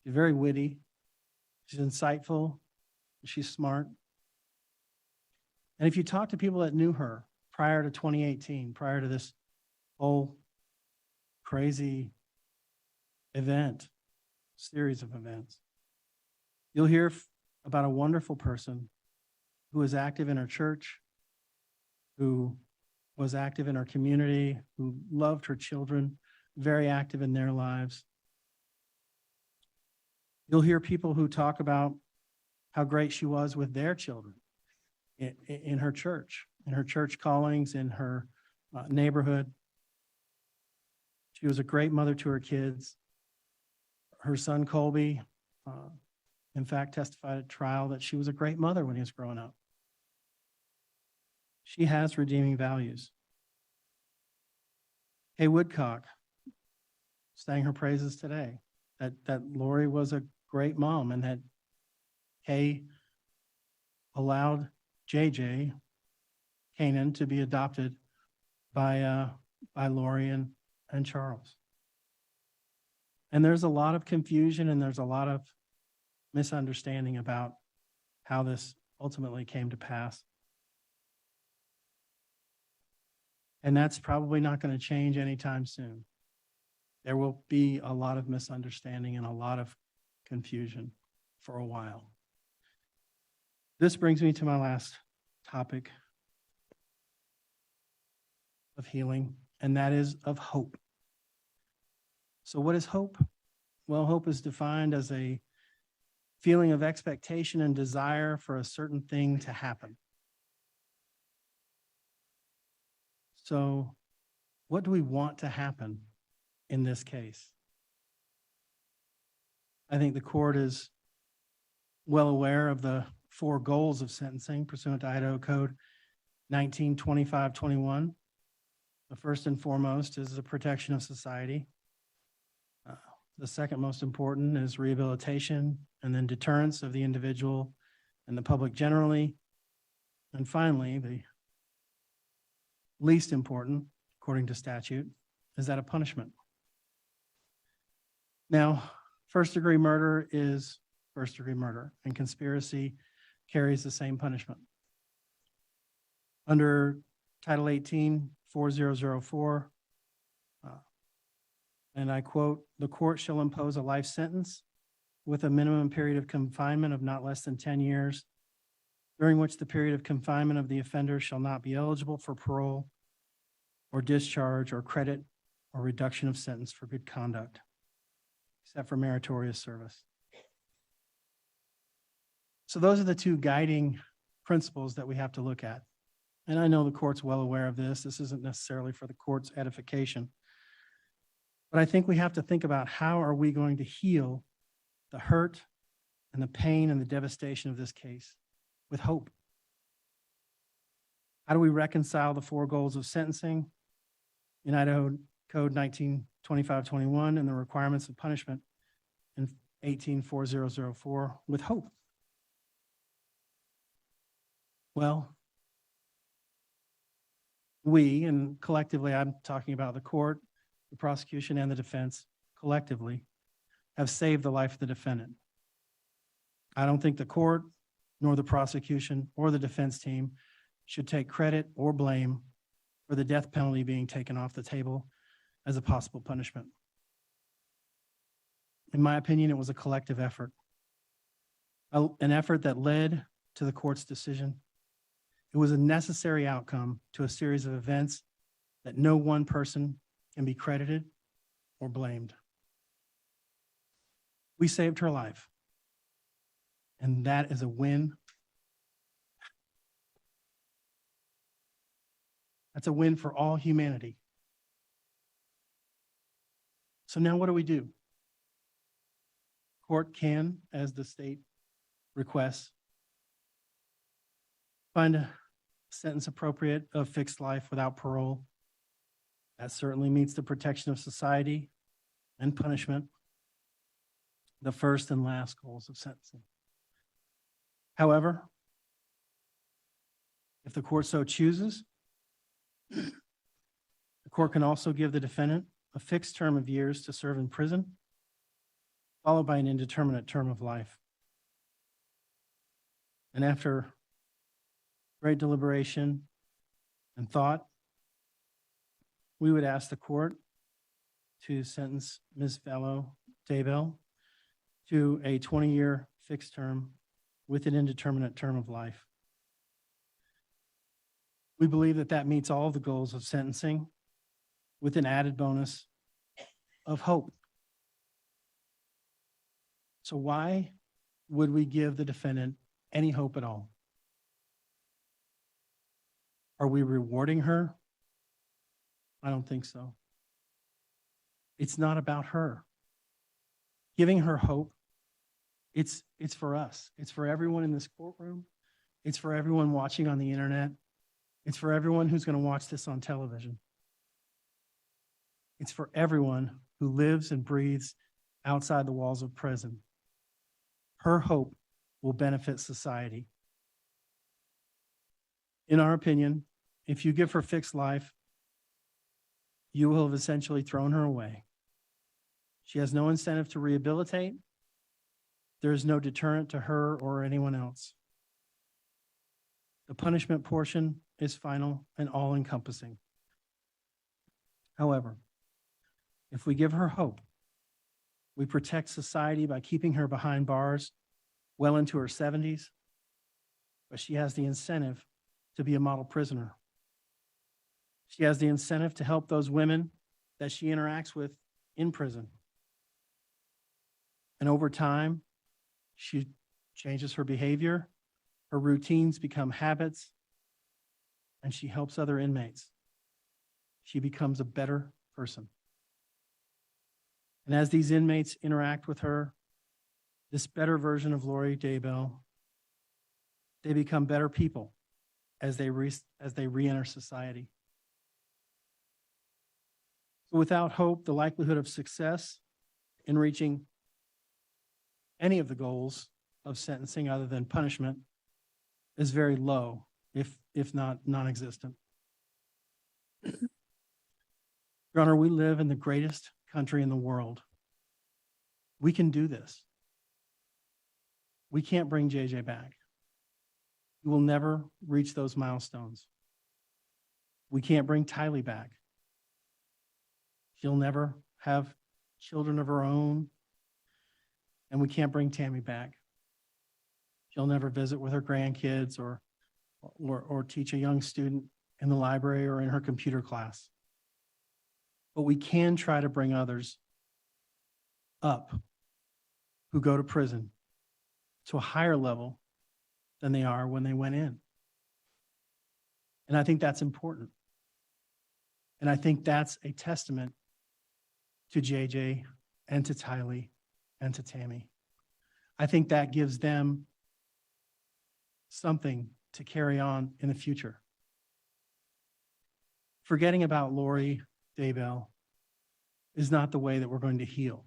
she's very witty, she's insightful, she's smart. And if you talk to people that knew her prior to 2018, prior to this whole crazy series of events, you'll hear about a wonderful person who was active in her church, who was active in her community, who loved her children, very active in their lives. You'll hear people who talk about how great she was with their children in her church callings, in her neighborhood. She was a great mother to her kids. Her son, Colby, in fact, testified at trial that she was a great mother when he was growing up. She has redeeming values. Kay Woodcock sang her praises today, that Lori was a great mom and that Kay allowed JJ, Canaan, to be adopted by Lori and Charles. And there's a lot of confusion and there's a lot of misunderstanding about how this ultimately came to pass. And that's probably not going to change anytime soon. There will be a lot of misunderstanding and a lot of confusion for a while. This brings me to my last topic of healing, and that is of hope. So what is hope? Well, hope is defined as a feeling of expectation and desire for a certain thing to happen. So what do we want to happen in this case? I think the court is well aware of the 4 goals of sentencing pursuant to Idaho Code 1925-21. The first and foremost is the protection of society. The second most important is rehabilitation, and then deterrence of the individual and the public generally. And finally, the least important, according to statute, is that of punishment. Now, first-degree murder is first-degree murder, and conspiracy carries the same punishment. Under Title 18, 4004, and I quote, "The court shall impose a life sentence with a minimum period of confinement of not less than 10 years, during which the period of confinement of the offender shall not be eligible for parole or discharge or credit or reduction of sentence for good conduct, except for meritorious service." So those are the two guiding principles that we have to look at. And I know the court's well aware of this. This isn't necessarily for the court's edification. But I think we have to think about how are we going to heal the hurt and the pain and the devastation of this case with hope? How do we reconcile the four goals of sentencing in Idaho Code 1925-21 and the requirements of punishment in 18-4004 with hope? Well, we, and collectively, I'm talking about the court, the prosecution, and the defense, collectively, have saved the life of the defendant. I don't think the court, nor the prosecution, or the defense team should take credit or blame for the death penalty being taken off the table as a possible punishment. In my opinion, it was a collective effort, an effort that led to the court's decision. It was a necessary outcome to a series of events that no one person can be credited or blamed. We saved her life, and that is a win. That's a win for all humanity. So now what do? Court can, as the state requests, find a sentence appropriate of fixed life without parole. That certainly meets the protection of society and punishment, the first and last goals of sentencing. However, if the court so chooses, the court can also give the defendant a fixed term of years to serve in prison, followed by an indeterminate term of life. And after great deliberation and thought, we would ask the court to sentence Ms. Vallow Daybell to a 20-year fixed term with an indeterminate term of life. We believe that that meets all the goals of sentencing with an added bonus of hope. So why would we give the defendant any hope at all? Are we rewarding her? I don't think so. It's not about her. Giving her hope, it's for us. It's for everyone in this courtroom. It's for everyone watching on the internet. It's for everyone who's going to watch this on television. It's for everyone who lives and breathes outside the walls of prison. Her hope will benefit society. In our opinion, if you give her fixed life, you will have essentially thrown her away. She has no incentive to rehabilitate. There is no deterrent to her or anyone else. The punishment portion is final and all-encompassing. However, if we give her hope, we protect society by keeping her behind bars well into her 70s, but she has the incentive to be a model prisoner. She has the incentive to help those women that she interacts with in prison. And over time, she changes her behavior, her routines become habits, and she helps other inmates. She becomes a better person. And as these inmates interact with her, this better version of Lori Daybell, they become better people as they re-enter society. So without hope, the likelihood of success in reaching any of the goals of sentencing other than punishment is very low, if not non-existent. Your Honor, we live in the greatest country in the world. We can do this. We can't bring JJ back. We will never reach those milestones. We can't bring Tylee back. She'll never have children of her own. And we can't bring Tammy back. She'll never visit with her grandkids or teach a young student in the library or in her computer class. But we can try to bring others up who go to prison to a higher level than they are when they went in. And I think that's important. And I think that's a testament to JJ and to Tylee and to Tammy. I think that gives them something to carry on in the future. Forgetting about Lori Daybell is not the way that we're going to heal.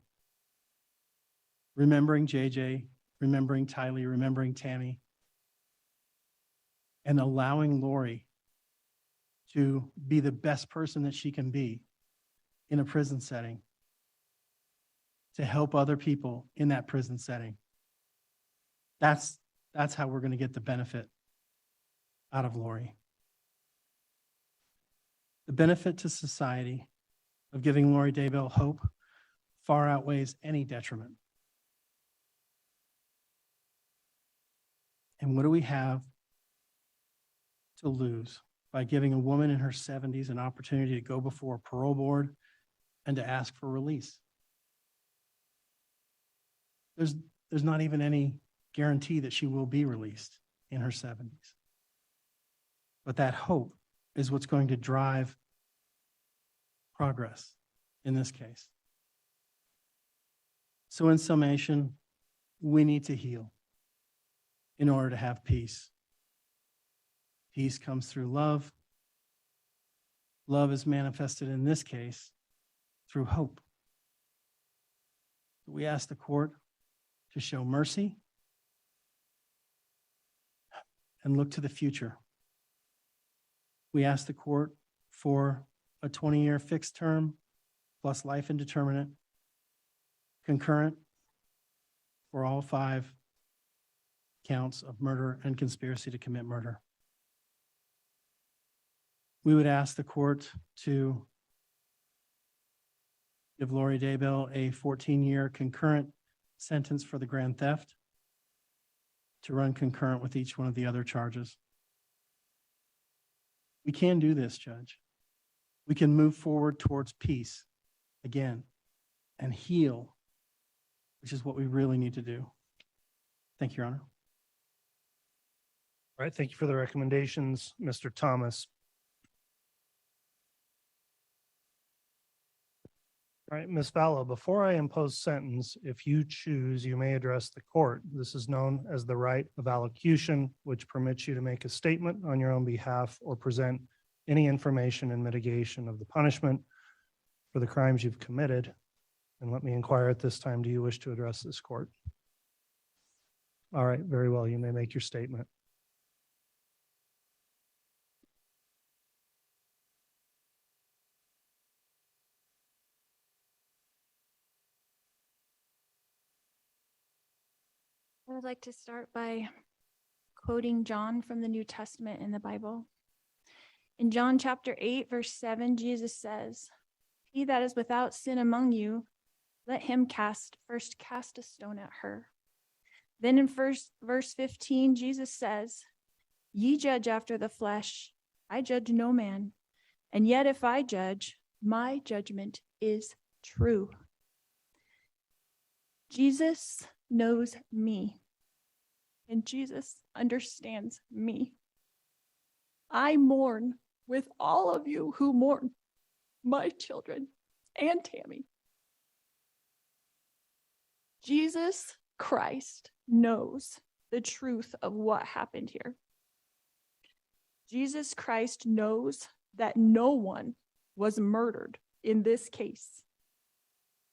Remembering JJ, remembering Tylee, remembering Tammy, and allowing Lori to be the best person that she can be in a prison setting, to help other people in that prison setting. That's how we're going to get the benefit out of Lori. The benefit to society of giving Lori Daybell hope far outweighs any detriment. And what do we have to lose by giving a woman in her 70s an opportunity to go before a parole board and to ask for release? There's not even any guarantee that she will be released in her 70s. But that hope is what's going to drive progress in this case. So in summation, we need to heal in order to have peace. Peace comes through love. Love is manifested in this case through hope. We ask the court to show mercy and look to the future. We ask the court for a 20-year fixed term plus life indeterminate, concurrent for all 5 counts of murder and conspiracy to commit murder. We would ask the court to give Lori Daybell a 14-year concurrent sentence for the grand theft to run concurrent with each one of the other charges. We can do this, Judge. We can move forward towards peace again and heal, which is what we really need to do. Thank you, Your Honor. All right, thank you for the recommendations, Mr. Thomas. All right, Ms. Vallow, before I impose sentence, if you choose, you may address the court. This is known as the right of allocution, which permits you to make a statement on your own behalf or present any information in mitigation of the punishment for the crimes you've committed. And let me inquire at this time, do you wish to address this court? All right, very well, you may make your statement. I would like to start by quoting John from the New Testament in the Bible. In John chapter 8, verse 7, Jesus says, "He that is without sin among you, let him first cast a stone at her." Then in verse 15, Jesus says, "Ye judge after the flesh, I judge no man. And yet if I judge, my judgment is true." Jesus knows me, and Jesus understands me. I mourn with all of you who mourn my children and Tammy. Jesus Christ knows the truth of what happened here. Jesus Christ knows that no one was murdered in this case.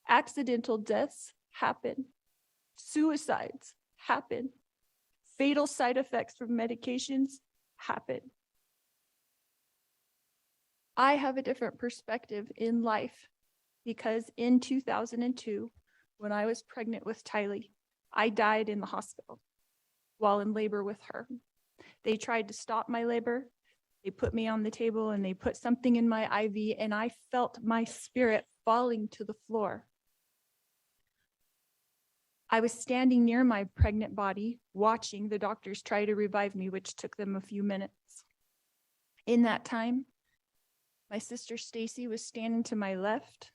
Accidental deaths happen. Suicides happen. Fatal side effects from medications happen. I have a different perspective in life because in 2002, when I was pregnant with Tylee, I died in the hospital. while in labor with her. They tried to stop my labor. They put me on the table and they put something in my IV, and I felt my spirit falling to the floor. I was standing near my pregnant body, watching the doctors try to revive me, which took them a few minutes. In that time, my sister Stacy was standing to my left.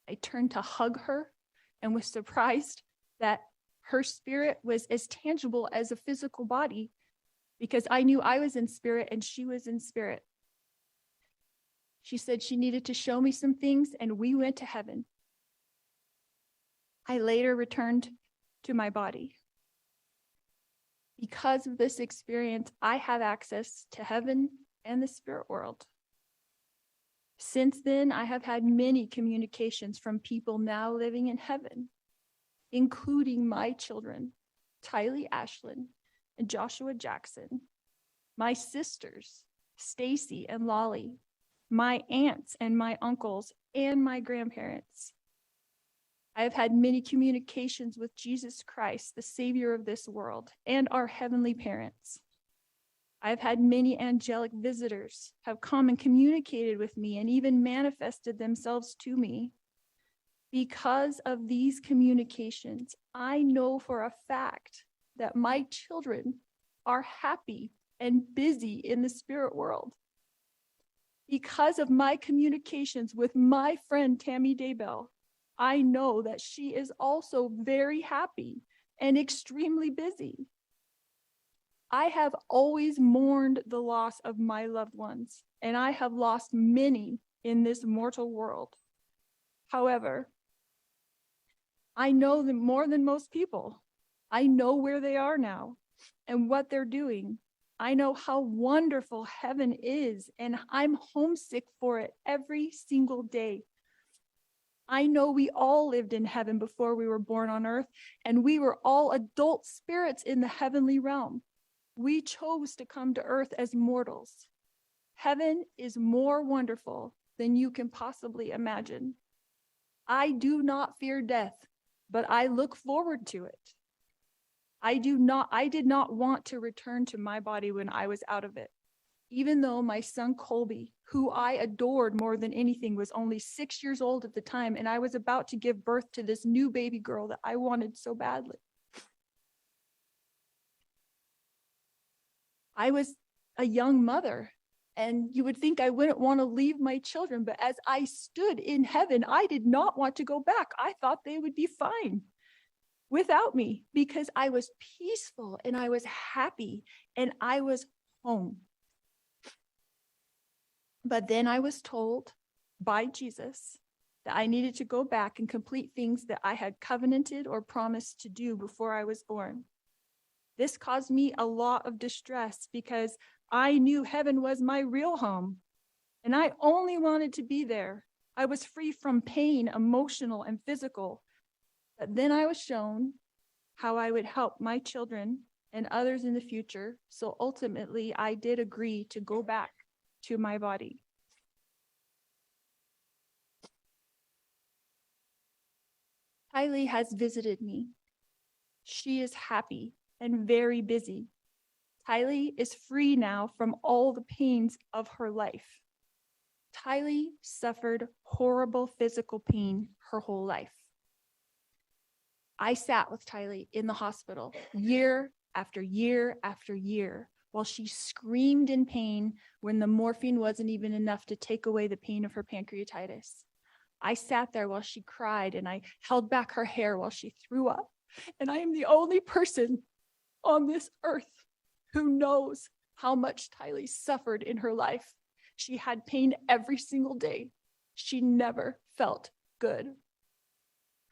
I turned to hug her and was surprised that her spirit was as tangible as a physical body, because I knew I was in spirit and she was in spirit. She said she needed to show me some things, and we went to heaven. I later returned to my body. Because of this experience, I have access to heaven and the spirit world. Since then, I have had many communications from people now living in heaven, including my children, Tylee Ashlyn and Joshua Jackson, my sisters, Stacy and Lolly, my aunts and my uncles, and my grandparents. I have had many communications with Jesus Christ, the Savior of this world, and our heavenly parents. I've had many angelic visitors have come and communicated with me and even manifested themselves to me. Because of these communications, I know for a fact that my children are happy and busy in the spirit world. Because of my communications with my friend Tammy Daybell, I know that she is also very happy and extremely busy. I have always mourned the loss of my loved ones, and I have lost many in this mortal world. However, I know them more than most people. I know where they are now and what they're doing. I know how wonderful heaven is, and I'm homesick for it every single day. I know we all lived in heaven before we were born on earth, and we were all adult spirits in the heavenly realm. We chose to come to earth as mortals. Heaven is more wonderful than you can possibly imagine. I do not fear death, but I look forward to it. I did not want to return to my body when I was out of it. Even though my son Colby, who I adored more than anything, was only 6 years old at the time, and I was about to give birth to this new baby girl that I wanted so badly. I was a young mother, and you would think I wouldn't want to leave my children, but as I stood in heaven, I did not want to go back. I thought they would be fine without me because I was peaceful and I was happy and I was home. But then I was told by Jesus that I needed to go back and complete things that I had covenanted or promised to do before I was born. This caused me a lot of distress because I knew heaven was my real home, and I only wanted to be there. I was free from pain, emotional and physical. But then I was shown how I would help my children and others in the future. So ultimately, I did agree to go back to my body. Tylee has visited me. She is happy and very busy. Tylee is free now from all the pains of her life. Tylee suffered horrible physical pain her whole life. I sat with Tylee in the hospital year after year after year while she screamed in pain when the morphine wasn't even enough to take away the pain of her pancreatitis. I sat there while she cried and I held back her hair while she threw up. And I am the only person on this earth who knows how much Tylee suffered in her life. She had pain every single day. She never felt good.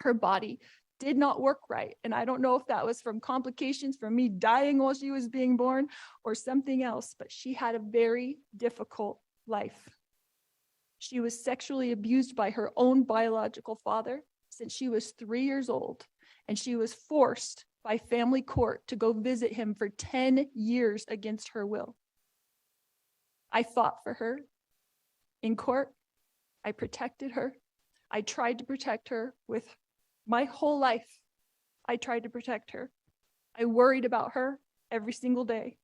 Her body did not work right. And I don't know if that was from complications from me dying while she was being born or something else, but she had a very difficult life. She was sexually abused by her own biological father since she was 3 years old, and she was forced by family court to go visit him for 10 years against her will. I fought for her in court. I protected her. I tried to protect her with my whole life. I tried to protect her. I worried about her. every single day.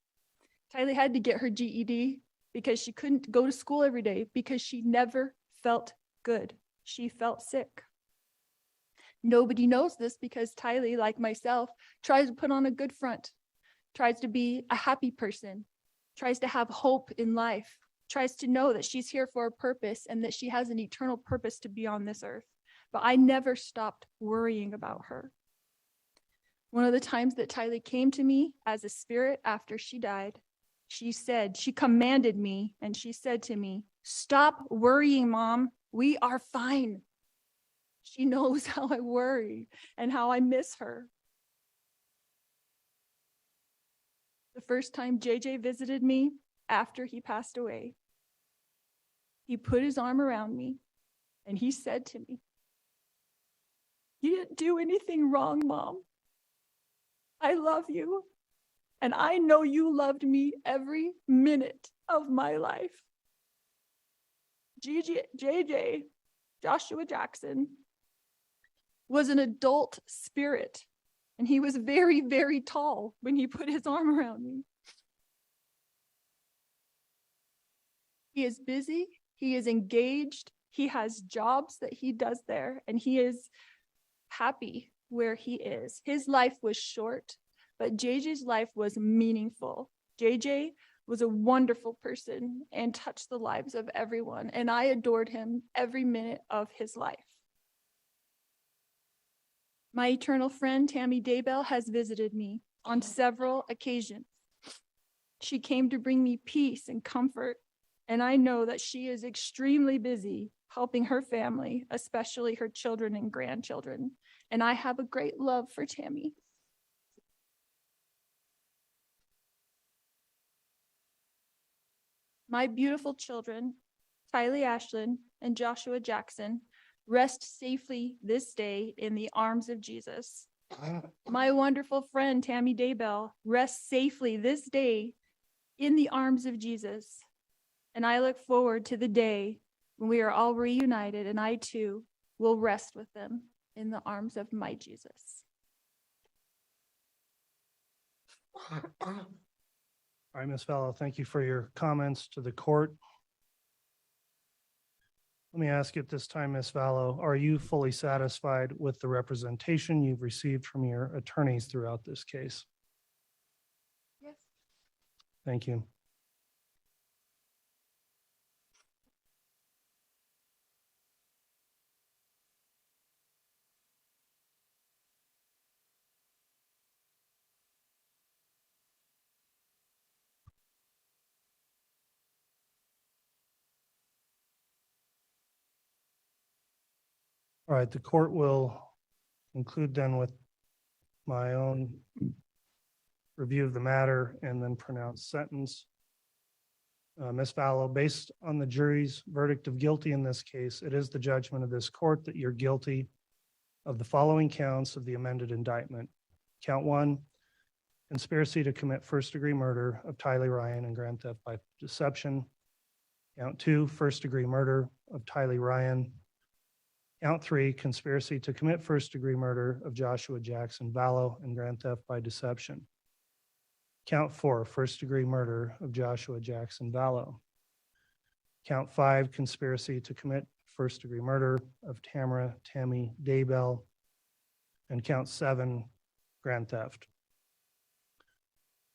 Tylee had to get her GED because she couldn't go to school every day because she never felt good. She felt sick. Nobody knows this because Tylee, like myself, tries to put on a good front, tries to be a happy person, tries to have hope in life, tries to know that she's here for a purpose and that she has an eternal purpose to be on this earth. But I never stopped worrying about her. One of the times that Tylee came to me as a spirit after she died, she commanded me, and she said to me, "Stop worrying, Mom. We are fine." She knows how I worry and how I miss her. The first time JJ visited me after he passed away, he put his arm around me and he said to me, "You didn't do anything wrong, Mom. I love you. And I know you loved me every minute of my life." JJ, Joshua Jackson, was an adult spirit, and he was very, very tall when he put his arm around me. He is busy, he is engaged, he has jobs that he does there, and he is happy where he is. His life was short, but JJ's life was meaningful. JJ was a wonderful person and touched the lives of everyone, and I adored him every minute of his life. My eternal friend, Tammy Daybell, has visited me on several occasions. She came to bring me peace and comfort, and I know that she is extremely busy helping her family, especially her children and grandchildren, and I have a great love for Tammy. My beautiful children, Tylee Ashlyn and Joshua Jackson, rest safely this day in the arms of Jesus. My wonderful friend, Tammy Daybell, rests safely this day in the arms of Jesus. And I look forward to the day when we are all reunited and I too will rest with them in the arms of my Jesus. All right, Ms. Vallow, thank you for your comments to the court. Let me ask you at this time, Ms. Vallow, are you fully satisfied with the representation you've received from your attorneys throughout this case? Yes. Thank you. All right, the court will conclude then with my own review of the matter and then pronounce sentence. Ms. Vallow, based on the jury's verdict of guilty in this case, it is the judgment of this court that you're guilty of the following counts of the amended indictment. Count 1, conspiracy to commit first-degree murder of Tylee Ryan and grand theft by deception. Count 2, first-degree murder of Tylee Ryan. Count 3, conspiracy to commit first-degree murder of Joshua Jackson Vallow and grand theft by deception. Count 4, first-degree murder of Joshua Jackson Vallow. Count 5, conspiracy to commit first-degree murder of Tammy Daybell. And count 7, grand theft.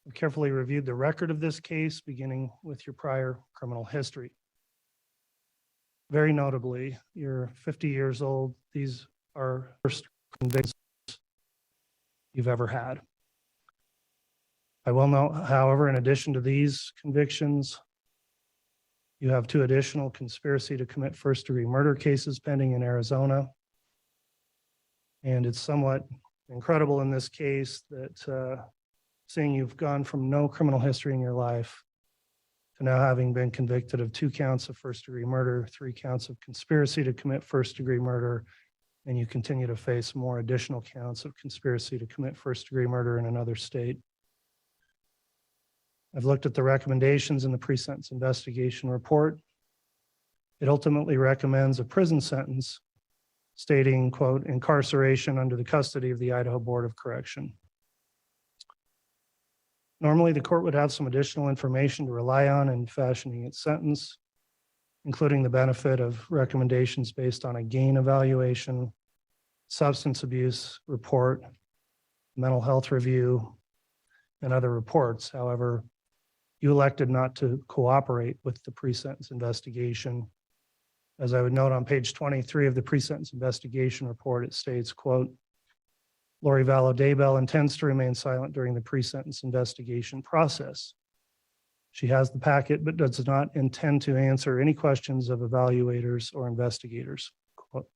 I've carefully reviewed the record of this case, beginning with your prior criminal history. Very notably, you're 50 years old. These are first convictions you've ever had. I will note, however, in addition to these convictions, you have 2 additional conspiracy to commit first-degree murder cases pending in Arizona. And it's somewhat incredible in this case that seeing you've gone from no criminal history in your life to now having been convicted of 2 counts of first-degree murder, 3 counts of conspiracy to commit first-degree murder, and you continue to face more additional counts of conspiracy to commit first-degree murder in another state. I've looked at the recommendations in the pre-sentence investigation report. It ultimately recommends a prison sentence stating, quote, incarceration under the custody of the Idaho Board of Correction. Normally, the court would have some additional information to rely on in fashioning its sentence, including the benefit of recommendations based on a gain evaluation, substance abuse report, mental health review, and other reports. However, you elected not to cooperate with the pre-sentence investigation. As I would note on page 23 of the pre-sentence investigation report, it states, quote, Lori Vallow Daybell intends to remain silent during the pre-sentence investigation process. She has the packet, but does not intend to answer any questions of evaluators or investigators. Quote,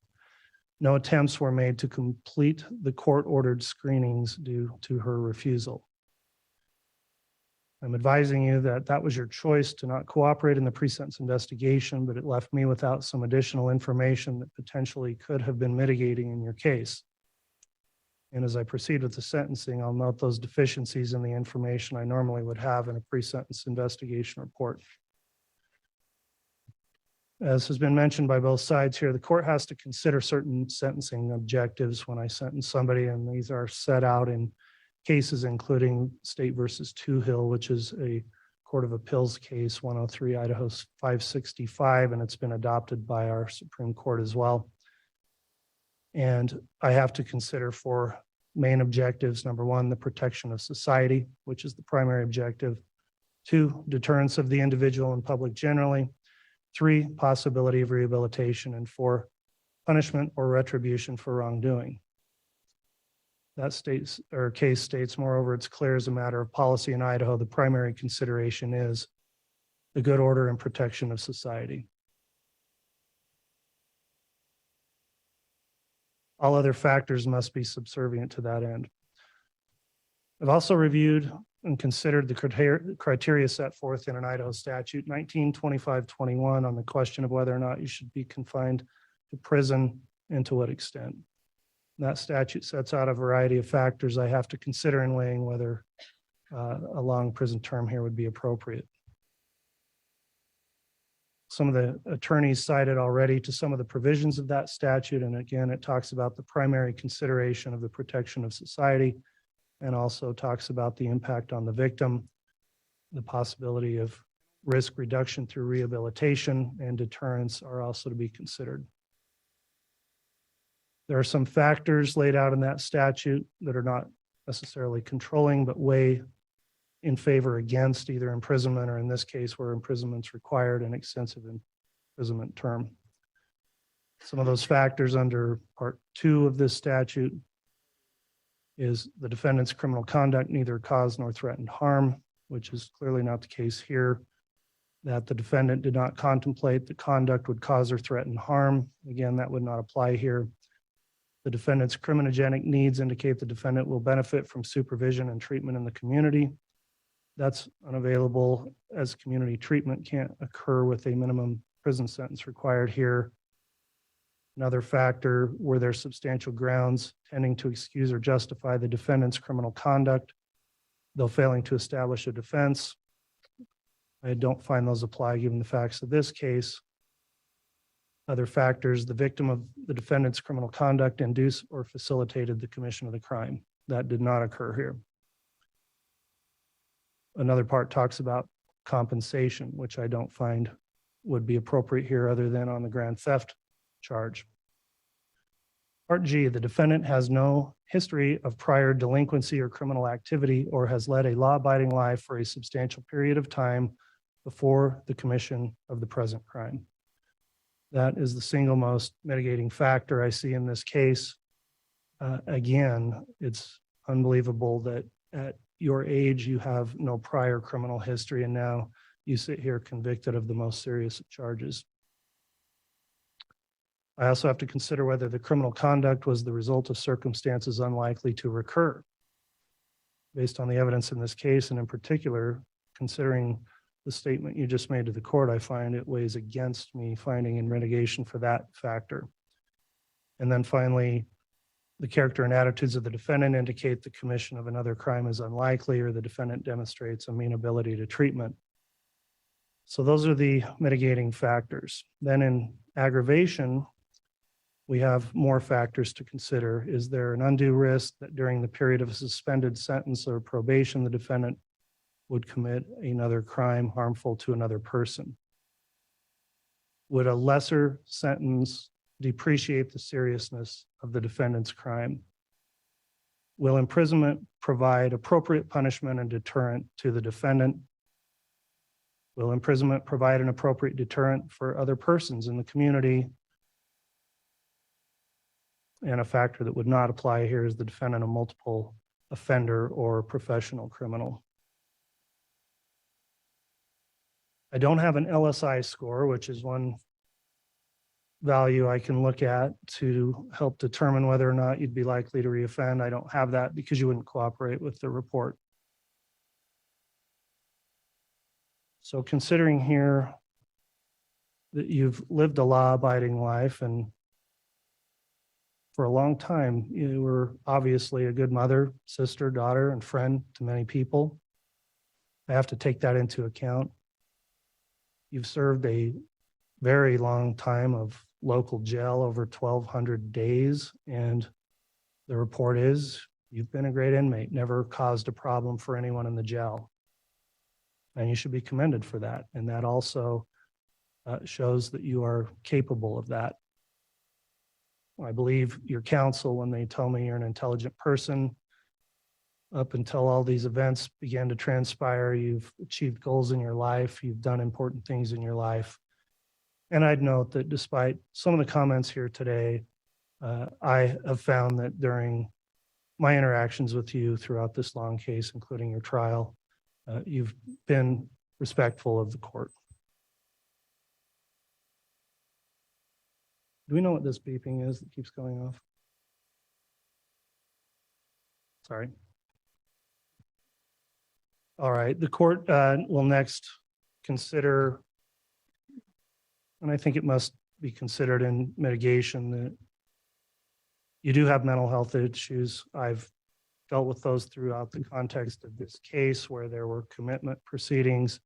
no attempts were made to complete the court-ordered screenings due to her refusal. I'm advising you that that was your choice to not cooperate in the pre-sentence investigation, but it left me without some additional information that potentially could have been mitigating in your case. And as I proceed with the sentencing, I'll note those deficiencies in the information I normally would have in a pre-sentence investigation report. As has been mentioned by both sides here, the court has to consider certain sentencing objectives when I sentence somebody, and these are set out in cases including State versus Toohill, which is a Court of Appeals case 103 Idaho 565, and it's been adopted by our Supreme Court as well. And I have to consider four main objectives. Number one, the protection of society, which is the primary objective. Two, deterrence of the individual and public generally. Three, possibility of rehabilitation. And four, punishment or retribution for wrongdoing. That case states, moreover, it's clear as a matter of policy in Idaho, the primary consideration is the good order and protection of society. All other factors must be subservient to that end. I've also reviewed and considered the criteria set forth in an Idaho statute 1925-21 on the question of whether or not you should be confined to prison and to what extent. That statute sets out a variety of factors I have to consider in weighing whether a long prison term here would be appropriate. Some of the attorneys cited already to some of the provisions of that statute. And again, it talks about the primary consideration of the protection of society and also talks about the impact on the victim, the possibility of risk reduction through rehabilitation and deterrence are also to be considered. There are some factors laid out in that statute that are not necessarily controlling, but weigh in favor against either imprisonment or in this case where imprisonment's required, an extensive imprisonment term. Some of those factors under Part 2 of this statute is the defendant's criminal conduct neither caused nor threatened harm, which is clearly not the case here. That the defendant did not contemplate the conduct would cause or threaten harm. Again, that would not apply here. The defendant's criminogenic needs indicate the defendant will benefit from supervision and treatment in the community. That's unavailable as community treatment can't occur with a minimum prison sentence required here. Another factor, were there substantial grounds tending to excuse or justify the defendant's criminal conduct, though failing to establish a defense. I don't find those apply given the facts of this case. Other factors, the victim of the defendant's criminal conduct induced or facilitated the commission of the crime. That did not occur here. Another part talks about compensation, which I don't find would be appropriate here other than on the grand theft charge. Part G, the defendant has no history of prior delinquency or criminal activity or has led a law-abiding life for a substantial period of time before the commission of the present crime. That is the single most mitigating factor I see in this case. Again, it's unbelievable that at your age, you have no prior criminal history, and now you sit here convicted of the most serious of charges. I also have to consider whether the criminal conduct was the result of circumstances unlikely to recur. Based on the evidence in this case, and in particular, considering the statement you just made to the court, I find it weighs against me finding in mitigation for that factor. And then finally, the character and attitudes of the defendant indicate the commission of another crime is unlikely or the defendant demonstrates amenability to treatment. So those are the mitigating factors. Then in aggravation, we have more factors to consider. Is there an undue risk that during the period of a suspended sentence or probation, the defendant would commit another crime harmful to another person? Would a lesser sentence depreciate the seriousness of the defendant's crime? Will imprisonment provide appropriate punishment and deterrent to the defendant? Will imprisonment provide an appropriate deterrent for other persons in the community? And a factor that would not apply here is the defendant a multiple offender or professional criminal. I don't have an LSI score, which is one value I can look at to help determine whether or not you'd be likely to reoffend. I don't have that because you wouldn't cooperate with the report. So considering here that you've lived a law-abiding life and for a long time, you were obviously a good mother, sister, daughter, and friend to many people. I have to take that into account. You've served a very long time of local jail, over 1,200 days, and the report is you've been a great inmate, never caused a problem for anyone in the jail. And you should be commended for that. And that also shows that you are capable of that. I believe your counsel when they tell me you're an intelligent person. Up until all these events began to transpire, you've achieved goals in your life, you've done important things in your life. And I'd note that despite some of the comments here today, I have found that during my interactions with you throughout this long case, including your trial, you've been respectful of the court. Do we know what this beeping is that keeps going off? Sorry. All right, the court will next consider, and I think it must be considered in mitigation, that you do have mental health issues. I've dealt with those throughout the context of this case where there were commitment proceedings.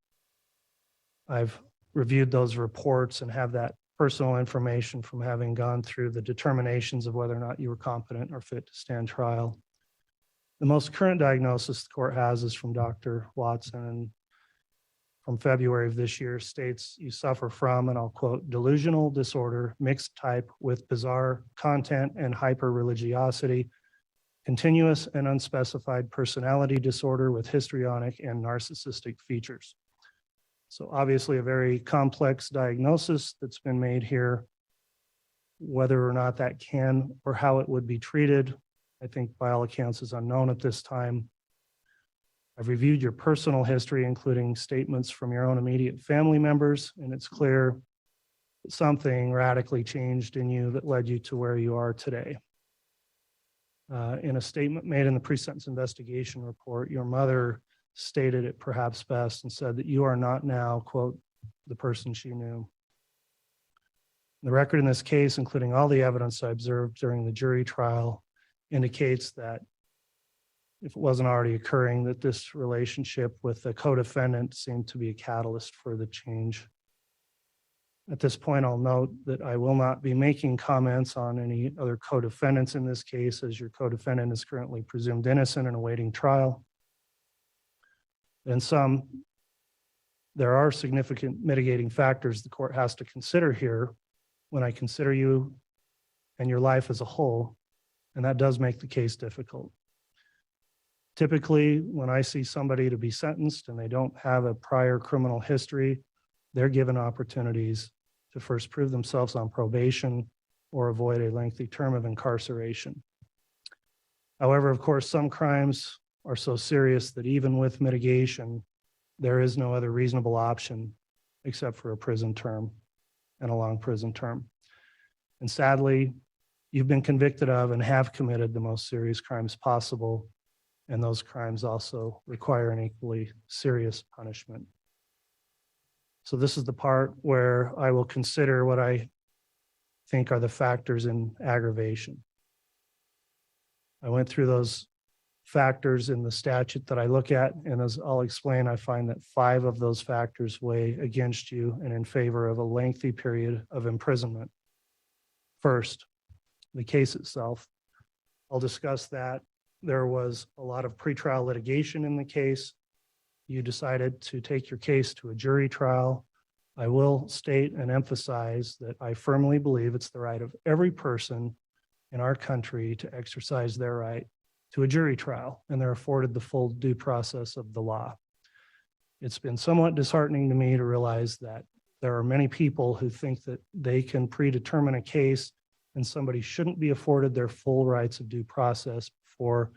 I've reviewed those reports and have that personal information from having gone through the determinations of whether or not you were competent or fit to stand trial. The most current diagnosis the court has is from Dr. Watson, and from February of this year states you suffer from, and I'll quote, delusional disorder, mixed type with bizarre content and hyper-religiosity, continuous and unspecified personality disorder with histrionic and narcissistic features. So obviously a very complex diagnosis that's been made here. Whether or not that can or how it would be treated, I think by all accounts is unknown at this time. I've reviewed your personal history, including statements from your own immediate family members, and it's clear that something radically changed in you that led you to where you are today. In a statement made in the pre-sentence investigation report, your mother stated it perhaps best and said that you are not now, quote, the person she knew. The record in this case, including all the evidence I observed during the jury trial, indicates that if it wasn't already occurring, that this relationship with the co-defendant seemed to be a catalyst for the change. At this point, I'll note that I will not be making comments on any other co-defendants in this case, as your co-defendant is currently presumed innocent and awaiting trial. In sum, there are significant mitigating factors the court has to consider here when I consider you and your life as a whole, and that does make the case difficult. Typically, when I see somebody to be sentenced and they don't have a prior criminal history, they're given opportunities to first prove themselves on probation or avoid a lengthy term of incarceration. However, of course, some crimes are so serious that even with mitigation, there is no other reasonable option except for a prison term and a long prison term. And sadly, you've been convicted of and have committed the most serious crimes possible, and those crimes also require an equally serious punishment. So this is the part where I will consider what I think are the factors in aggravation. I went through those factors in the statute that I look at, and as I'll explain, I find that 5 of those factors weigh against you and in favor of a lengthy period of imprisonment. First, the case itself. I'll discuss that. There was a lot of pretrial litigation in the case. you decided to take your case to a jury trial. I will state and emphasize that I firmly believe it's the right of every person in our country to exercise their right to a jury trial, and they're afforded the full due process of the law. It's been somewhat disheartening to me to realize that there are many people who think that they can predetermine a case and somebody shouldn't be afforded their full rights of due process before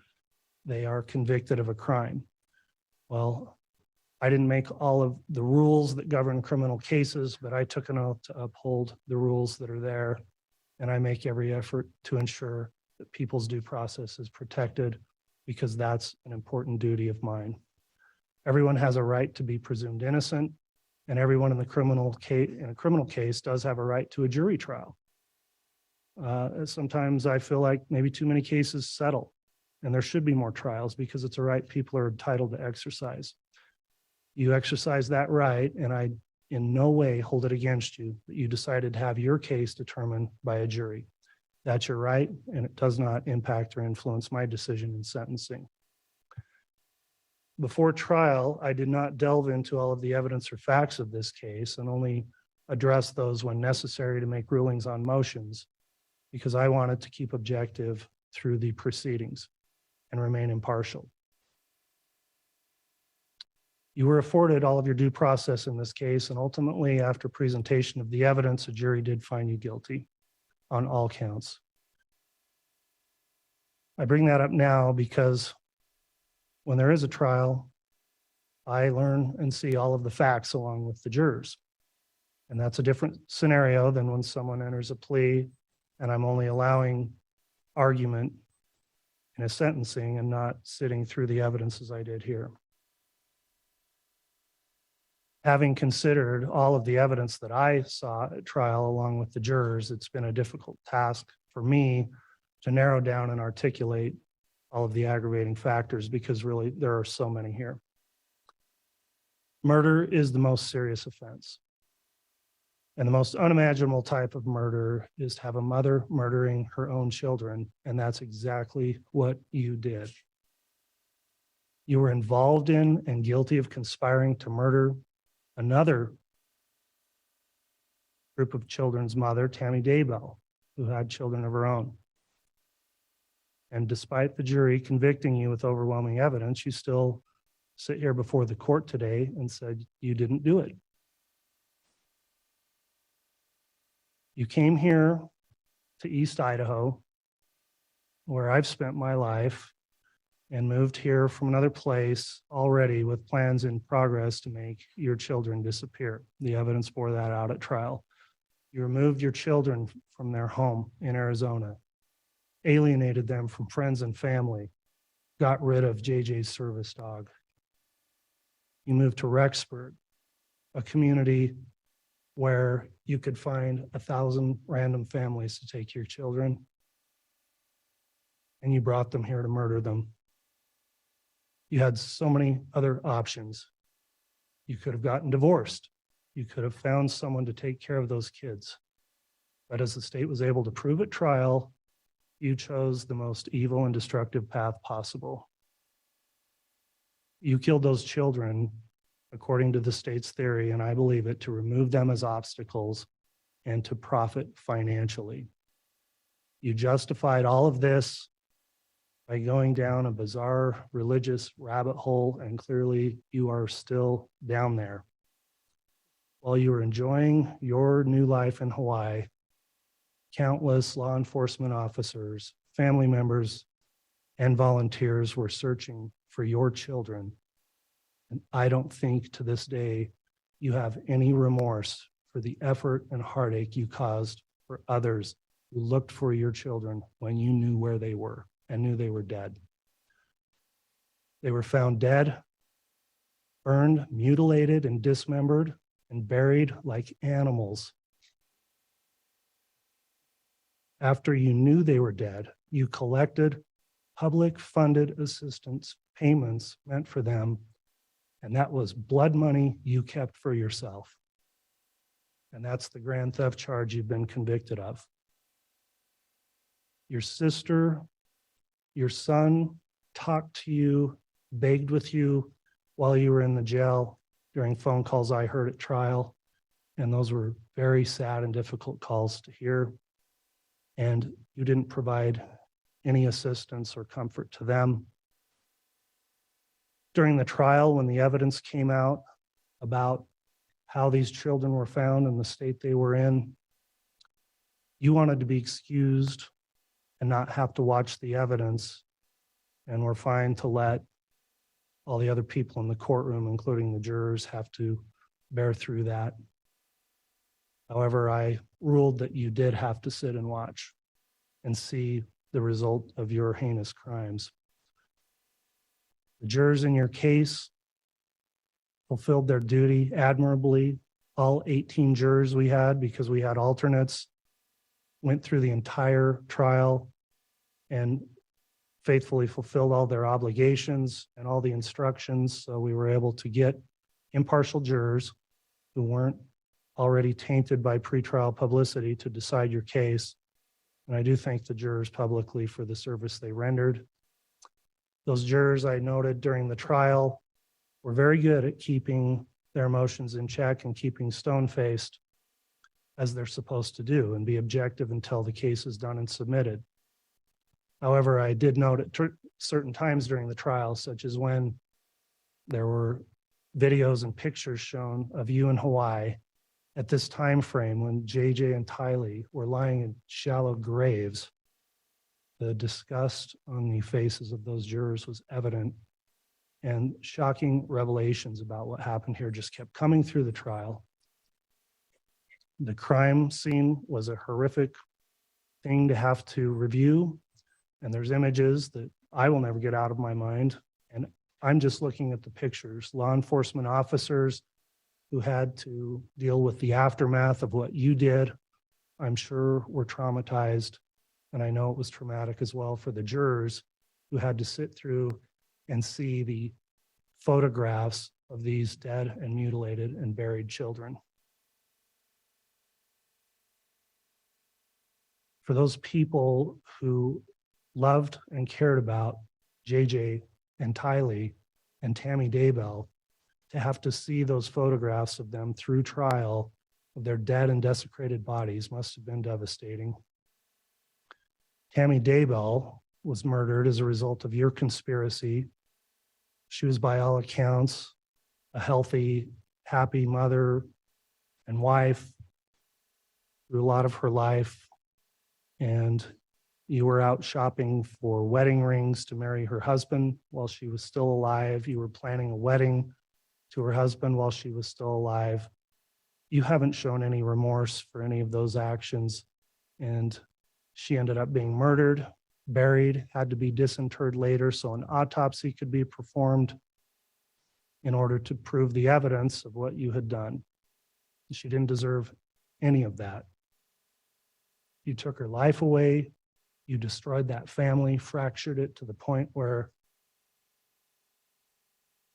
they are convicted of a crime. Well, I didn't make all of the rules that govern criminal cases, but I took an oath to uphold the rules that are there. And I make every effort to ensure that people's due process is protected, because that's an important duty of mine. Everyone has a right to be presumed innocent, and everyone in a criminal case does have a right to a jury trial. Sometimes I feel like maybe too many cases settle, and there should be more trials because it's a right people are entitled to exercise. You exercise that right, and I in no way hold it against you that you decided to have your case determined by a jury. That's your right, and it does not impact or influence my decision in sentencing. Before trial, I did not delve into all of the evidence or facts of this case and only address those when necessary to make rulings on motions, because I wanted to keep objective through the proceedings and remain impartial. You were afforded all of your due process in this case, and ultimately, after presentation of the evidence, a jury did find you guilty on all counts. I bring that up now because when there is a trial, I learn and see all of the facts along with the jurors. And that's a different scenario than when someone enters a plea and I'm only allowing argument in a sentencing and not sitting through the evidence as I did here. Having considered all of the evidence that I saw at trial along with the jurors, it's been a difficult task for me to narrow down and articulate all of the aggravating factors, because really there are so many here. Murder is the most serious offense. And the most unimaginable type of murder is to have a mother murdering her own children, and that's exactly what you did. You were involved in and guilty of conspiring to murder another group of children's mother, Tammy Daybell, who had children of her own. And despite the jury convicting you with overwhelming evidence, you still sit here before the court today and said you didn't do it. You came here to East Idaho, where I've spent my life, and moved here from another place already with plans in progress to make your children disappear. The evidence bore that out at trial. You removed your children from their home in Arizona, alienated them from friends and family, got rid of JJ's service dog. You moved to Rexburg, a community where you could find 1,000 random families to take your children, and you brought them here to murder them. You had so many other options. You could have gotten divorced. You could have found someone to take care of those kids. But as the state was able to prove at trial, you chose the most evil and destructive path possible. You killed those children, according to the state's theory, and I believe it, to remove them as obstacles and to profit financially. You justified all of this by going down a bizarre religious rabbit hole, and clearly you are still down there. While you were enjoying your new life in Hawaii, countless law enforcement officers, family members, and volunteers were searching for your children. And I don't think to this day you have any remorse for the effort and heartache you caused for others who looked for your children when you knew where they were and knew they were dead. They were found dead, burned, mutilated, and dismembered, and buried like animals. After you knew they were dead, you collected public funded assistance payments meant for them, and that was blood money you kept for yourself. And that's the grand theft charge you've been convicted of. Your sister, your son talked to you, begged with you, while you were in the jail during phone calls I heard at trial. And those were very sad and difficult calls to hear. And you didn't provide any assistance or comfort to them. During the trial, when the evidence came out about how these children were found and the state they were in, you wanted to be excused and not have to watch the evidence, and were fine to let all the other people in the courtroom, including the jurors, have to bear through that. However, I ruled that you did have to sit and watch and see the result of your heinous crimes. The jurors in your case fulfilled their duty admirably. All 18 jurors we had, because we had alternates, went through the entire trial and faithfully fulfilled all their obligations and all the instructions. So we were able to get impartial jurors who weren't already tainted by pretrial publicity to decide your case. And I do thank the jurors publicly for the service they rendered. Those jurors I noted during the trial were very good at keeping their emotions in check and keeping stone-faced, as they're supposed to do, and be objective until the case is done and submitted. However, I did note at certain times during the trial, such as when there were videos and pictures shown of you in Hawaii at this time frame when JJ and Tylee were lying in shallow graves, the disgust on the faces of those jurors was evident, and shocking revelations about what happened here just kept coming through the trial. The crime scene was a horrific thing to have to review, and there's images that I will never get out of my mind, and I'm just looking at the pictures. Law enforcement officers who had to deal with the aftermath of what you did, I'm sure were traumatized, and I know it was traumatic as well for the jurors who had to sit through and see the photographs of these dead and mutilated and buried children. For those people who loved and cared about JJ and Tylee and Tammy Daybell, to have to see those photographs of them through trial of their dead and desecrated bodies must have been devastating. Tammy Daybell was murdered as a result of your conspiracy. She was, by all accounts, a healthy, happy mother and wife through a lot of her life. And you were out shopping for wedding rings to marry her husband while she was still alive. You were planning a wedding to her husband while she was still alive. You haven't shown any remorse for any of those actions. And she ended up being murdered, buried, had to be disinterred later so an autopsy could be performed in order to prove the evidence of what you had done. She didn't deserve any of that. You took her life away. You destroyed that family, fractured it to the point where,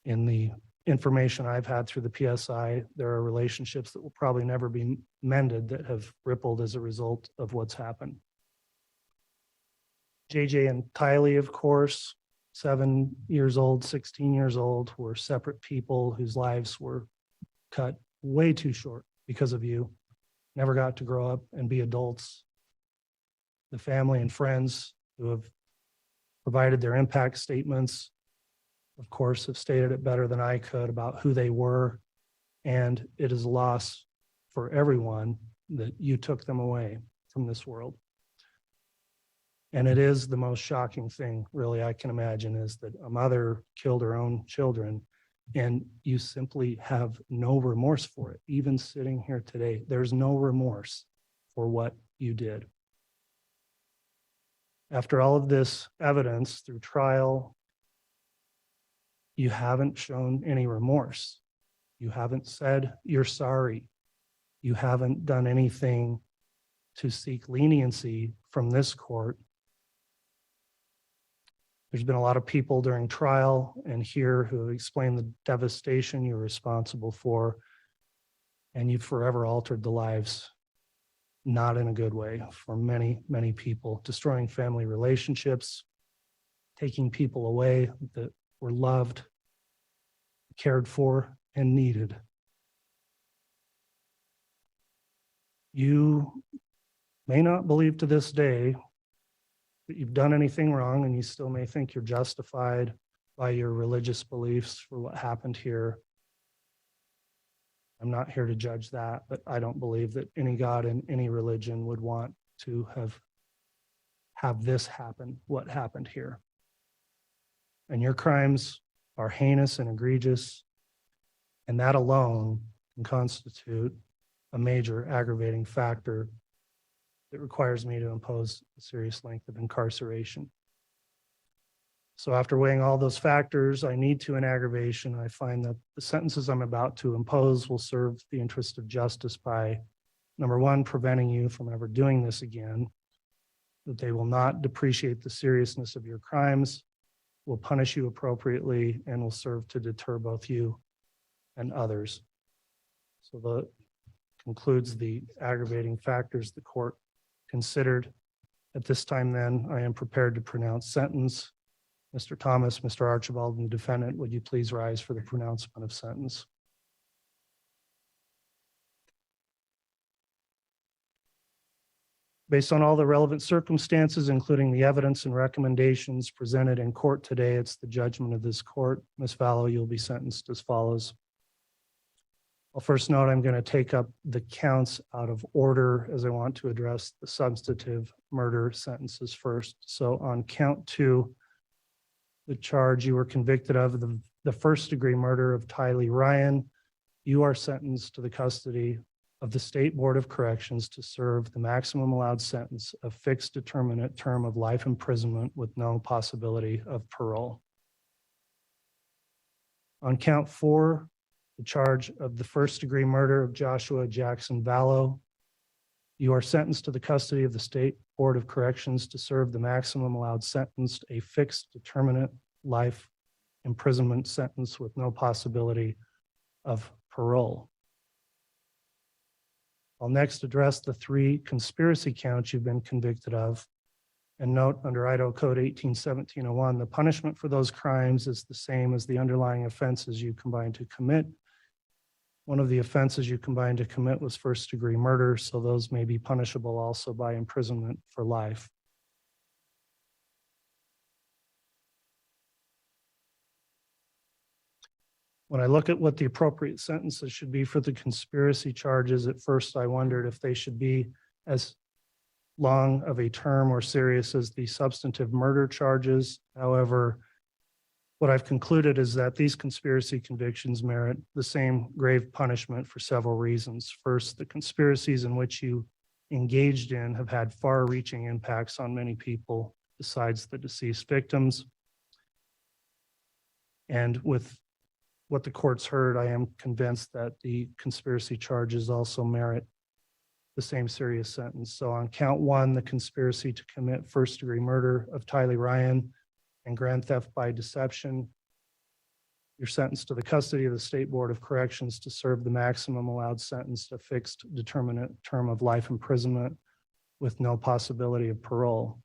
in the information I've had through the PSI, there are relationships that will probably never be mended that have rippled as a result of what's happened. JJ and Tylee, of course, 7 years old, 16 years old, were separate people whose lives were cut way too short because of you. Never got to grow up and be adults. The family and friends who have provided their impact statements, of course, have stated it better than I could about who they were. And it is a loss for everyone that you took them away from this world. And it is the most shocking thing, really, I can imagine, is that a mother killed her own children and you simply have no remorse for it. Even sitting here today, there's no remorse for what you did. After all of this evidence through trial, you haven't shown any remorse. You haven't said you're sorry. You haven't done anything to seek leniency from this court. There's been a lot of people during trial and here who have explained the devastation you're responsible for, and you've forever altered the lives, not in a good way, for many, many people, destroying family relationships, taking people away that were loved, cared for, and needed. You may not believe to this day that you've done anything wrong, and you still may think you're justified by your religious beliefs for what happened here. I'm not here to judge that, but I don't believe that any God in any religion would want to have this happen, what happened here. And your crimes are heinous and egregious, and that alone can constitute a major aggravating factor that requires me to impose a serious length of incarceration. So after weighing all those factors, I need to in aggravation, I find that the sentences I'm about to impose will serve the interest of justice by, number one, preventing you from ever doing this again, that they will not depreciate the seriousness of your crimes, will punish you appropriately, and will serve to deter both you and others. So that concludes the aggravating factors the court considered. At this time then, I am prepared to pronounce sentence. Mr. Thomas, Mr. Archibald, and the defendant, would you please rise for the pronouncement of sentence? Based on all the relevant circumstances, including the evidence and recommendations presented in court today, it's the judgment of this court. Ms. Vallow, you'll be sentenced as follows. I'll first note I'm going to take up the counts out of order as I want to address the substantive murder sentences first. So on count 2, the charge you were convicted of, the first-degree murder of Tylee Ryan, you are sentenced to the custody of the State Board of Corrections to serve the maximum allowed sentence of fixed determinate term of life imprisonment with no possibility of parole. On count 4, the charge of the first-degree murder of Joshua Jackson Vallow, you are sentenced to the custody of the State Board of Corrections to serve the maximum allowed sentence, a fixed determinate life imprisonment sentence with no possibility of parole. I'll next address the 3 conspiracy counts you've been convicted of, and note under Idaho Code 18-1701, the punishment for those crimes is the same as the underlying offenses you combined to commit. One of the offenses you combined to commit was first-degree murder, so those may be punishable also by imprisonment for life. When I look at what the appropriate sentences should be for the conspiracy charges, at first I wondered if they should be as long of a term or serious as the substantive murder charges. However, what I've concluded is that these conspiracy convictions merit the same grave punishment for several reasons. First, the conspiracies in which you engaged in have had far-reaching impacts on many people besides the deceased victims. And with what the court's heard, I am convinced that the conspiracy charges also merit the same serious sentence. So on count 1, the conspiracy to commit first-degree murder of Tylee Ryan and grand theft by deception, you're sentenced to the custody of the State Board of Corrections to serve the maximum allowed sentence, a fixed determinate term of life imprisonment with no possibility of parole.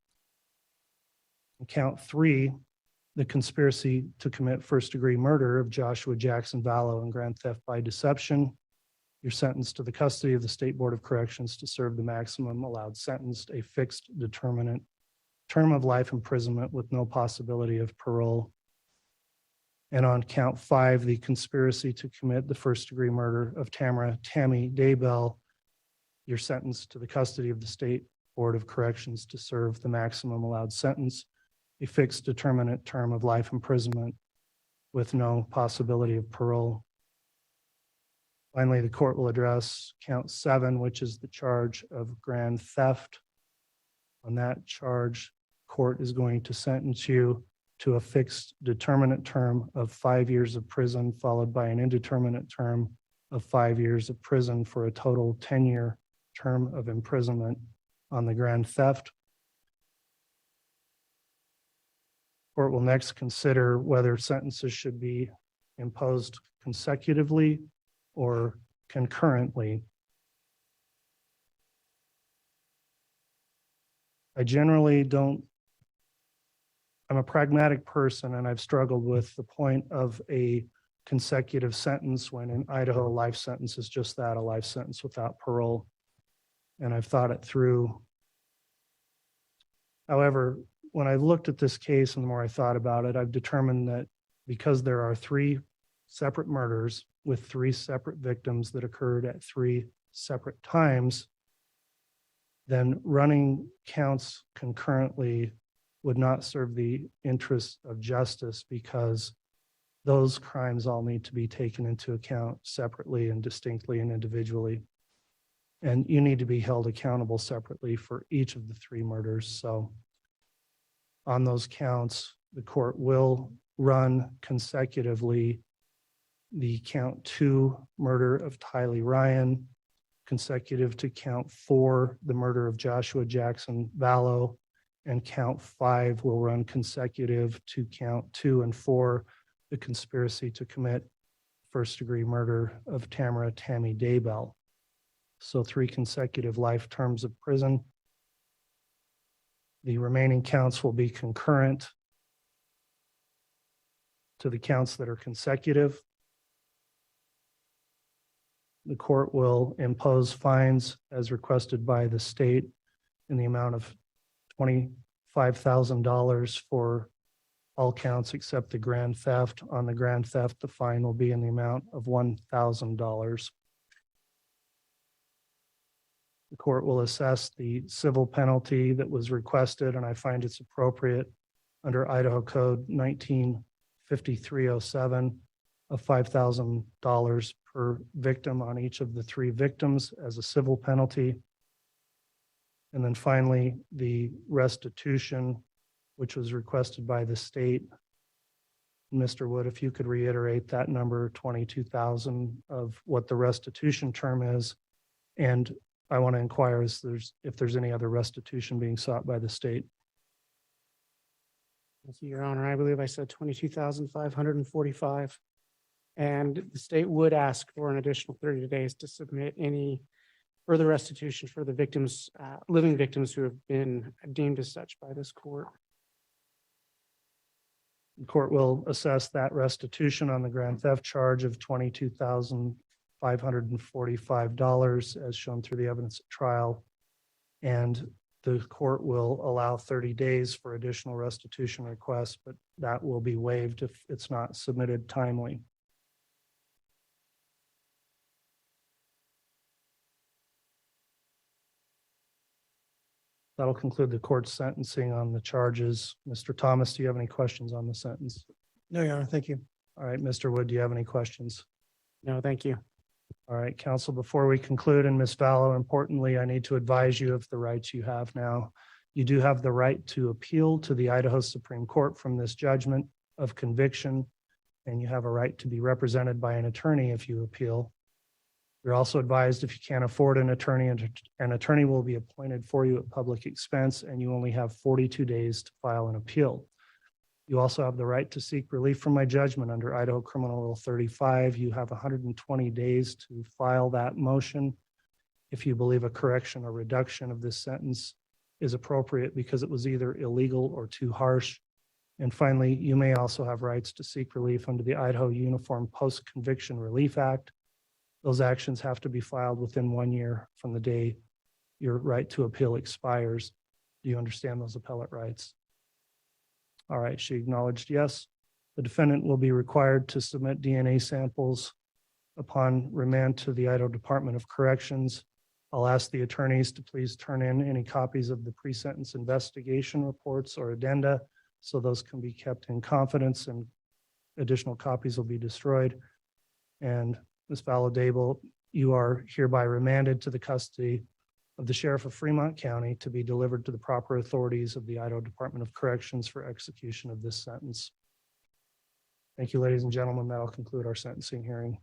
On count 3, the conspiracy to commit first-degree murder of Joshua Jackson Vallow and grand theft by deception, you're sentenced to the custody of the State Board of Corrections to serve the maximum allowed sentence, a fixed determinate term of life imprisonment with no possibility of parole. And on count 5, the conspiracy to commit the first-degree murder of Tammy Daybell, you're sentenced to the custody of the State Board of Corrections to serve the maximum allowed sentence, a fixed determinate term of life imprisonment with no possibility of parole. Finally, the court will address count 7, which is the charge of grand theft. On that charge, court is going to sentence you to a fixed determinate term of 5 years of prison, followed by an indeterminate term of 5 years of prison for a total 10-year term of imprisonment on the grand theft. Court will next consider whether sentences should be imposed consecutively or concurrently. I generally don't, I'm a pragmatic person, and I've struggled with the point of a consecutive sentence when in Idaho, life sentence is just that, a life sentence without parole. And I've thought it through. However, when I looked at this case and the more I thought about it, I've determined that because there are 3 separate murders with 3 separate victims that occurred at 3 separate times, then running counts concurrently would not serve the interests of justice, because those crimes all need to be taken into account separately and distinctly and individually. And you need to be held accountable separately for each of the 3 murders. So on those counts, the court will run consecutively the count 2 murder of Tylee Ryan, consecutive to count 4, the murder of Joshua Jackson Vallow, and count 5 will run consecutive to count 2 and 4, the conspiracy to commit first-degree murder of Tammy Daybell. So 3 consecutive life terms of prison. The remaining counts will be concurrent to the counts that are consecutive. The court will impose fines as requested by the state in the amount of $25,000 for all counts except the grand theft. On the grand theft, the fine will be in the amount of $1,000. The court will assess the civil penalty that was requested, and I find it's appropriate under Idaho Code 195307 of $5,000 per victim on each of the 3 victims as a civil penalty. And then finally, the restitution, which was requested by the state. Mr. Wood, if you could reiterate that number, 22,000 of what the restitution term is. And I want to inquire if there's any other restitution being sought by the state. Thank you, Your Honor. I believe I said 22,545. And the state would ask for an additional 30 days to submit any further restitution for the victims, living victims who have been deemed as such by this court. The court will assess that restitution on the grand theft charge of $22,545 as shown through the evidence at trial. And the court will allow 30 days for additional restitution requests, but that will be waived if it's not submitted timely. That'll conclude the court's sentencing on the charges. Mr. Thomas, do you have any questions on the sentence? No, Your Honor, thank you. All right, Mr. Wood, do you have any questions? No, thank you. All right, counsel, before we conclude, and Ms. Vallow, importantly, I need to advise you of the rights you have now. You do have the right to appeal to the Idaho Supreme Court from this judgment of conviction, and you have a right to be represented by an attorney if you appeal. You're also advised if you can't afford an attorney, an attorney will be appointed for you at public expense, and you only have 42 days to file an appeal. You also have the right to seek relief from my judgment under Idaho Criminal Rule 35. You have 120 days to file that motion if you believe a correction or reduction of this sentence is appropriate because it was either illegal or too harsh. And finally, you may also have rights to seek relief under the Idaho Uniform Post-Conviction Relief Act. Those actions have to be filed within 1 year from the day your right to appeal expires. Do you understand those appellate rights? All right, she acknowledged yes. The defendant will be required to submit DNA samples upon remand to the Idaho Department of Corrections. I'll ask the attorneys to please turn in any copies of the pre-sentence investigation reports or addenda, so those can be kept in confidence and additional copies will be destroyed. And Ms. Vallow Daybell, you are hereby remanded to the custody of the Sheriff of Fremont County to be delivered to the proper authorities of the Idaho Department of Corrections for execution of this sentence. Thank you, ladies and gentlemen. That'll conclude our sentencing hearing.